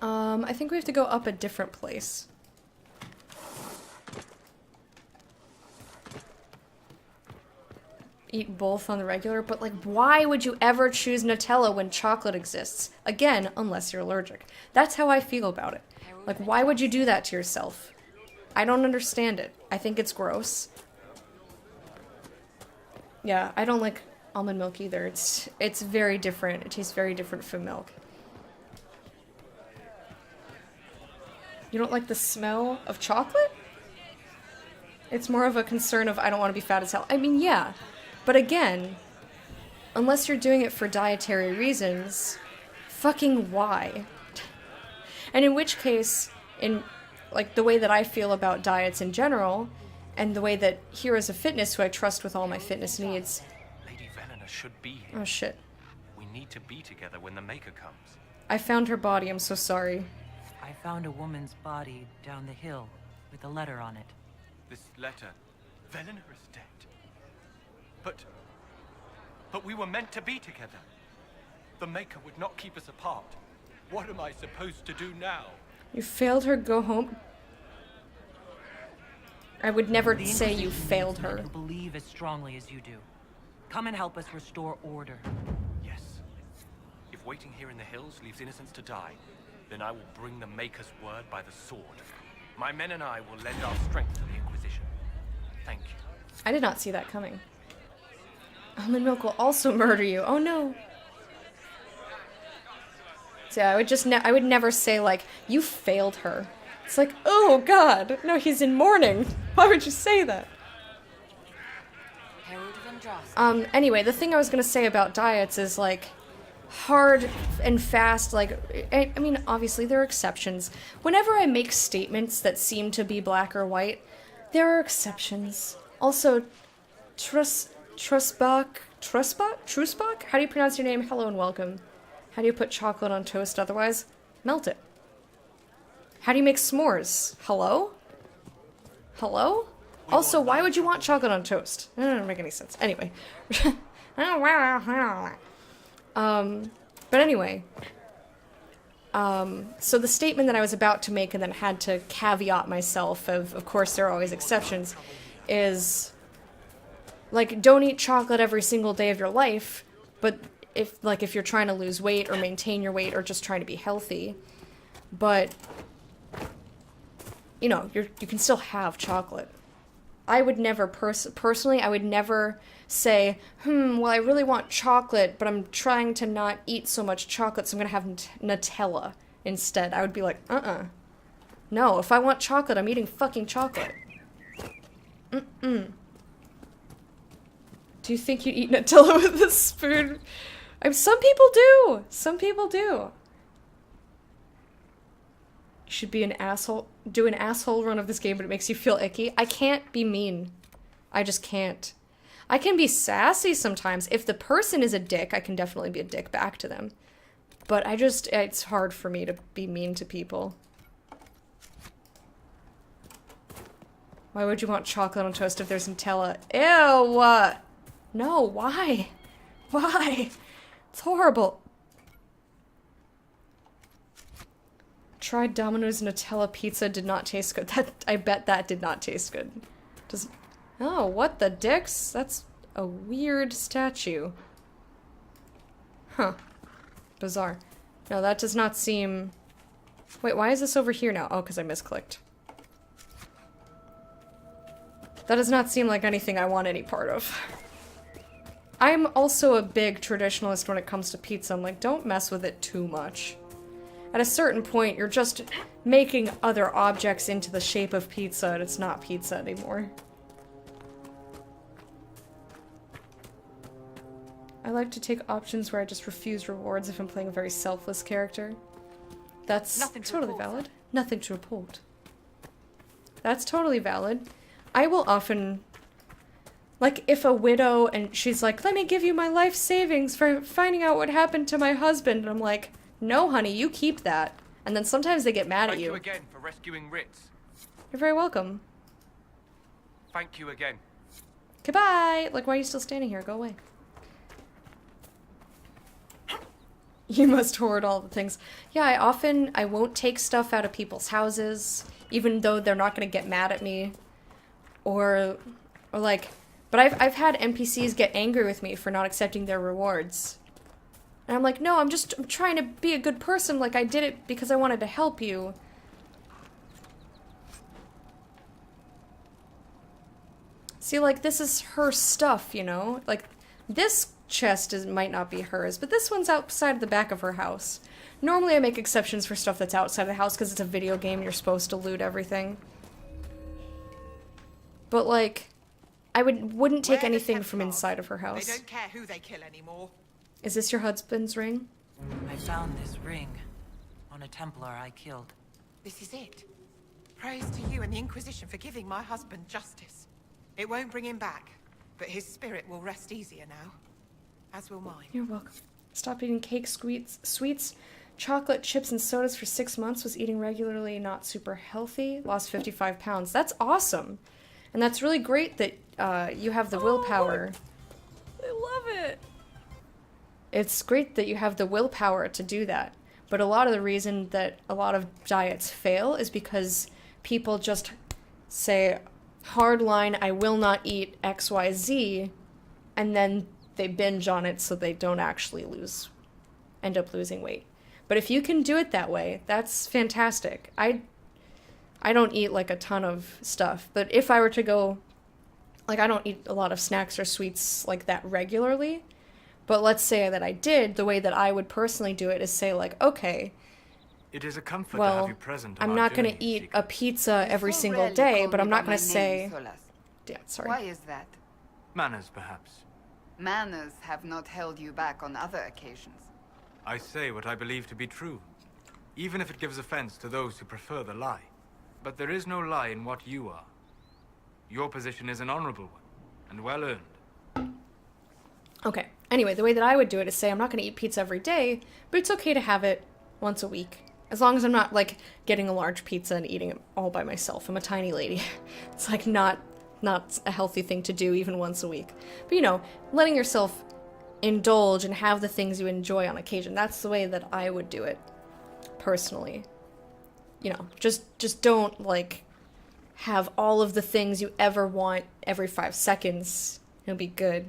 I think we have to go up a different place. Eat both on the regular, but like, why would you ever choose Nutella when chocolate exists? Again, unless you're allergic. That's how I feel about it. Like, why would you do that to yourself? I don't understand it. I think it's gross. Yeah, I don't like almond milk either. It's very different. It tastes very different from milk. You don't like the smell of chocolate? It's more of a concern of I don't want to be fat as hell. I mean, yeah. But again, unless you're doing it for dietary reasons, fucking why? And in which case, in like the way that I feel about diets in general, and the way that Heroes of Fitness, who I trust with all my fitness needs... Lady Velena should be here. Oh shit. We need to be together when the Maker comes. I found her body, I'm so sorry. I found a woman's body down the hill with a letter on it. This letter... Velena is dead. But we were meant to be together. The Maker would not keep us apart. What am I supposed to do now? You failed her, go home. I would never say you failed her. Who believe as strongly as you do. Come and help us restore order. Yes. If waiting here in the hills leaves innocents to die, then I will bring the Maker's word by the sword. My men and I will lend our strength to the Inquisition. Thank you. I did not see that coming. Almond milk will also murder you. Oh no. So yeah, I would never say like, you failed her. It's like, oh god, no, he's in mourning. Why would you say that? Anyway, the thing I was gonna say about diets is like, hard and fast, like, I mean, obviously there are exceptions. Whenever I make statements that seem to be black or white, there are exceptions. Also, Trusbach? How do you pronounce your name? Hello and welcome. How do you put chocolate on toast otherwise? Melt it. How do you make s'mores? Hello? Hello? Also, why would you want chocolate on toast? That doesn't make any sense. Anyway. But anyway, so the statement that I was about to make and then had to caveat myself, of course there are always exceptions, is, like, don't eat chocolate every single day of your life, but if you're trying to lose weight or maintain your weight or just trying to be healthy, but, you know, you can still have chocolate. I would never, personally, I would never say, well, I really want chocolate, but I'm trying to not eat so much chocolate, so I'm gonna have Nutella instead. I would be like, no, if I want chocolate, I'm eating fucking chocolate. Do you think you'd eat Nutella with a spoon? Some people do. Some people do. You should be an asshole. Do an asshole run of this game, but it makes you feel icky. I can't be mean. I just can't. I can be sassy sometimes. If the person is a dick, I can definitely be a dick back to them. But it's hard for me to be mean to people. Why would you want chocolate on toast if there's Nutella? Ew! No, why? Why? It's horrible. Tried Domino's Nutella pizza, did not taste good. I bet that did not taste good. Oh, what the dicks? That's a weird statue. Huh. Bizarre. No, that does not seem... Wait, why is this over here now? Oh, because I misclicked. That does not seem like anything I want any part of. I'm also a big traditionalist when it comes to pizza. I'm like, don't mess with it too much. At a certain point, you're just making other objects into the shape of pizza, and it's not pizza anymore. I like to take options where I just refuse rewards if I'm playing a very selfless character. That's totally valid. Nothing to report. That's totally valid. I will often... Like, if a widow and she's like, let me give you my life savings for finding out what happened to my husband. And I'm like, no, honey, you keep that. And then sometimes they get mad at you. Thank you again for rescuing Ritz. You're very welcome. Thank you again. Goodbye! Like, why are you still standing here? Go away. You must hoard all the things. Yeah, I won't take stuff out of people's houses, even though they're not gonna get mad at me. Or like... But I've had NPCs get angry with me for not accepting their rewards. And I'm like, no, I'm trying to be a good person. Like, I did it because I wanted to help you. See, like, this is her stuff, you know? Like, this chest might not be hers, but this one's outside of the back of her house. Normally I make exceptions for stuff that's outside of the house because it's a video game and you're supposed to loot everything. But, like... I wouldn't take anything from inside of her house. They don't care who they kill anymore. Is this your husband's ring? I found this ring on a Templar I killed. This is it. Praise to you and the Inquisition for giving my husband justice. It won't bring him back, but his spirit will rest easier now. As will mine. You're welcome. Stopped eating cake, sweets, chocolate, chips, and sodas for 6 months. Was eating regularly, not super healthy. Lost 55 pounds. That's awesome. And that's really great that you have the willpower. I love it. It's great that you have the willpower to do that. But a lot of the reason that a lot of diets fail is because people just say, hard line, I will not eat XYZ, and then they binge on it so they don't actually end up losing weight. But if you can do it that way, that's fantastic. I don't eat like a ton of stuff, but if I were to go, like I don't eat a lot of snacks or sweets like that regularly, but let's say that I did, the way that I would personally do it is say like, okay, it is a comfort well, to have you present. I'm not going to eat a pizza every single day, but I'm not going to say, yeah, sorry. Why is that? Manners, perhaps. Manners have not held you back on other occasions. I say what I believe to be true, even if it gives offense to those who prefer the lie. But there is no lie in what you are. Your position is an honorable one, and well earned. Okay, anyway, the way that I would do it is say I'm not going to eat pizza every day, but it's okay to have it once a week. As long as I'm not, like, getting a large pizza and eating it all by myself. I'm a tiny lady. It's, like, not a healthy thing to do even once a week. But, you know, letting yourself indulge and have the things you enjoy on occasion. That's the way that I would do it, personally. You know, just don't, like, have all of the things you ever want every 5 seconds. It'll be good.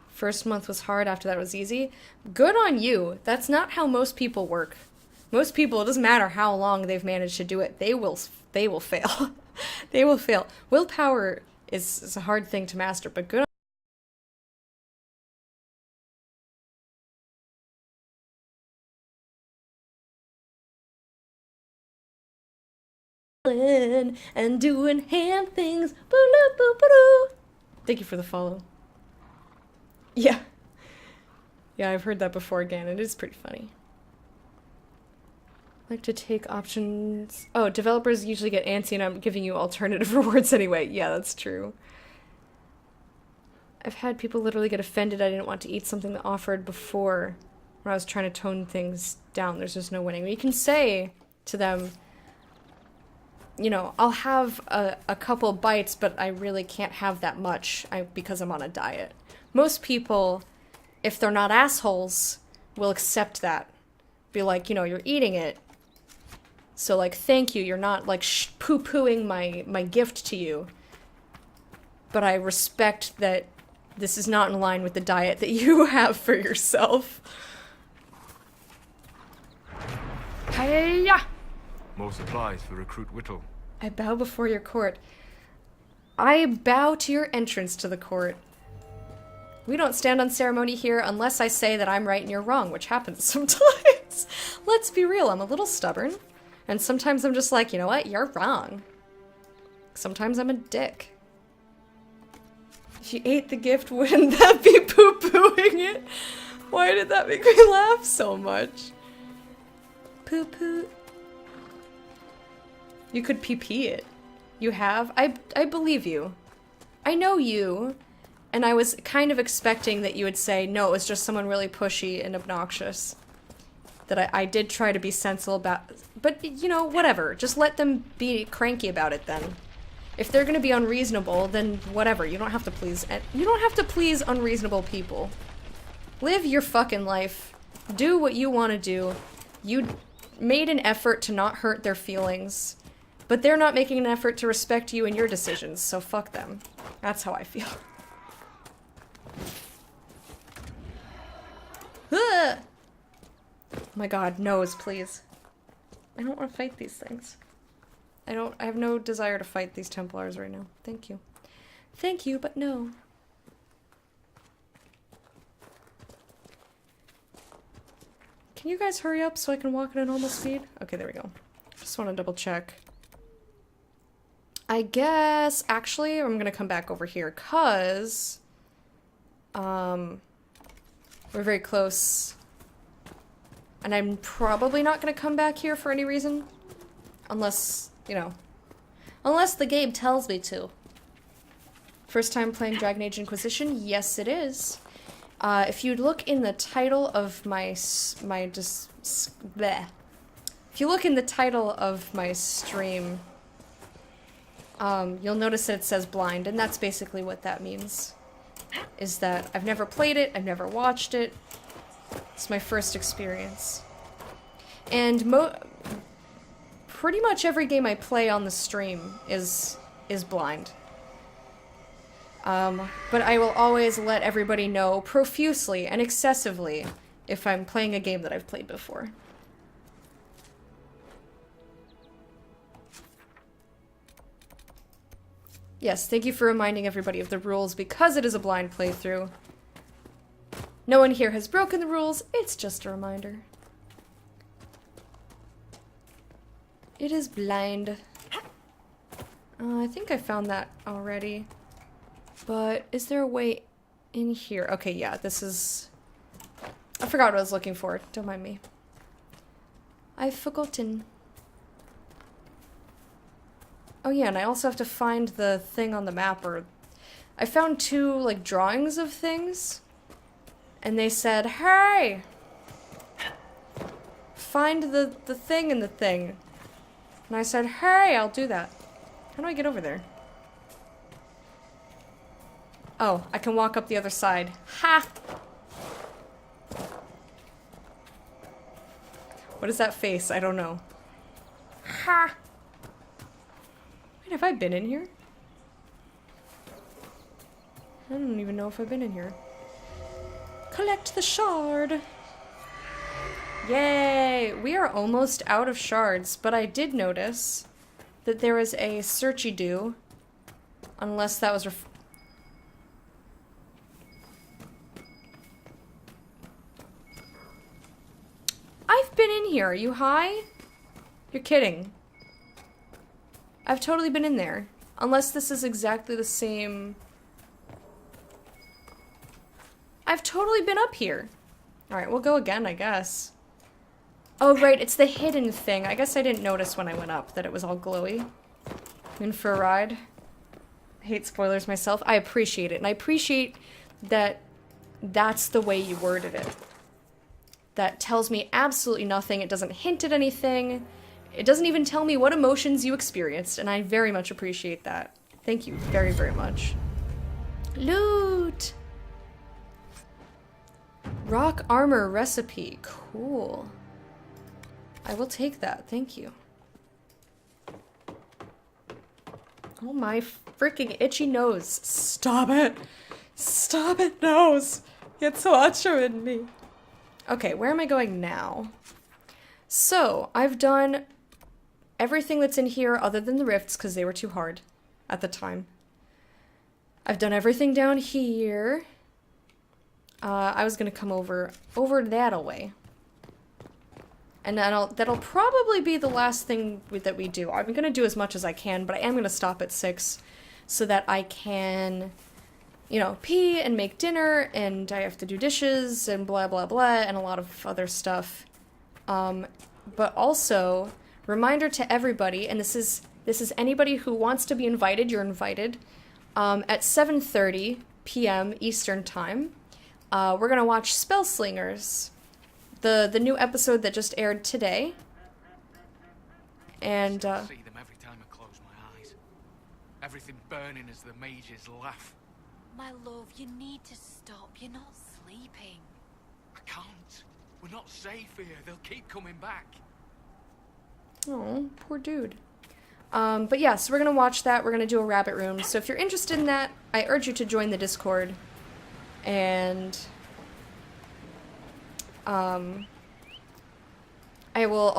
First month was hard, after that was easy. Good on you. That's not how most people work. Most people, it doesn't matter how long they've managed to do it, they will fail. They will fail. Willpower is a hard thing to master, but good on and doing hand things. Boo-loo-boo-boo-doo. Thank you for the follow. Yeah. Yeah, I've heard that before again. It is pretty funny. Like to take options. Oh, developers usually get antsy and I'm giving you alternative rewards anyway. Yeah, that's true. I've had people literally get offended I didn't want to eat something that offered before when I was trying to tone things down. There's just no winning. You can say to them, you know, I'll have a couple bites, but I really can't have that much because I'm on a diet. Most people, if they're not assholes, will accept that. Be like, you know, you're eating it. So, like, thank you. You're not, like, poo-pooing my gift to you. But I respect that this is not in line with the diet that you have for yourself. Hiya! More supplies for Recruit Whittle. I bow before your court. I bow to your entrance to the court. We don't stand on ceremony here unless I say that I'm right and you're wrong, which happens sometimes. Let's be real, I'm a little stubborn. And sometimes I'm just like, you know what, you're wrong. Sometimes I'm a dick. If you ate the gift, wouldn't that be poo-pooing it? Why did that make me laugh so much? Poo-poo. You could pee-pee it. You have? I believe you. I know you. And I was kind of expecting that you would say, no, it was just someone really pushy and obnoxious. That I did try to be sensible about, but, you know, whatever. Just let them be cranky about it then. If they're gonna be unreasonable, then whatever. You don't have to please unreasonable people. Live your fucking life. Do what you want to do. You made an effort to not hurt their feelings. But they're not making an effort to respect you and your decisions, so fuck them. That's how I feel. Oh my god, nose, please. I don't want to fight these things. I have no desire to fight these Templars right now. Thank you. Thank you, but no. Can you guys hurry up so I can walk at a normal speed? Okay, there we go. Just want to double check. I guess, actually, I'm gonna come back over here, cause, we're very close. And I'm probably not gonna come back here for any reason. Unless, you know, unless the game tells me to. First time playing Dragon Age Inquisition? Yes, it is. If you look in the title of if you look in the title of my stream, you'll notice that it says blind, and that's basically what that means. Is that I've never played it, I've never watched it. It's my first experience. And pretty much every game I play on the stream is blind. But I will always let everybody know profusely and excessively if I'm playing a game that I've played before. Yes, thank you for reminding everybody of the rules because it is a blind playthrough. No one here has broken the rules, it's just a reminder. It is blind. I think I found that already. But is there a way in here? Okay, yeah, this is... I forgot what I was looking for. Don't mind me. I've forgotten. Oh yeah, and I also have to find the thing on the map, or... I found 2, like, drawings of things. And they said, hey! Find the thing in the thing. And I said, hey, I'll do that. How do I get over there? Oh, I can walk up the other side. Ha! What is that face? I don't know. Ha! Wait, have I been in here? I don't even know if I've been in here. Collect the shard! Yay! We are almost out of shards, but I did notice that there is a searchy-do. Unless that was I've been in here. Are you high? You're kidding. I've totally been in there. Unless this is exactly the same... I've totally been up here. Alright, we'll go again, I guess. Oh, right, it's the hidden thing. I guess I didn't notice when I went up that it was all glowy. In for a ride. I hate spoilers myself. I appreciate it. And I appreciate that that's the way you worded it. That tells me absolutely nothing. It doesn't hint at anything. It doesn't even tell me what emotions you experienced, and I very much appreciate that. Thank you very, very much. Loot! Rock armor recipe. Cool. I will take that. Thank you. Oh my freaking itchy nose. Stop it! Stop it, nose! It's torturing me. Okay, where am I going now? So, I've done everything that's in here other than the rifts, because they were too hard at the time. I've done everything down here. I was gonna come over that way. And that'll probably be the last thing that we do. I'm gonna do as much as I can, but I am gonna stop at 6 so that I can, you know, pee and make dinner, and I have to do dishes and blah blah blah and a lot of other stuff. But also, reminder to everybody, and this is anybody who wants to be invited, you're invited. At 7:30 p.m. Eastern Time, we're gonna watch Spellslingers, the new episode that just aired today. And I see them every time I close my eyes. Everything burning as the mages laugh. My love, you need to stop. You're not sleeping. I can't. We're not safe here. They'll keep coming back. Oh, poor dude. But yeah, so we're gonna watch that. We're gonna do a rabbit room. So if you're interested in that, I urge you to join the Discord. And I'll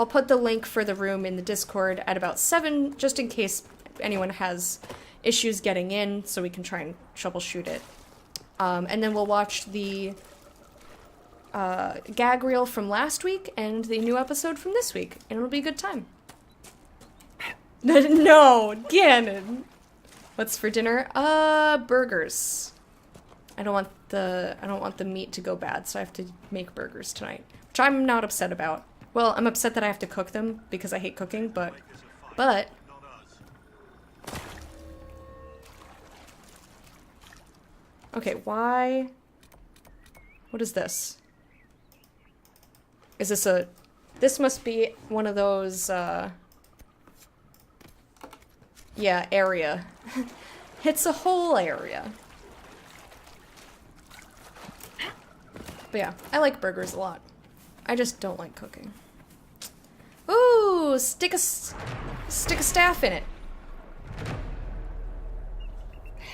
put the link for the room in the Discord at about 7, just in case anyone has issues getting in, so we can try and troubleshoot it. And then we'll watch the gag reel from last week and the new episode from this week, and it'll be a good time. No, Gannon. What's for dinner? Burgers. I don't want the meat to go bad, so I have to make burgers tonight, which I'm not upset about. Well, I'm upset that I have to cook them because I hate cooking, but okay, why? What is this? Is this this must be one of those, yeah, area. It's a whole area. But yeah, I like burgers a lot. I just don't like cooking. Ooh, stick a staff in it.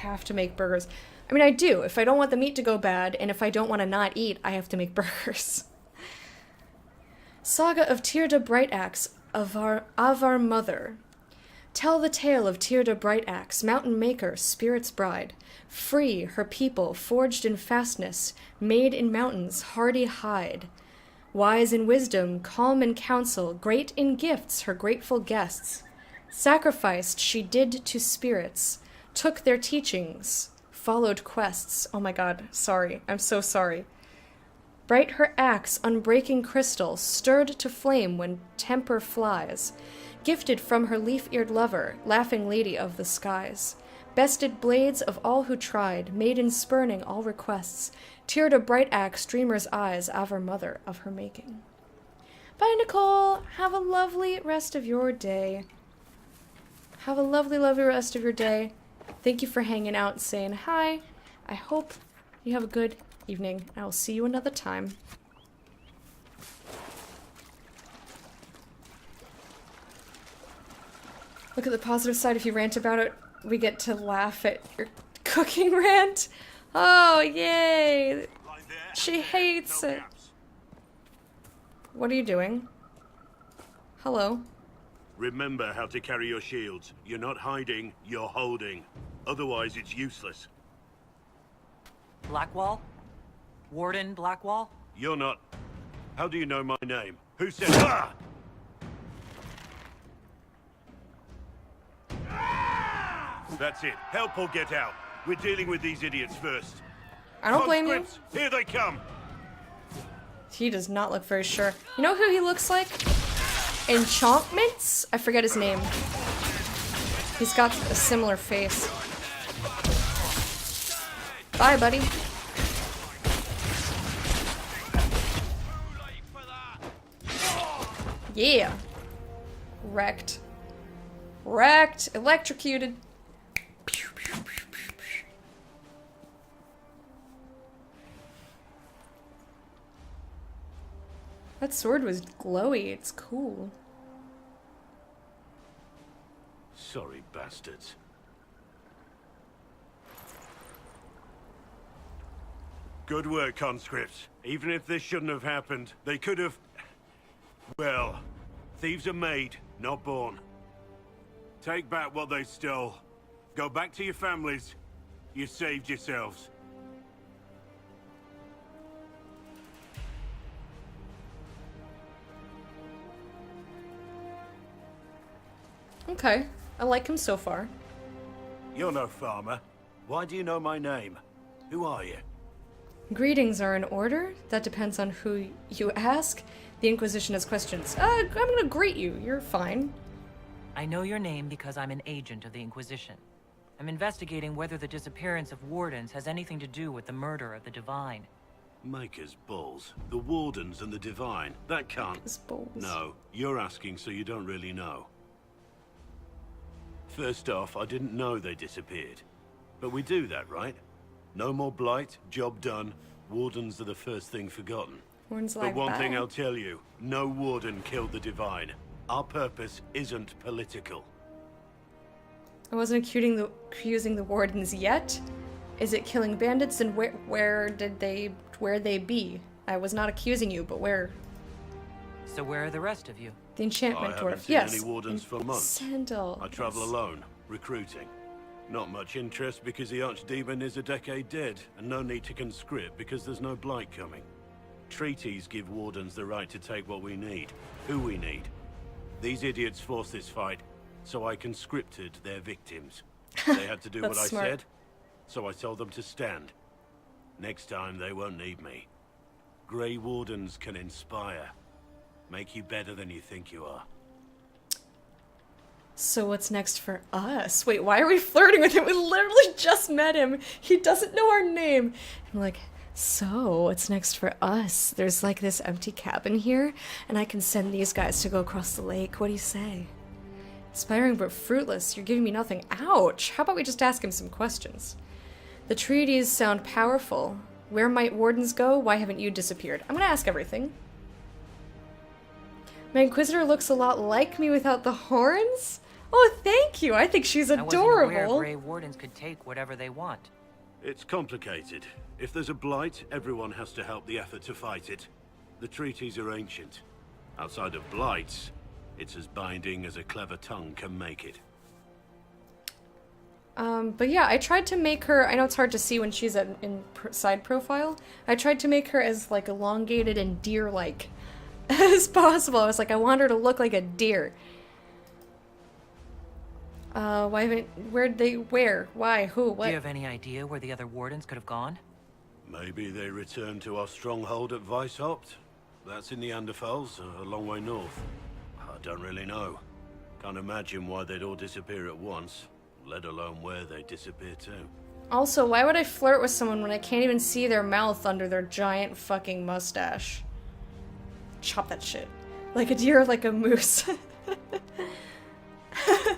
Have to make burgers. I mean, I do. If I don't want the meat to go bad, and if I don't want to not eat, I have to make burgers. Saga of Tyrda Brightaxe, of our mother. Tell the tale of Tyrda Brightaxe, mountain maker, spirit's bride. Free, her people, forged in fastness, made in mountains, hardy hide. Wise in wisdom, calm in counsel, great in gifts, her grateful guests. Sacrificed she did to spirits, took their teachings, followed quests. Oh my god, sorry. I'm so sorry. Bright her axe, unbreaking crystal, stirred to flame when temper flies. Gifted from her leaf-eared lover, laughing lady of the skies. Bested blades of all who tried, maiden spurning all requests. Tyrda Brightaxe, dreamer's eyes, our mother of her making. Bye, Nicole. Have a lovely rest of your day. Have a lovely, lovely rest of your day. Thank you for hanging out and saying hi. I hope you have a good evening. I will see you another time. Look at the positive side. If you rant about it, we get to laugh at your cooking rant. Oh, yay! She hates it. What are you doing? Hello? Remember how to carry your shields. You're not hiding, you're holding. Otherwise, it's useless. Blackwall? Warden Blackwall? You're not... How do you know my name? Who said... Ah! That's it. Help or get out. We're dealing with these idiots first. I don't blame you. Conscripts, here they come. He does not look very sure. You know who he looks like? Enchantments? I forget his name. He's got a similar face. Bye, buddy. Yeah. Wrecked. Wrecked. Electrocuted. That sword was glowy. It's cool. Sorry, bastards. Good work, conscripts. Even if this shouldn't have happened, they could have... Well, thieves are made, not born. Take back what they stole. Go back to your families. You saved yourselves. Okay. I like him so far. You're no farmer. Why do you know my name? Who are you? Greetings are in order. That depends on who you ask. The Inquisition has questions. I'm gonna greet you. You're fine. I know your name because I'm an agent of the Inquisition. I'm investigating whether the disappearance of Wardens has anything to do with the murder of the Divine. Maker's balls. The Wardens and the Divine. That can't... Maker's balls. No, you're asking so you don't really know. First off, I didn't know they disappeared. But we do that, right? No more blight, job done. Wardens are the first thing forgotten. Wardens But like one that. thing I'll tell you, no Warden killed the Divine. Our purpose isn't political. I wasn't accusing the Wardens yet. Is it killing bandits, and where they be? I was not accusing you, but where? So where are the rest of you? The enchantment I haven't dwarf. seen Yes. any Wardens for months. Sandal. I travel Yes. alone, recruiting. Not much interest because the Archdemon is a decade dead, and no need to conscript because there's no blight coming. Treaties give Wardens the right to take what we need, who we need. These idiots forced this fight, so I conscripted their victims. They had to do what I That's smart. said, so I told them to stand. Next time they won't need me. Grey Wardens can inspire. Make you better than you think you are. So what's next for us? Wait, why are we flirting with him? We literally just met him. He doesn't know our name. I'm like, so what's next for us? There's like this empty cabin here, and I can send these guys to go across the lake. What do you say? Inspiring but fruitless. You're giving me nothing. Ouch. How about we just ask him some questions? The treaties sound powerful. Where might Wardens go? Why haven't you disappeared? I'm gonna ask everything. My Inquisitor looks a lot like me without the horns? Oh, thank you. I think she's I wasn't aware adorable. Grey Wardens could take whatever they want. It's complicated. If there's a blight, everyone has to help the effort to fight it. The treaties are ancient. Outside of blights, it's as binding as a clever tongue can make it. But yeah, I tried to make her, I know it's hard to see when she's side profile, I tried to make her as like elongated and deer-like as possible. I was like, I want her to look like a deer. Why why, who, what? Do you have any idea where the other Wardens could have gone? Maybe they returned to our stronghold at Weishaupt. That's in the Anderfels, a long way north. I don't really know. Can't imagine why they'd all disappear at once, let alone where they disappear to. Also, why would I flirt with someone when I can't even see their mouth under their giant fucking mustache? Chop that shit. Like a deer, like a moose. I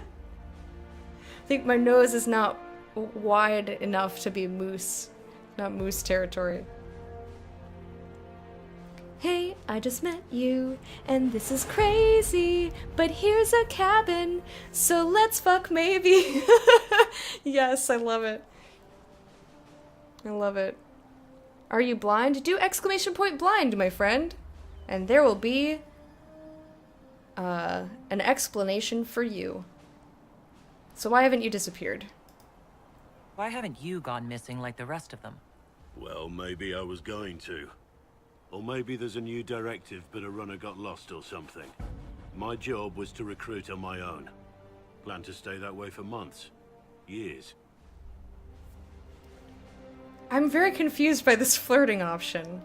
think my nose is not wide enough to be moose. Not moose territory. Hey, I just met you, and this is crazy, but here's a cabin, so let's fuck maybe. Yes, I love it. I love it. Are you blind? Do exclamation point blind, my friend. And there will be an explanation for you. So why haven't you disappeared? Why haven't you gone missing like the rest of them? Well, maybe I was going to. Or maybe there's a new directive, but a runner got lost or something. My job was to recruit on my own. Plan to stay that way for months. Years. I'm very confused by this flirting option.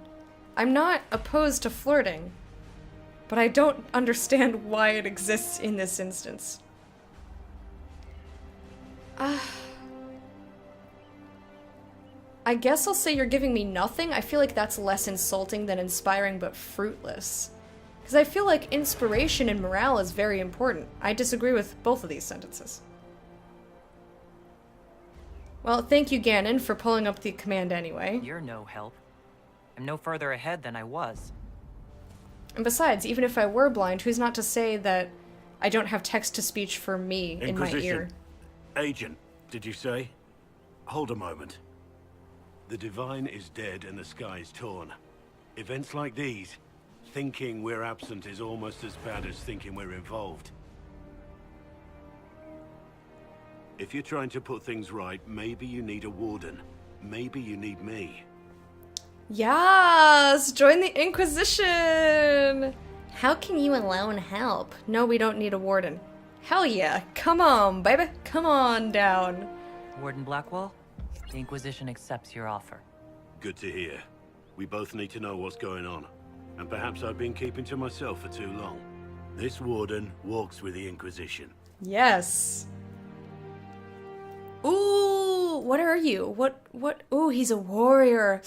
I'm not opposed to flirting, but I don't understand why it exists in this instance. I guess I'll say you're giving me nothing. I feel like that's less insulting than inspiring but fruitless. Because I feel like inspiration and morale is very important. I disagree with both of these sentences. Well, thank you, Ganon, for pulling up the command anyway. You're no help. I'm no further ahead than I was. And besides, even if I were blind, who's not to say that I don't have text-to-speech for me in my ear? Agent, did you say? Hold a moment. The Divine is dead and the sky is torn. Events like these, thinking we're absent is almost as bad as thinking we're involved. If you're trying to put things right, maybe you need a warden. Maybe you need me. Yes! Join the Inquisition! How can you alone help? No, we don't need a warden. Hell yeah! Come on, baby! Come on down! Warden Blackwell, the Inquisition accepts your offer. Good to hear. We both need to know what's going on. And perhaps I've been keeping to myself for too long. This warden walks with the Inquisition. Yes! Ooh, what are you? What? Ooh, he's a warrior.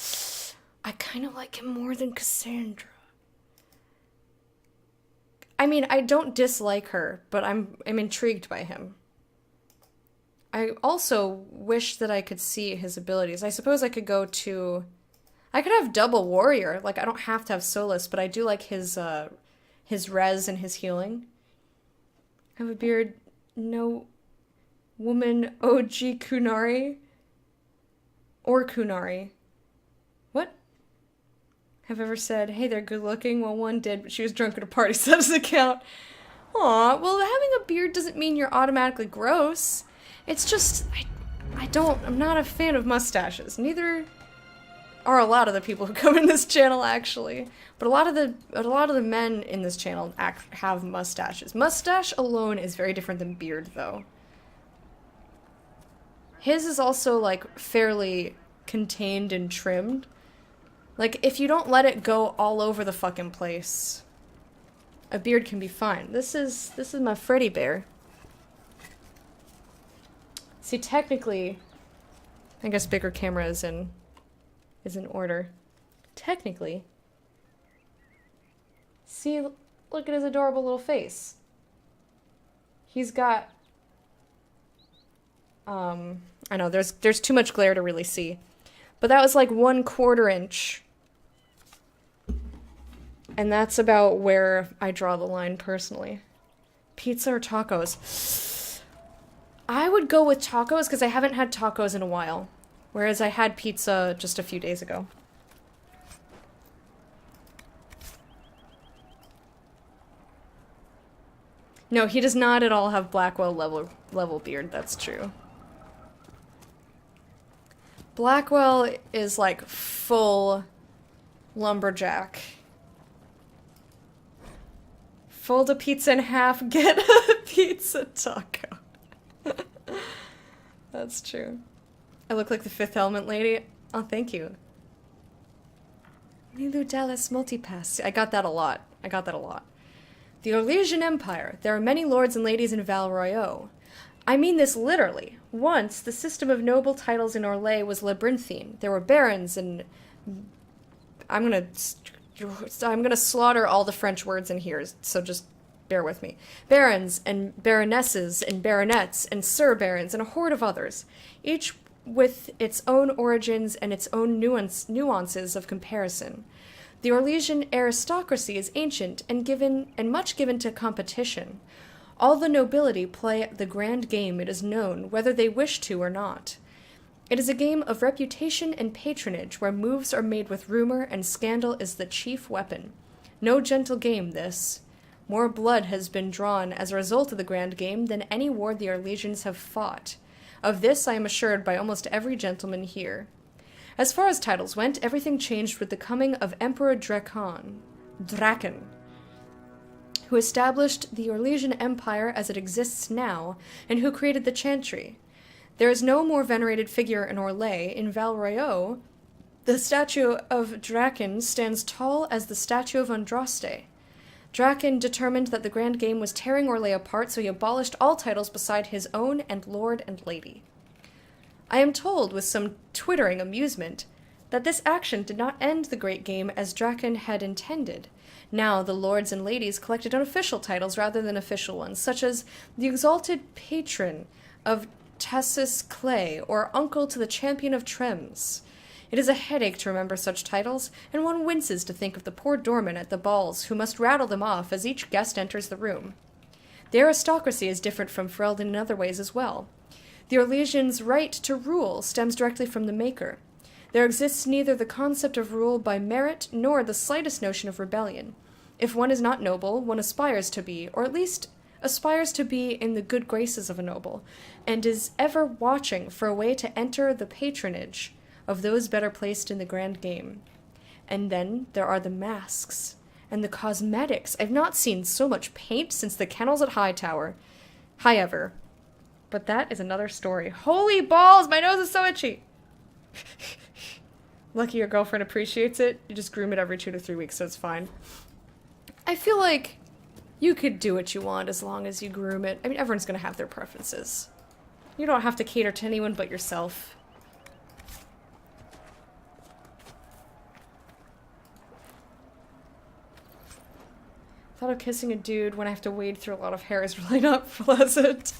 I kind of like him more than Cassandra. I mean, I don't dislike her, but I'm intrigued by him. I also wish that I could see his abilities. I suppose I could go to... I could have double warrior. Like, I don't have to have Solus, but I do like his res and his healing. I have a beard. No... Woman OG Kunari? Or Kunari? What? Have ever said, hey, they're good looking? Well, one did, but she was drunk at a party, so that doesn't count. Aw, well, having a beard doesn't mean you're automatically gross. It's just, I'm not a fan of mustaches. Neither are a lot of the people who come in this channel, actually. But a lot of the men in this channel have mustaches. Mustache alone is very different than beard, though. His is also, like, fairly contained and trimmed. Like, if you don't let it go all over the fucking place, a beard can be fine. This is my Freddy bear. See, technically, I guess bigger camera is in order. Technically, see, look at his adorable little face. He's got, I know, there's too much glare to really see. But that was like 1/4 inch. And that's about where I draw the line personally. Pizza or tacos? I would go with tacos because I haven't had tacos in a while. Whereas I had pizza just a few days ago. No, he does not at all have Blackwell level beard, that's true. Blackwell is like full lumberjack. Fold a pizza in half, get a pizza taco. That's true. I look like the Fifth Element lady. Oh, thank you. Milu Dallas Multipass. I got that a lot. The Orlesian Empire. There are many lords and ladies in Val Royeaux. I mean this literally. Once, the system of noble titles in Orlais was labyrinthine. There were barons and... I'm gonna slaughter all the French words in here, so just bear with me. Barons and baronesses and baronets and sir barons and a horde of others, each with its own origins and its own nuances of comparison. The Orlesian aristocracy is ancient and much given to competition. All the nobility play the grand game, it is known, whether they wish to or not. It is a game of reputation and patronage, where moves are made with rumor and scandal is the chief weapon. No gentle game, this. More blood has been drawn as a result of the grand game than any war the Orlesians have fought. Of this I am assured by almost every gentleman here. As far as titles went, everything changed with the coming of Emperor Draken, who established the Orlesian Empire as it exists now, and who created the Chantry. There is no more venerated figure in Orlais. In Val Royeaux, the statue of Draken stands tall as the statue of Andraste. Draken determined that the grand game was tearing Orlais apart, so he abolished all titles beside his own and lord and lady. I am told, with some twittering amusement, that this action did not end the great game as Draken had intended. Now the lords and ladies collected unofficial titles rather than official ones, such as the exalted patron of Tassus Clay, or uncle to the champion of Trems. It is a headache to remember such titles, and one winces to think of the poor doorman at the balls who must rattle them off as each guest enters the room. The aristocracy is different from Ferelden in other ways as well. The Orlesians' right to rule stems directly from the Maker. There exists neither the concept of rule by merit nor the slightest notion of rebellion. If one is not noble, one aspires to be, or at least aspires to be in the good graces of a noble, and is ever watching for a way to enter the patronage of those better placed in the grand game. And then there are the masks and the cosmetics. I've not seen so much paint since the kennels at Hightower. However, but that is another story. Holy balls, my nose is so itchy! Lucky your girlfriend appreciates it. You just groom it every 2 to 3 weeks, so it's fine. I feel like you could do what you want as long as you groom it. I mean, everyone's gonna have their preferences. You don't have to cater to anyone but yourself. Thought of kissing a dude when I have to wade through a lot of hair is really not pleasant.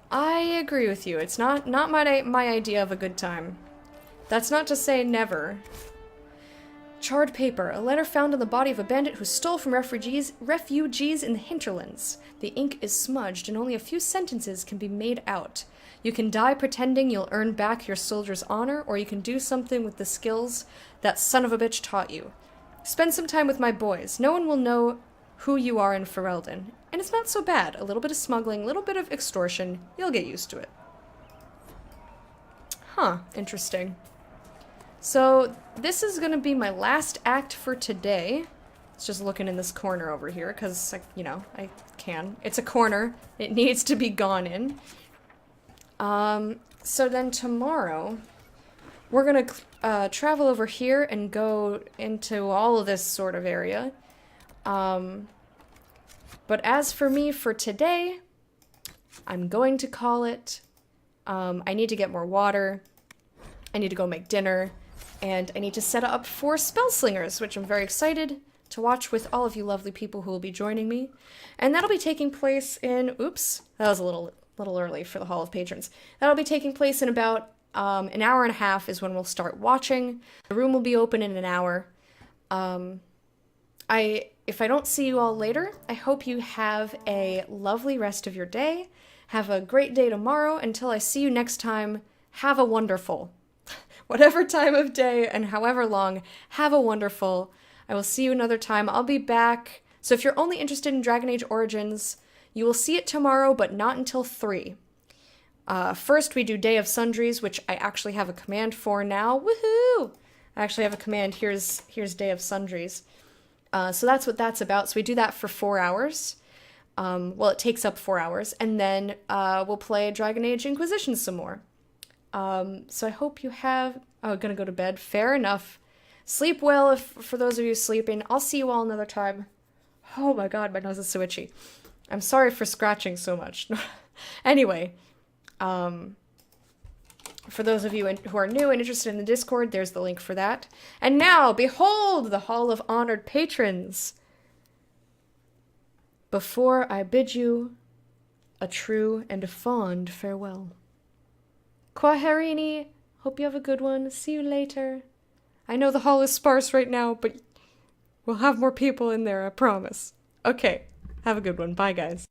I agree with you. It's not my idea of a good time. That's not to say never. Charred paper. A letter found on the body of a bandit who stole from refugees in the hinterlands. The ink is smudged and only a few sentences can be made out. You can die pretending you'll earn back your soldier's honor, or you can do something with the skills that son of a bitch taught you. Spend some time with my boys. No one will know who you are in Ferelden. And it's not so bad. A little bit of smuggling, a little bit of extortion. You'll get used to it. Huh. Interesting. So, this is gonna be my last act for today. It's just looking in this corner over here, because, you know, I can. It's a corner. It needs to be gone in. So then tomorrow, we're gonna travel over here and go into all of this sort of area. But as for me for today, I'm going to call it. I need to get more water. I need to go make dinner. And I need to set up for Spellslingers, which I'm very excited to watch with all of you lovely people who will be joining me. And that'll be taking place in... Oops, that was a little early for the Hall of Patrons. That'll be taking place in about an hour and a half is when we'll start watching. The room will be open in an hour. If I don't see you all later, I hope you have a lovely rest of your day. Have a great day tomorrow. Until I see you next time, have a wonderful. Whatever time of day and however long, have a wonderful. I will see you another time. I'll be back. So if you're only interested in Dragon Age Origins, you will see it tomorrow, but not until 3. First, we do Day of Sundries, which I actually have a command for now. Woohoo! I actually have a command. Here's Day of Sundries. So that's what that's about. So we do that for 4 hours. Well, it takes up 4 hours. And then we'll play Dragon Age Inquisition some more. So I hope you have... Oh, gonna go to bed. Fair enough. Sleep well for those of you sleeping. I'll see you all another time. Oh my god, my nose is so itchy. I'm sorry for scratching so much. Anyway, for those of you who are new and interested in the Discord, there's the link for that. And now, behold the Hall of Honored Patrons! Before I bid you a true and a fond farewell. Quaharini, hope you have a good one. See you later. I know the hall is sparse right now, but we'll have more people in there, I promise. Okay, have a good one. Bye, guys.